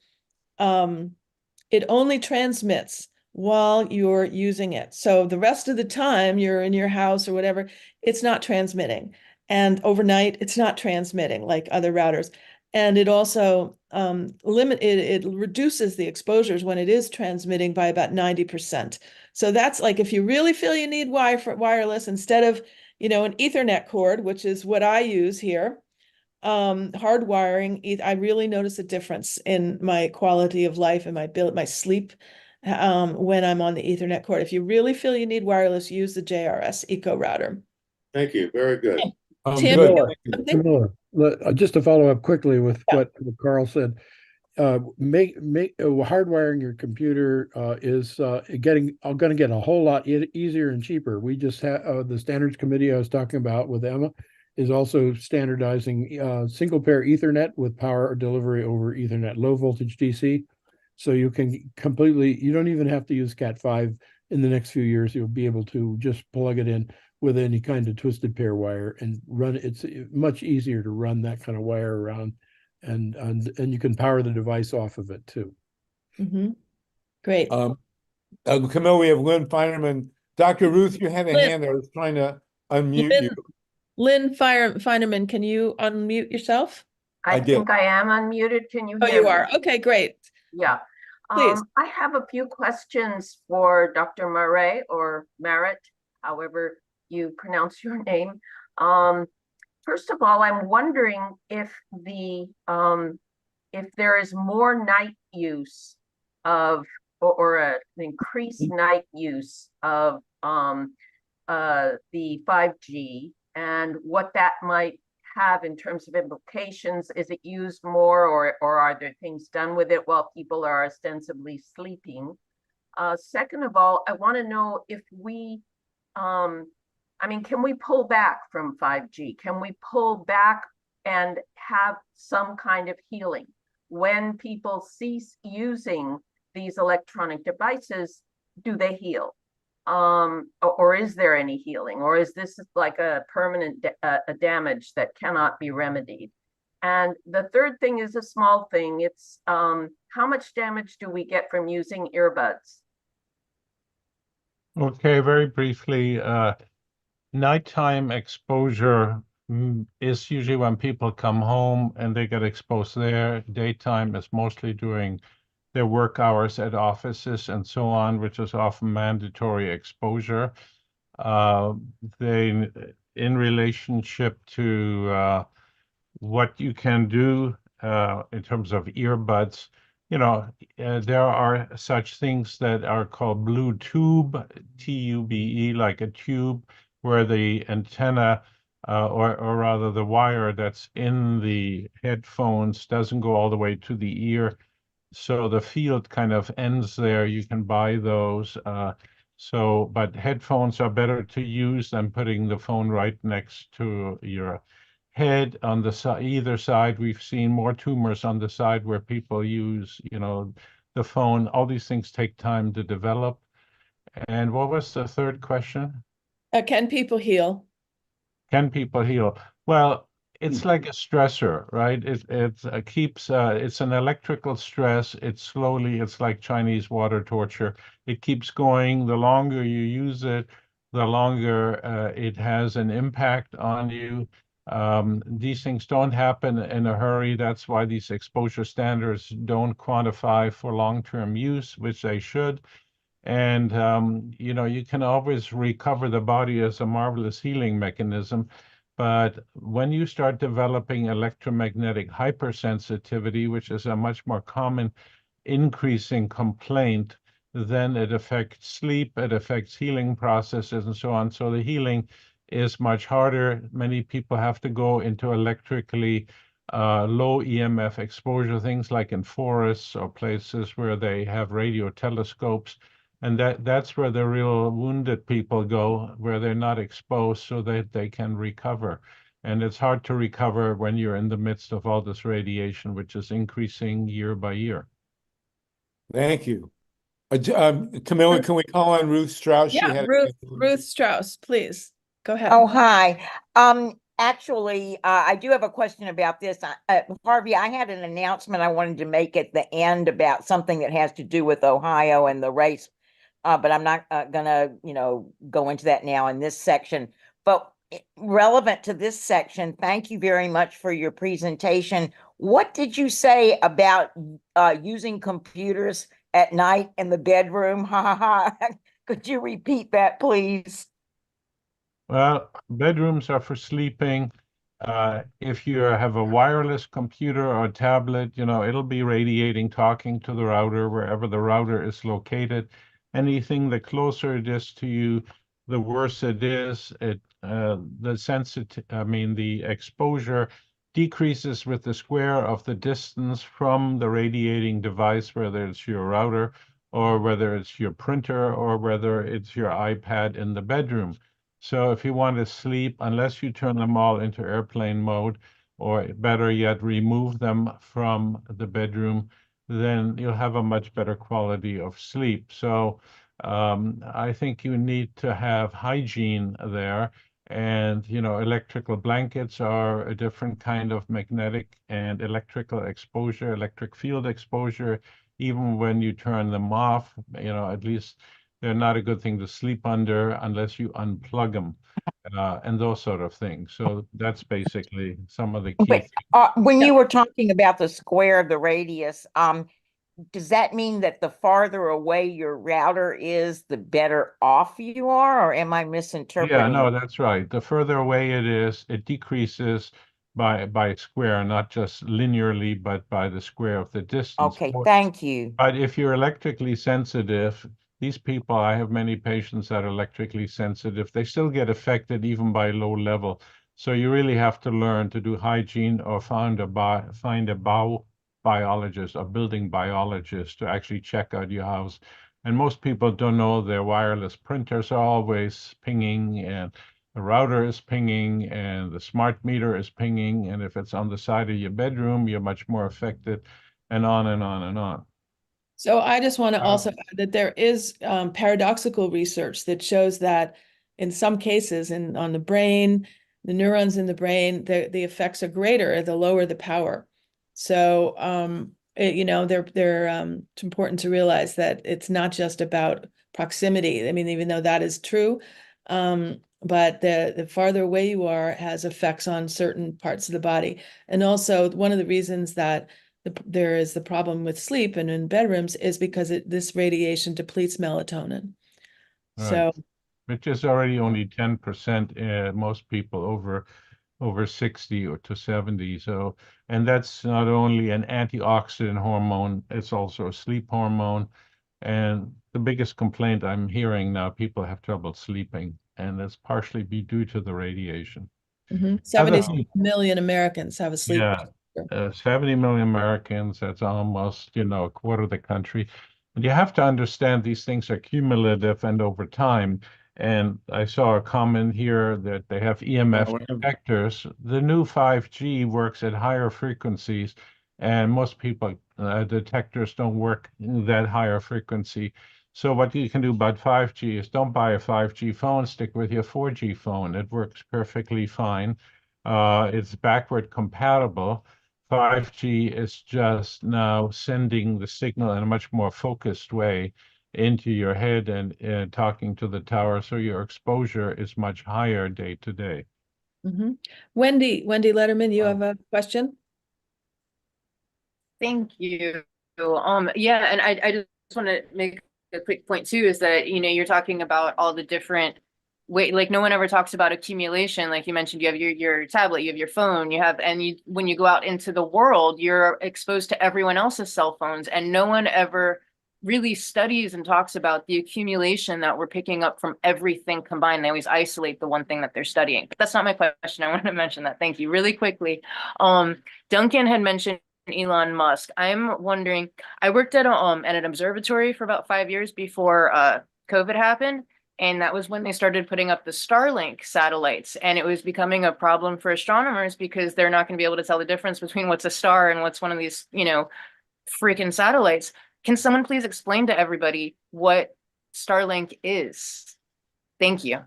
Speaker 9: only transmits while you're using it. So the rest of the time you're in your house or whatever, it's not transmitting. And overnight, it's not transmitting like other routers. And it also it reduces the exposures when it is transmitting by about 90%. So that's like, if you really feel you need wireless, instead of, an Ethernet cord, which is what I use here, hardwiring, I really notice a difference in my quality of life and my sleep when I'm on the Ethernet cord. If you really feel you need wireless, use the JRS Eco Router.
Speaker 13: Thank you. Very good.
Speaker 9: Tim,
Speaker 11: Camilla, just to follow up quickly with what Carl said, hardwiring your computer is going to get a whole lot easier and cheaper. We just had the standards committee I was talking about with Emma is also standardizing single pair Ethernet with power delivery over Ethernet, low voltage DC. So you can you don't even have to use Cat5 in the next few years. You'll be able to just plug it in with any kind of twisted pair wire and run. It's much easier to run that kind of wire around, and you can power the device off of it too.
Speaker 9: Mm-hmm. Great.
Speaker 1: Camille, we have Lynn Feinerman. Dr. Ruth, you had a hand. I was trying to unmute you.
Speaker 9: Lynn Feinerman, can you unmute yourself?
Speaker 1: I did.
Speaker 14: think I am unmuted. Can you
Speaker 9: Oh,
Speaker 14: hear
Speaker 9: you
Speaker 14: me?
Speaker 9: are. Okay, great.
Speaker 14: Yeah.
Speaker 9: Please.
Speaker 14: I have a few questions for Dr. Murray or Merritt, however you pronounce your name. First of all, I'm wondering if there is more night use of or an increased night use of the 5G and what that might have in terms of implications. Is it used more, or are there things done with it while people are ostensibly sleeping? Second of all, I want to know if we, can we pull back from 5G? Can we pull back and have some kind of healing? When people cease using these electronic devices, do they heal? Or is there any healing? Or is this like a permanent damage that cannot be remedied? And the third thing is a small thing. It's how much damage do we get from using earbuds?
Speaker 10: Okay, very briefly, nighttime exposure is usually when people come home and they get exposed there. Daytime is mostly during their work hours at offices and so on, which is often mandatory exposure. In relationship to what you can do in terms of earbuds, there are such things that are called blue tube, T-U-B-E, like a tube, where the antenna, or rather the wire that's in the headphones doesn't go all the way to the ear. So the field kind of ends there. You can buy those. But headphones are better to use than putting the phone right next to your head. On the either side, we've seen more tumors on the side where people use, the phone. All these things take time to develop. And what was the third question?
Speaker 9: Can people heal?
Speaker 10: Can people heal? Well, it's like a stressor, right? It keeps, it's an electrical stress. It's like Chinese water torture. It keeps going. The longer you use it, the longer it has an impact on you. These things don't happen in a hurry. That's why these exposure standards don't quantify for long-term use, which they should. And, you can always recover the body as a marvelous healing mechanism. But when you start developing electromagnetic hypersensitivity, which is a much more common increasing complaint, then it affects sleep, it affects healing processes and so on. So the healing is much harder. Many people have to go into electrically low EMF exposure, things like in forests or places where they have radio telescopes. And that's where the real wounded people go, where they're not exposed so that they can recover. And it's hard to recover when you're in the midst of all this radiation, which is increasing year by year.
Speaker 1: Thank you. Camilla, can we call on Ruth Strauss?
Speaker 9: Yeah, Ruth Strauss, please. Go ahead.
Speaker 15: Oh, hi. Actually, I do have a question about this. Harvey, I had an announcement I wanted to make at the end about something that has to do with Ohio and the race. But I'm not gonna, go into that now in this section. But relevant to this section, thank you very much for your presentation. What did you say about using computers at night in the bedroom? Ha ha ha. Could you repeat that, please?
Speaker 10: Well, bedrooms are for sleeping. If you have a wireless computer or tablet, it'll be radiating, talking to the router wherever the router is located. Anything the closer it is to you, the worse it is. The exposure decreases with the square of the distance from the radiating device, whether it's your router or whether it's your printer or whether it's your iPad in the bedroom. So if you want to sleep, unless you turn them all into airplane mode, or better yet, remove them from the bedroom, then you'll have a much better quality of sleep. So I think you need to have hygiene there. And, you know, electrical blankets are a different kind of magnetic and electrical exposure, electric field exposure. Even when you turn them off, you know, at least they're not a good thing to sleep under unless you unplug them, and those sort of things. So that's basically some of the key things.
Speaker 15: When you were talking about the square of the radius, does that mean that the farther away your router is, the better off you are, or am I misinterpreting?
Speaker 10: Yeah, no, that's right. The further away it is, it decreases by square, not just linearly, but by the square of the distance.
Speaker 15: Okay, thank you.
Speaker 10: But if you're electrically sensitive, these people, I have many patients that are electrically sensitive, they still get affected even by low level. So you really have to learn to do hygiene or find a biologist, a building biologist to actually check out your house. And most people don't know their wireless printers are always pinging, and the router is pinging, and the smart meter is pinging. And if it's on the side of your bedroom, you're much more affected, and on and on and on.
Speaker 9: So I just want to also add that there is paradoxical research that shows that in some cases on the brain, the neurons in the brain, the effects are greater the lower the power. So, you know, it's important to realize that it's not just about proximity. I mean, even though that is true, but the farther away you are has effects on certain parts of the body. And also one of the reasons that there is the problem with sleep and in bedrooms is because this radiation depletes melatonin.
Speaker 10: Right.
Speaker 9: So,
Speaker 10: which is already only 10%, most people over 60 or to 70. So, and that's not only an antioxidant hormone, it's also a sleep hormone. And the biggest complaint I'm hearing now, people have trouble sleeping, and that's partially due to the radiation.
Speaker 9: 70 million Americans have a sleep.
Speaker 10: Yeah, 70 million Americans, that's almost, you know, a quarter of the country. And you have to understand these things are cumulative and over time. And I saw a comment here that they have EMF detectors. The new 5G works at higher frequencies, and most people, detectors don't work that higher frequency. So what you can do about 5G is don't buy a 5G phone, stick with your 4G phone. It works perfectly fine. It's backward compatible. 5G is just now sending the signal in a much more focused way into your head and talking to the tower, so your exposure is much higher day to day.
Speaker 9: Wendy Lederman, you have a question?
Speaker 8: Thank you. Yeah, and I just want to make a quick point too, is that, you know, you're talking about all the different like no one ever talks about accumulation. Like you mentioned, you have your tablet, you have your phone, when you go out into the world, you're exposed to everyone else's cell phones, and no one ever really studies and talks about the accumulation that we're picking up from everything combined. They always isolate the one thing that they're studying. But that's not my question. I wanted to mention that. Thank you. Really quickly. Duncan had mentioned Elon Musk. I'm wondering, I worked at an observatory for about 5 years before COVID happened. And that was when they started putting up the Starlink satellites. And it was becoming a problem for astronomers because they're not going to be able to tell the difference between what's a star and what's one of these, you know, freaking satellites. Can someone please explain to everybody what Starlink is? Thank you.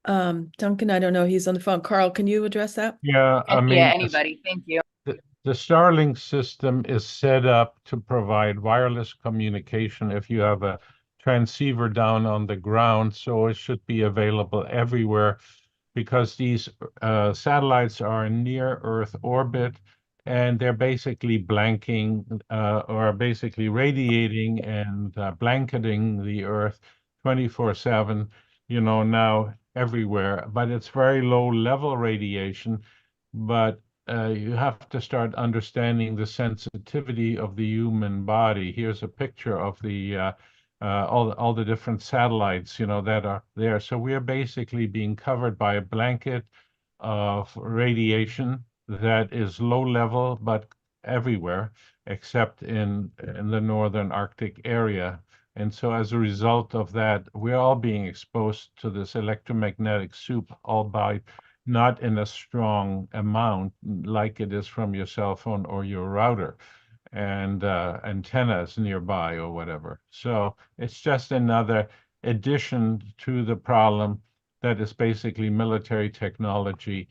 Speaker 9: Duncan, I don't know. He's on the phone. Carl, can you address that?
Speaker 10: Yeah, I mean,
Speaker 8: yeah, anybody. Thank you.
Speaker 10: The Starlink system is set up to provide wireless communication if you have a transceiver down on the ground, so it should be available everywhere because these satellites are in near Earth orbit, and they're basically blanking or basically radiating and blanketing the Earth 24/7, you know, now everywhere. But it's very low level radiation, but you have to start understanding the sensitivity of the human body. Here's a picture of the all the different satellites, you know, that are there. So we are basically being covered by a blanket of radiation that is low level, but everywhere except in the northern Arctic area. And so as a result of that, we're all being exposed to this electromagnetic soup, albeit not in a strong amount like it is from your cell phone or your router and antennas nearby or whatever. So it's just another addition to the problem that is basically military technology,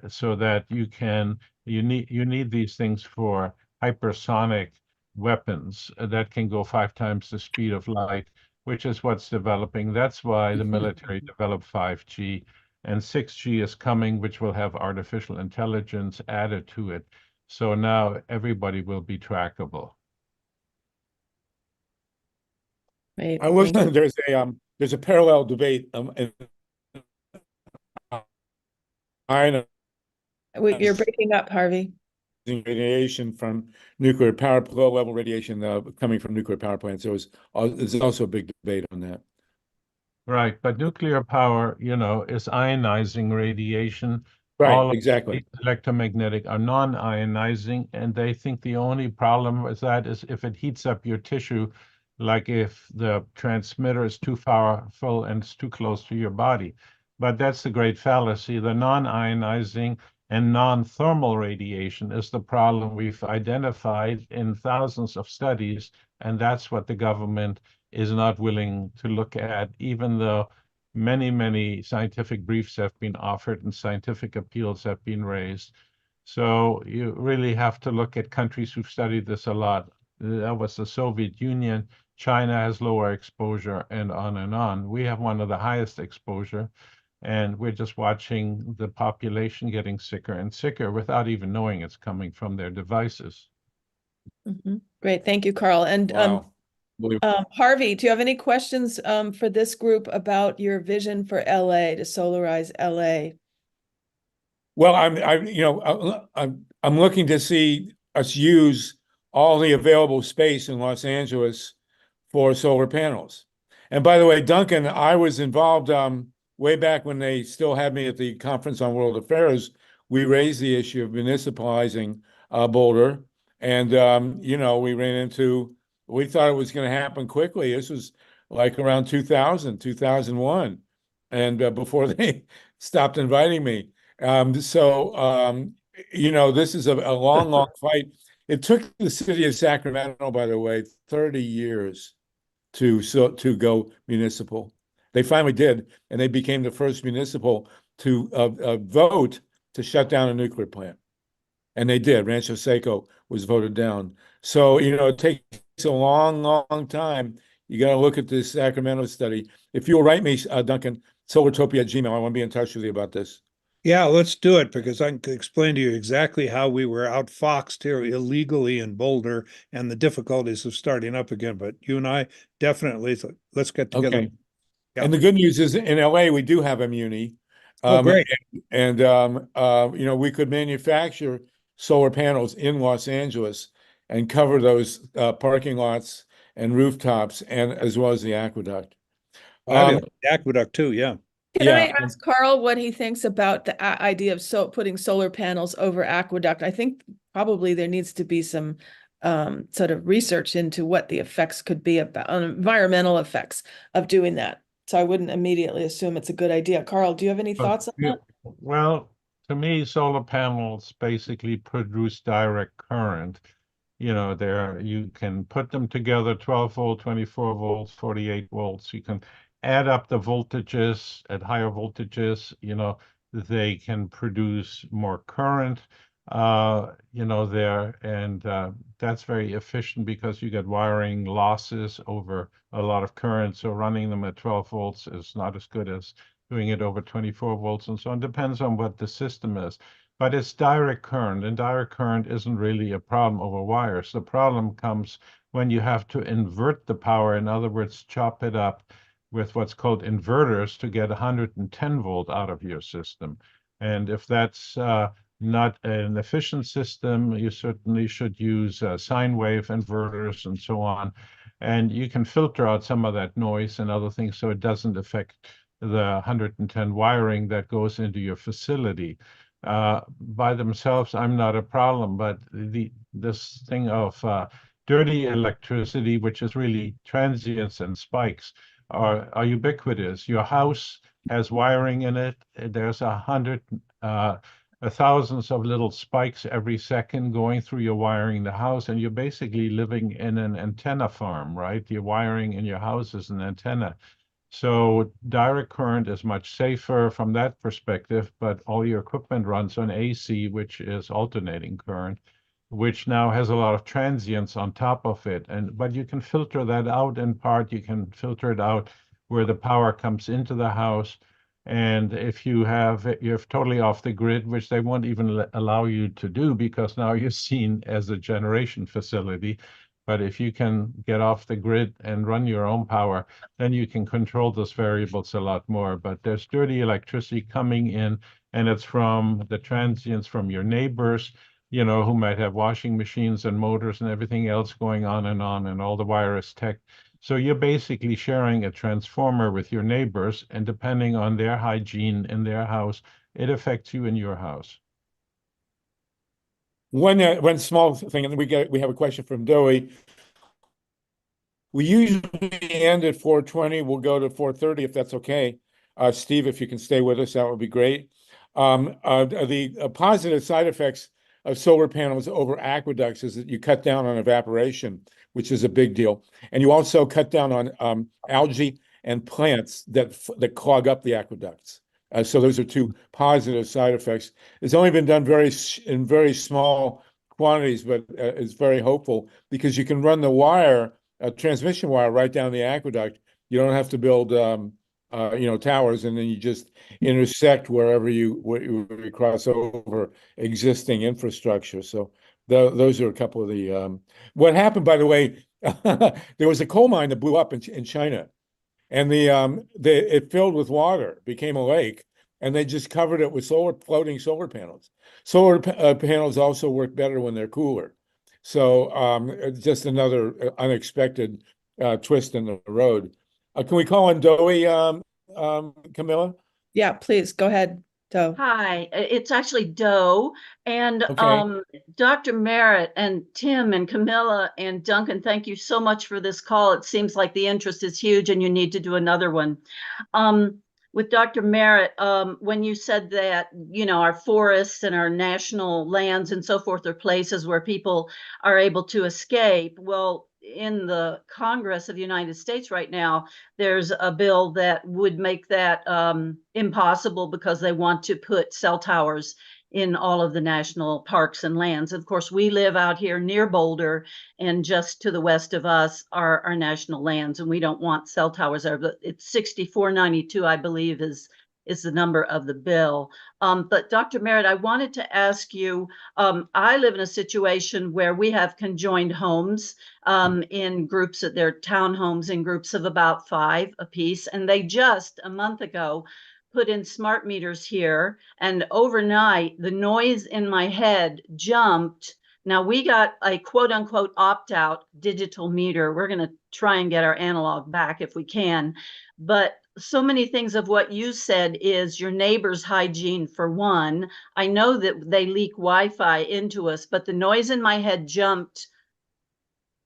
Speaker 10: so that you need these things for hypersonic weapons that can go 5 times the speed of light, which is what's developing. That's why the military developed 5G, and 6G is coming, which will have artificial intelligence added to it. So now everybody will be trackable.
Speaker 9: Right.
Speaker 1: I was there's a parallel debate
Speaker 9: You're breaking up, Harvey.
Speaker 1: radiation from nuclear power, low level radiation coming from nuclear power plants. There's also a big debate on that.
Speaker 10: Right, but nuclear power, is ionizing radiation.
Speaker 1: Right,
Speaker 10: All
Speaker 1: exactly.
Speaker 10: Electromagnetic are non-ionizing, and they think the only problem with that is if it heats up your tissue, like if the transmitter is too powerful and it's too close to your body. But that's the great fallacy. The non-ionizing and non-thermal radiation is the problem we've identified in thousands of studies, and that's what the government is not willing to look at, even though many, many scientific briefs have been offered and scientific appeals have been raised. So you really have to look at countries who've studied this a lot. That was the Soviet Union. China has lower exposure, and on and on. We have one of the highest exposure, and we're just watching the population getting sicker and sicker without even knowing it's coming from their devices.
Speaker 9: Great. Thank you, Carl. And
Speaker 1: Wow.
Speaker 9: Harvey, do you have any questions for this group about your vision for LA, to solarize LA?
Speaker 1: Well, I'm looking to see us use all the available space in Los Angeles for solar panels. And by the way, Duncan, I was involved way back when they still had me at the Conference on World Affairs. We raised the issue of municipalizing Boulder, and we thought it was going to happen quickly. This was like around 2000, 2001, and before they stopped inviting me. This is a long, long fight. It took the city of Sacramento, by the way, 30 years to go municipal. They finally did, and they became the first municipal to vote to shut down a nuclear plant. And they did. Rancho Seco was voted down. So, it takes a long, long time. You got to look at this Sacramento study. If you'll write me, Duncan, solartopia@gmail, I want to be in touch with you about this.
Speaker 12: Yeah, let's do it, because I can explain to you exactly how we were outfoxed here illegally in Boulder and the difficulties of starting up again. But you and I definitely, let's get together.
Speaker 1: Okay.
Speaker 12: Yeah.
Speaker 1: And the good news is in LA, we do have a muni.
Speaker 12: Oh, great.
Speaker 1: And we could manufacture solar panels in Los Angeles and cover those parking lots and rooftops, and as well as the aqueduct.
Speaker 12: The aqueduct too, yeah.
Speaker 9: Can I ask Carl what he thinks about the idea of putting solar panels over aqueduct? I think probably there needs to be some sort of research into what the effects could be about environmental effects of doing that. So I wouldn't immediately assume it's a good idea. Carl, do you have any thoughts on that?
Speaker 10: Well, to me, solar panels basically produce direct current. You can put them together, 12 volt, 24 volts, 48 volts. You can add up the voltages at higher voltages, they can produce more current, there. And that's very efficient because you get wiring losses over a lot of current. So running them at 12 volts is not as good as doing it over 24 volts and so on. Depends on what the system is. But it's direct current, and direct current isn't really a problem over wires. The problem comes when you have to invert the power, in other words, chop it up with what's called inverters to get 110 volt out of your system. And if that's not an efficient system, you certainly should use sine wave inverters and so on. And you can filter out some of that noise and other things so it doesn't affect the 110 wiring that goes into your facility. By themselves, I'm not a problem, but this thing of dirty electricity, which is really transients and spikes, are ubiquitous. Your house has wiring in it. There's thousands of little spikes every second going through your wiring in the house, and you're basically living in an antenna farm, right? Your wiring in your house is an antenna. So direct current is much safer from that perspective, but all your equipment runs on AC, which is alternating current, which now has a lot of transients on top of it. But you can filter that out in part. You can filter it out where the power comes into the house. And if you're totally off the grid, which they won't even allow you to do because now you're seen as a generation facility. But if you can get off the grid and run your own power, then you can control those variables a lot more. But there's dirty electricity coming in, and it's from the transients from your neighbors, who might have washing machines and motors and everything else going on, and all the wireless tech. So you're basically sharing a transformer with your neighbors, and depending on their hygiene in their house, it affects you in your house.
Speaker 1: One small thing, and we have a question from Doey. We usually end at 4:20. We'll go to 4:30 if that's okay. Steve, if you can stay with us, that would be great. The positive side effects of solar panels over aqueducts is that you cut down on evaporation, which is a big deal. And you also cut down on algae and plants that clog up the aqueducts. So those are two positive side effects. It's only been done in very small quantities, but it's very hopeful because you can run the wire, transmission wire, right down the aqueduct. You don't have to build towers, and then you just intersect wherever you cross over existing infrastructure. So those are a couple of the what happened, by the way. There was a coal mine that blew up in China, and it filled with water, became a lake, and they just covered it with floating solar panels. Solar panels also work better when they're cooler. So just another unexpected twist in the road. Can we call on Doey, Camilla?
Speaker 9: Yeah, please go ahead, Doe.
Speaker 16: Hi, it's actually Doe. And
Speaker 1: Okay.
Speaker 16: Dr. Merritt and Tim and Camilla and Duncan, thank you so much for this call. It seems like the interest is huge and you need to do another one. With Dr. Merritt, when you said that, our forests and our national lands and so forth are places where people are able to escape. Well, in the Congress of the United States right now, there's a bill that would make that impossible because they want to put cell towers in all of the national parks and lands. Of course, we live out here near Boulder, and just to the west of us are our national lands, and we don't want cell towers there. But it's 6492, I believe, is the number of the bill. But Dr. Merritt, I wanted to ask you, I live in a situation where we have conjoined homes in groups of their townhomes in groups of about 5 apiece. And they just a month ago put in smart meters here. And overnight, the noise in my head jumped. Now we got a quote unquote opt out digital meter. We're going to try and get our analog back if we can. But so many things of what you said is your neighbor's hygiene for one. I know that they leak Wi-Fi into us, but the noise in my head jumped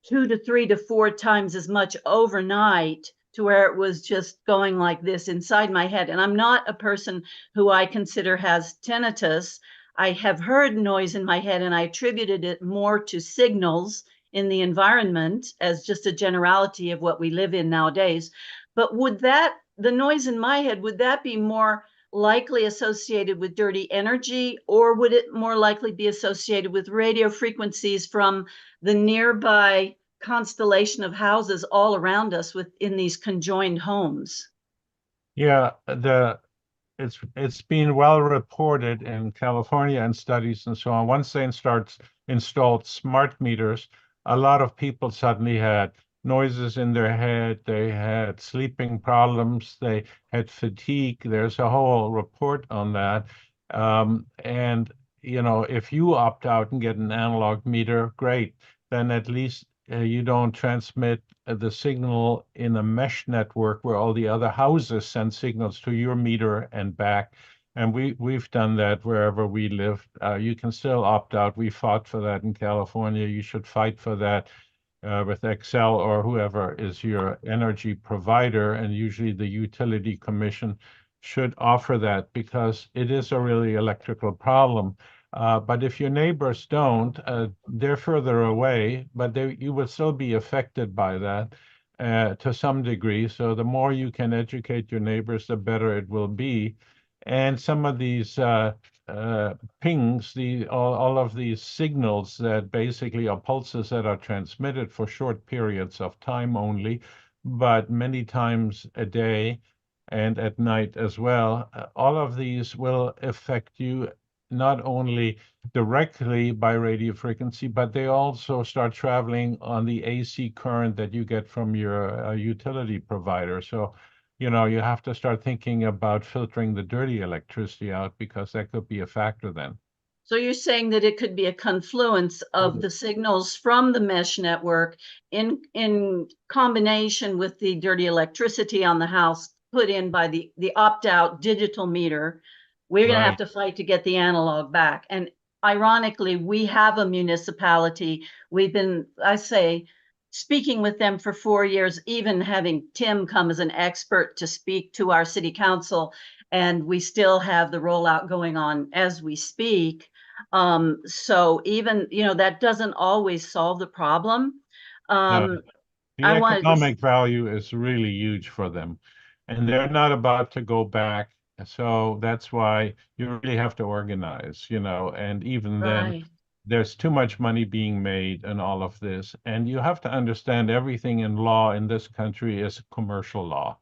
Speaker 16: 2 to 3 to 4 times as much overnight to where it was just going like this inside my head. And I'm not a person who I consider has tinnitus. I have heard noise in my head and I attributed it more to signals in the environment as just a generality of what we live in nowadays. But the noise in my head, would that be more likely associated with dirty energy, or would it more likely be associated with radio frequencies from the nearby constellation of houses all around us within these conjoined homes?
Speaker 10: Yeah, it's been well reported in California and studies and so on. Once they installed smart meters, a lot of people suddenly had noises in their head, they had sleeping problems, they had fatigue. There's a whole report on that. And if you opt out and get an analog meter, great. Then at least you don't transmit the signal in a mesh network where all the other houses send signals to your meter and back. And we've done that wherever we live. You can still opt out. We fought for that in California. You should fight for that with Excel or whoever is your energy provider. And usually the utility commission should offer that because it is a really electrical problem. But if your neighbors don't, they're further away, but you will still be affected by that to some degree. So the more you can educate your neighbors, the better it will be. And some of these pings, all of these signals that basically are pulses that are transmitted for short periods of time only, but many times a day and at night as well, all of these will affect you not only directly by radio frequency, but they also start traveling on the AC current that you get from your utility provider. So, you know, you have to start thinking about filtering the dirty electricity out because that could be a factor then.
Speaker 16: So you're saying that it could be a confluence of the signals from the mesh network in combination with the dirty electricity on the house put in by the opt-out digital meter. We're going to have to fight to get the analog back. And ironically, we have a municipality. We've been, I say, speaking with them for 4 years, even having Tim come as an expert to speak to our city council. And we still have the rollout going on as we speak. So even, you know, that doesn't always solve the problem.
Speaker 10: No, the economic value is really huge for them. And they're not about to go back. So that's why you really have to organize, you know, and even then there's too much money being made and all of this. And you have to understand everything in law in this country is commercial law.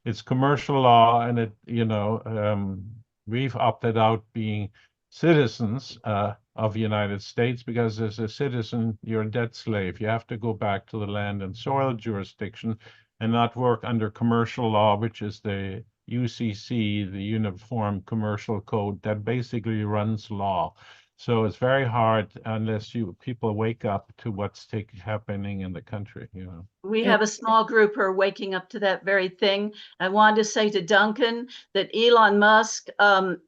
Speaker 10: It's commercial law, and it, you know, we've opted out being citizens of the United States because as a citizen, you're a debt slave. You have to go back to the land and soil jurisdiction and not work under commercial law, which is the UCC, the Uniform Commercial Code, that basically runs law. So it's very hard unless people wake up to what's happening in the country, you know.
Speaker 16: We have a small group who are waking up to that very thing. I wanted to say to Duncan that Elon Musk,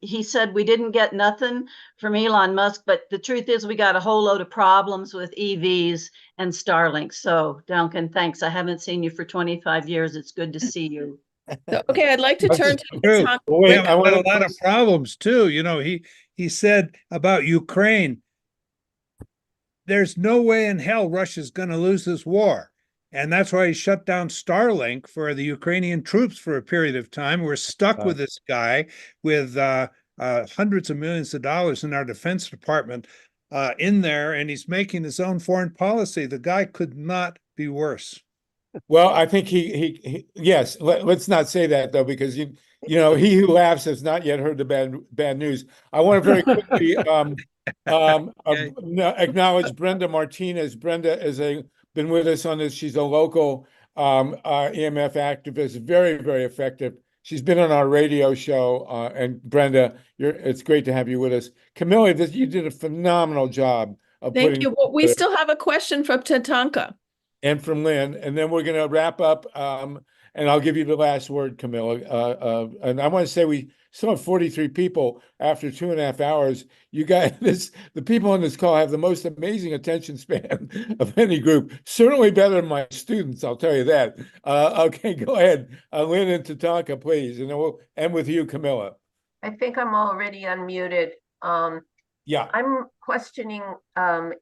Speaker 16: he said we didn't get nothing from Elon Musk, but the truth is we got a whole load of problems with EVs and Starlink. So Duncan, thanks. I haven't seen you for 25 years. It's good to see you.
Speaker 9: Okay, I'd like to turn to Tom.
Speaker 12: Wait, I want a lot of problems too. You know, he said about Ukraine, there's no way in hell Russia's going to lose this war. And that's why he shut down Starlink for the Ukrainian troops for a period of time. We're stuck with this guy with hundreds of millions of dollars in our Defense Department in there, and he's making his own foreign policy. The guy could not be worse.
Speaker 1: Well, I think he yes, let's not say that though, because you know, he who laughs has not yet heard the bad news. I want to very quickly acknowledge Brenda Martinez. Brenda is been with us on this. She's a local EMF activist, very, very effective. She's been on our radio show, and Brenda, it's great to have you with us. Camilla, you did a phenomenal job of
Speaker 9: Thank you. Well, we still have a question from Tatanka.
Speaker 1: And from Lynn, and then we're going to wrap up, and I'll give you the last word, Camilla. And I want to say we still have 43 people after 2.5 hours. You guys, the people on this call have the most amazing attention span of any group. Certainly better than my students, I'll tell you that. Okay, go ahead, Lynn and Tatanka, please, and then we'll end with you, Camilla.
Speaker 14: I think I'm already unmuted.
Speaker 1: Yeah,
Speaker 14: I'm questioning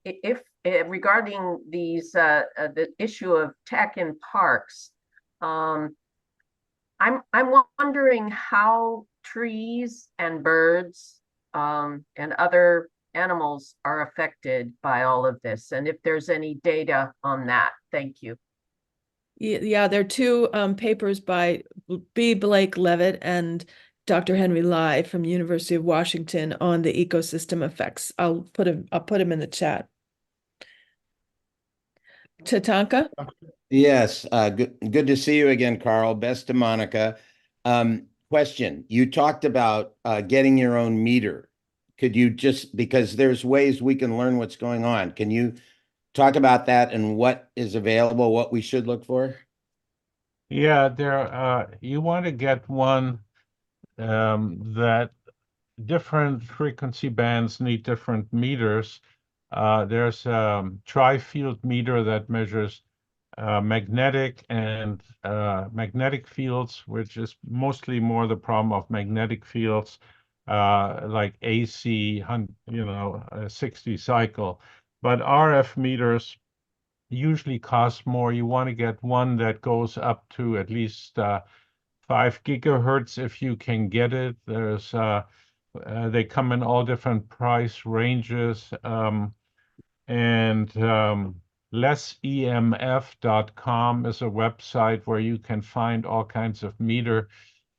Speaker 14: if regarding these the issue of tech in parks. I'm wondering how trees and birds and other animals are affected by all of this, and if there's any data on that. Thank you.
Speaker 9: Yeah, there are two papers by B. Blake Levitt and Dr. Henry Lai from University of Washington on the ecosystem effects. I'll put him in the chat. Tatanka?
Speaker 5: Yes, good to see you again, Carl. Best to Monica. Question, you talked about getting your own meter. Could you just, because there's ways we can learn what's going on, can you talk about that and what is available, what we should look for?
Speaker 10: Yeah, you want to get one that different frequency bands need different meters. There's a tri-field meter that measures magnetic and magnetic fields, which is mostly more the problem of magnetic fields, like AC, 60 cycle. But RF meters usually cost more. You want to get one that goes up to at least 5 gigahertz if you can get it. They come in all different price ranges, and lessemf.com is a website where you can find all kinds of meter.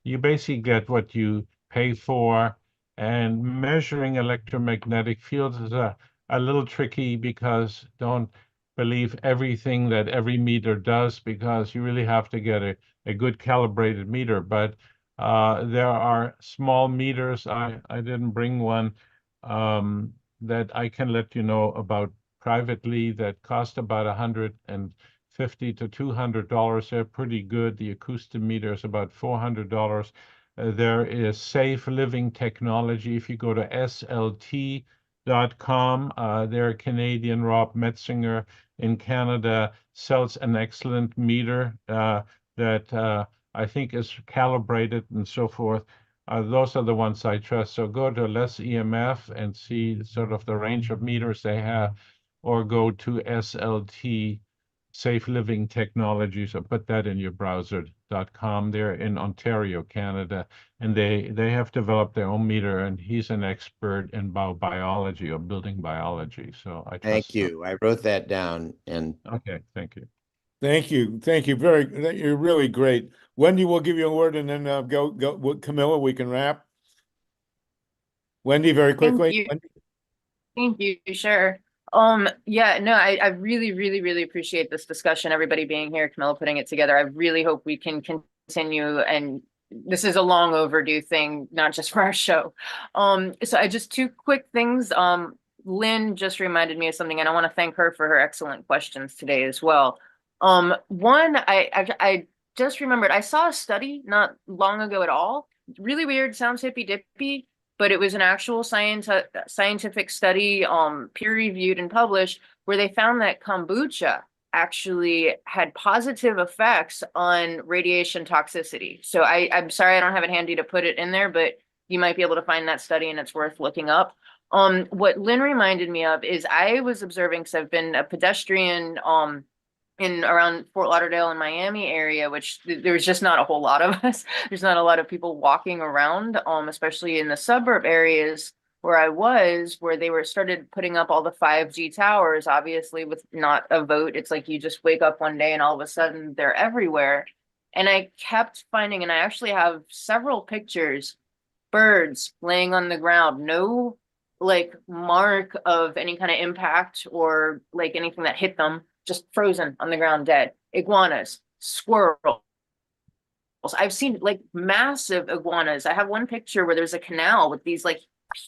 Speaker 10: You basically get what you pay for, and measuring electromagnetic fields is a little tricky, because don't believe everything that every meter does, because you really have to get a good calibrated meter. But there are small meters. I didn't bring one that I can let you know about privately that cost about $150 to $200. They're pretty good. The acoustimeter is about $400. There is Safe Living Technology. If you go to SLT.com, their Canadian Rob Metzinger in Canada sells an excellent meter that I think is calibrated and so forth. Those are the ones I trust. So go to Less EMF and see sort of the range of meters they have, or go to SLT, Safe Living Technologies, or put that in your browser.com. They're in Ontario, Canada, and they have developed their own meter, and he's an expert in biology or building biology. So I trust
Speaker 5: Thank
Speaker 10: them.
Speaker 5: you. I wrote that down. And
Speaker 10: okay, thank you.
Speaker 1: Thank you. You're really great. Wendy, we'll give you a word, and then go Camilla, we can wrap. Wendy, very quickly.
Speaker 8: Thank you. Sure. Yeah, no, I really, really, really appreciate this discussion, everybody being here, Camilla putting it together. I really hope we can continue, and this is a long overdue thing, not just for our show. So I just 2 quick things. Lynn just reminded me of something, and I want to thank her for her excellent questions today as well. One, I just remembered, I saw a study not long ago at all. Really weird, sounds hippy dippy, but it was an actual scientific study, peer-reviewed and published, where they found that kombucha actually had positive effects on radiation toxicity. So I'm sorry I don't have it handy to put it in there, but you might be able to find that study, and it's worth looking up. What Lynn reminded me of is I was observing, because I've been a pedestrian in around Fort Lauderdale and Miami area, which there's just not a whole lot of us. There's not a lot of people walking around, especially in the suburb areas where I was, where they started putting up all the 5G towers, obviously with not a vote. It's like you just wake up one day and all of a sudden they're everywhere. And I kept finding, and I actually have several pictures, birds laying on the ground, no like mark of any kind of impact or like anything that hit them, just frozen on the ground, dead. Iguanas, squirrels. I've seen like massive iguanas. I have one picture where there's a canal with these like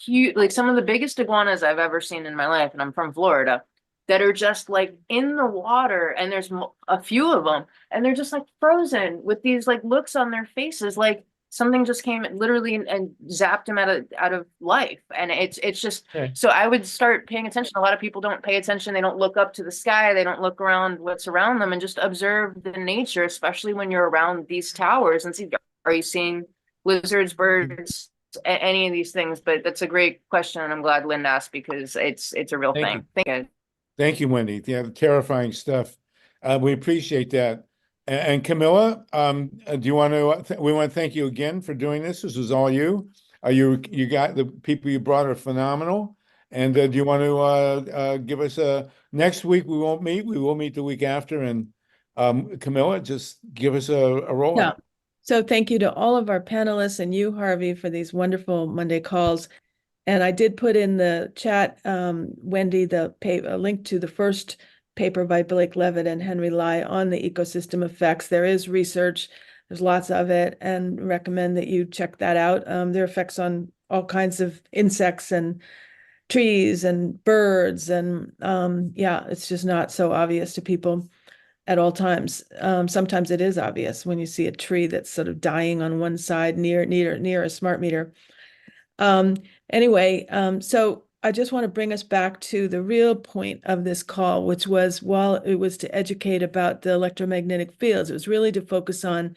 Speaker 8: huge, like some of the biggest iguanas I've ever seen in my life, and I'm from Florida, that are just like in the water, and there's a few of them, and they're just like frozen with these like looks on their faces, like something just came literally and zapped him out of life. And it's just, so I would start paying attention. A lot of people don't pay attention. They don't look up to the sky. They don't look around what's around them and just observe the nature, especially when you're around these towers, and see, are you seeing lizards, birds, any of these things? But that's a great question, and I'm glad Lynn asked, because it's a real thing.
Speaker 1: Thank you, Wendy. Yeah, terrifying stuff. We appreciate that. And Camilla, do you want to? We want to thank you again for doing this. This was all you. You got the people you brought are phenomenal. And do you want to give us next week? We won't meet. We will meet the week after. And Camilla, just give us a rollout.
Speaker 9: Yeah. So thank you to all of our panelists and you, Harvey, for these wonderful Monday calls. And I did put in the chat, Wendy, a link to the first paper by Blake Levitt and Henry Lai on the ecosystem effects. There is research, there's lots of it, and recommend that you check that out. Their effects on all kinds of insects and trees and birds and yeah, it's just not so obvious to people at all times. Sometimes it is obvious when you see a tree that's sort of dying on one side near a smart meter. Anyway, so I just want to bring us back to the real point of this call, which was, while it was to educate about the electromagnetic fields, it was really to focus on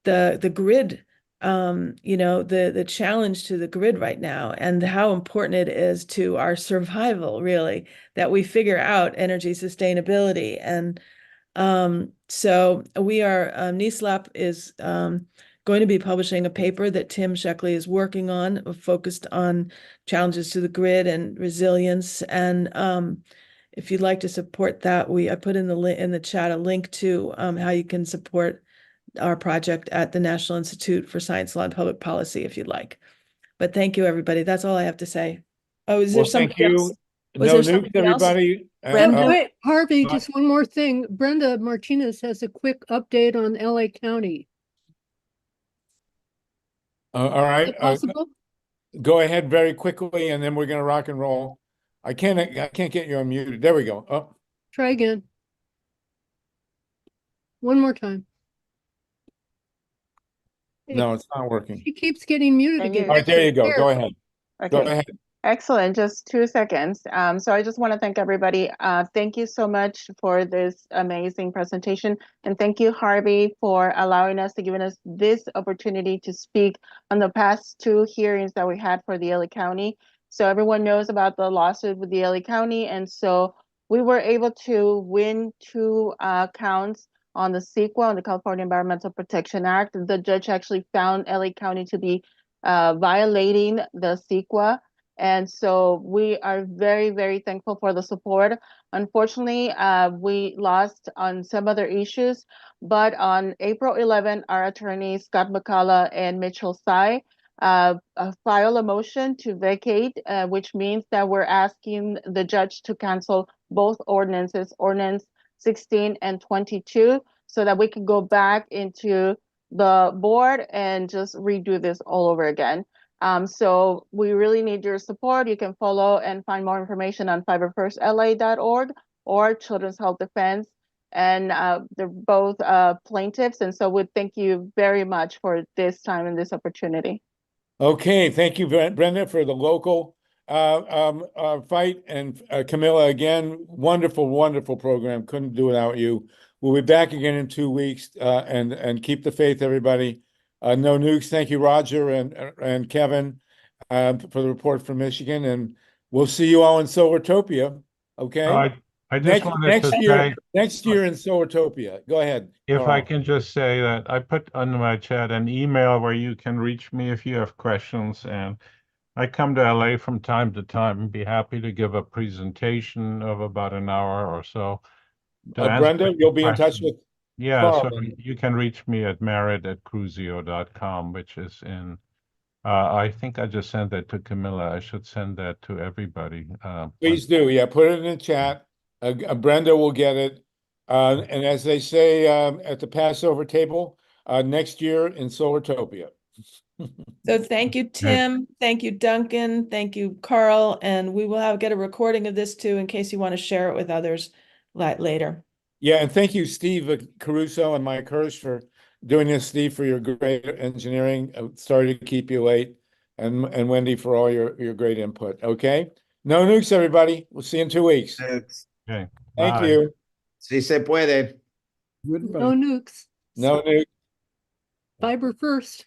Speaker 9: the grid, you know, the challenge to the grid right now and how important it is to our survival, really, that we figure out energy sustainability. And so we are, NESLAP is going to be publishing a paper that Tim Sheckley is working on, focused on challenges to the grid and resilience. And if you'd like to support that, I put in the chat a link to how you can support our project at the National Institute for Science, Law, and Public Policy, if you'd like. But thank you, everybody. That's all I have to say. Oh, is there something else? Was
Speaker 1: No
Speaker 9: there
Speaker 1: nukes,
Speaker 9: something else?
Speaker 1: everybody.
Speaker 9: Brenda?
Speaker 6: Wait, Harvey, just one more thing. Brenda Martinez has a quick update on LA County.
Speaker 1: All right.
Speaker 6: Is it possible?
Speaker 1: Go ahead very quickly, and then we're going to rock and roll. I can't get you unmuted. There we go. Oh,
Speaker 6: Try again. One more time.
Speaker 1: no, it's not working.
Speaker 6: She keeps getting muted
Speaker 17: Can
Speaker 6: again.
Speaker 1: All right, there you go. Go ahead. Go
Speaker 17: Okay,
Speaker 1: ahead.
Speaker 17: excellent. Just 2 seconds. So I just want to thank everybody. Thank you so much for this amazing presentation. And thank you, Harvey, for allowing us to giving us this opportunity to speak on the past 2 hearings that we had for the LA County. So everyone knows about the lawsuit with the LA County. And so we were able to win 2 counts on the CEQA, on the California Environmental Protection Act. The judge actually found LA County to be violating the CEQA. And so we are very, very thankful for the support. Unfortunately, we lost on some other issues, but on April 11, our attorneys, Scott McCullough and Mitchell Tsai, file a motion to vacate, which means that we're asking the judge to cancel both ordinances, Ordinance 16 and 22, so that we can go back into the board and just redo this all over again. So we really need your support. You can follow and find more information on fiberfirstla.org or Children's Health Defense. And they're both plaintiffs. And so we thank you very much for this time and this opportunity.
Speaker 1: Okay, thank you, Brenda, for the local fight. And Camilla, again, wonderful, wonderful program. Couldn't do without you. We'll be back again in 2 weeks, and keep the faith, everybody. No nukes. Thank you, Roger and Kevin, for the report from Michigan. And we'll see you all in Solartopia. Okay.
Speaker 10: I just wanted to say,
Speaker 1: next year in Solartopia. Go ahead.
Speaker 10: if I can just say that I put on my chat an email where you can reach me if you have questions, and I come to LA from time to time and be happy to give a presentation of about an hour or so.
Speaker 1: Brenda, you'll be in touch with Carl.
Speaker 10: So you can reach me at merit@cruzio.com, which is in, I think I just sent that to Camilla. I should send that to everybody.
Speaker 1: Please do. Yeah, put it in the chat. Brenda will get it. And as they say at the Passover table, next year in Solartopia.
Speaker 9: So thank you, Tim. Thank you, Duncan. Thank you, Carl. And we will get a recording of this too, in case you want to share it with others later.
Speaker 1: Yeah, and thank you, Steve Caruso and Mike Hirsch, for doing this, Steve, for your great engineering. Sorry to keep you late. And Wendy, for all your great input. Okay? No nukes, everybody. We'll see you in 2 weeks.
Speaker 10: Okay.
Speaker 1: Thank you.
Speaker 5: Si se puede.
Speaker 6: No nukes.
Speaker 1: No nukes.
Speaker 6: Fiber first.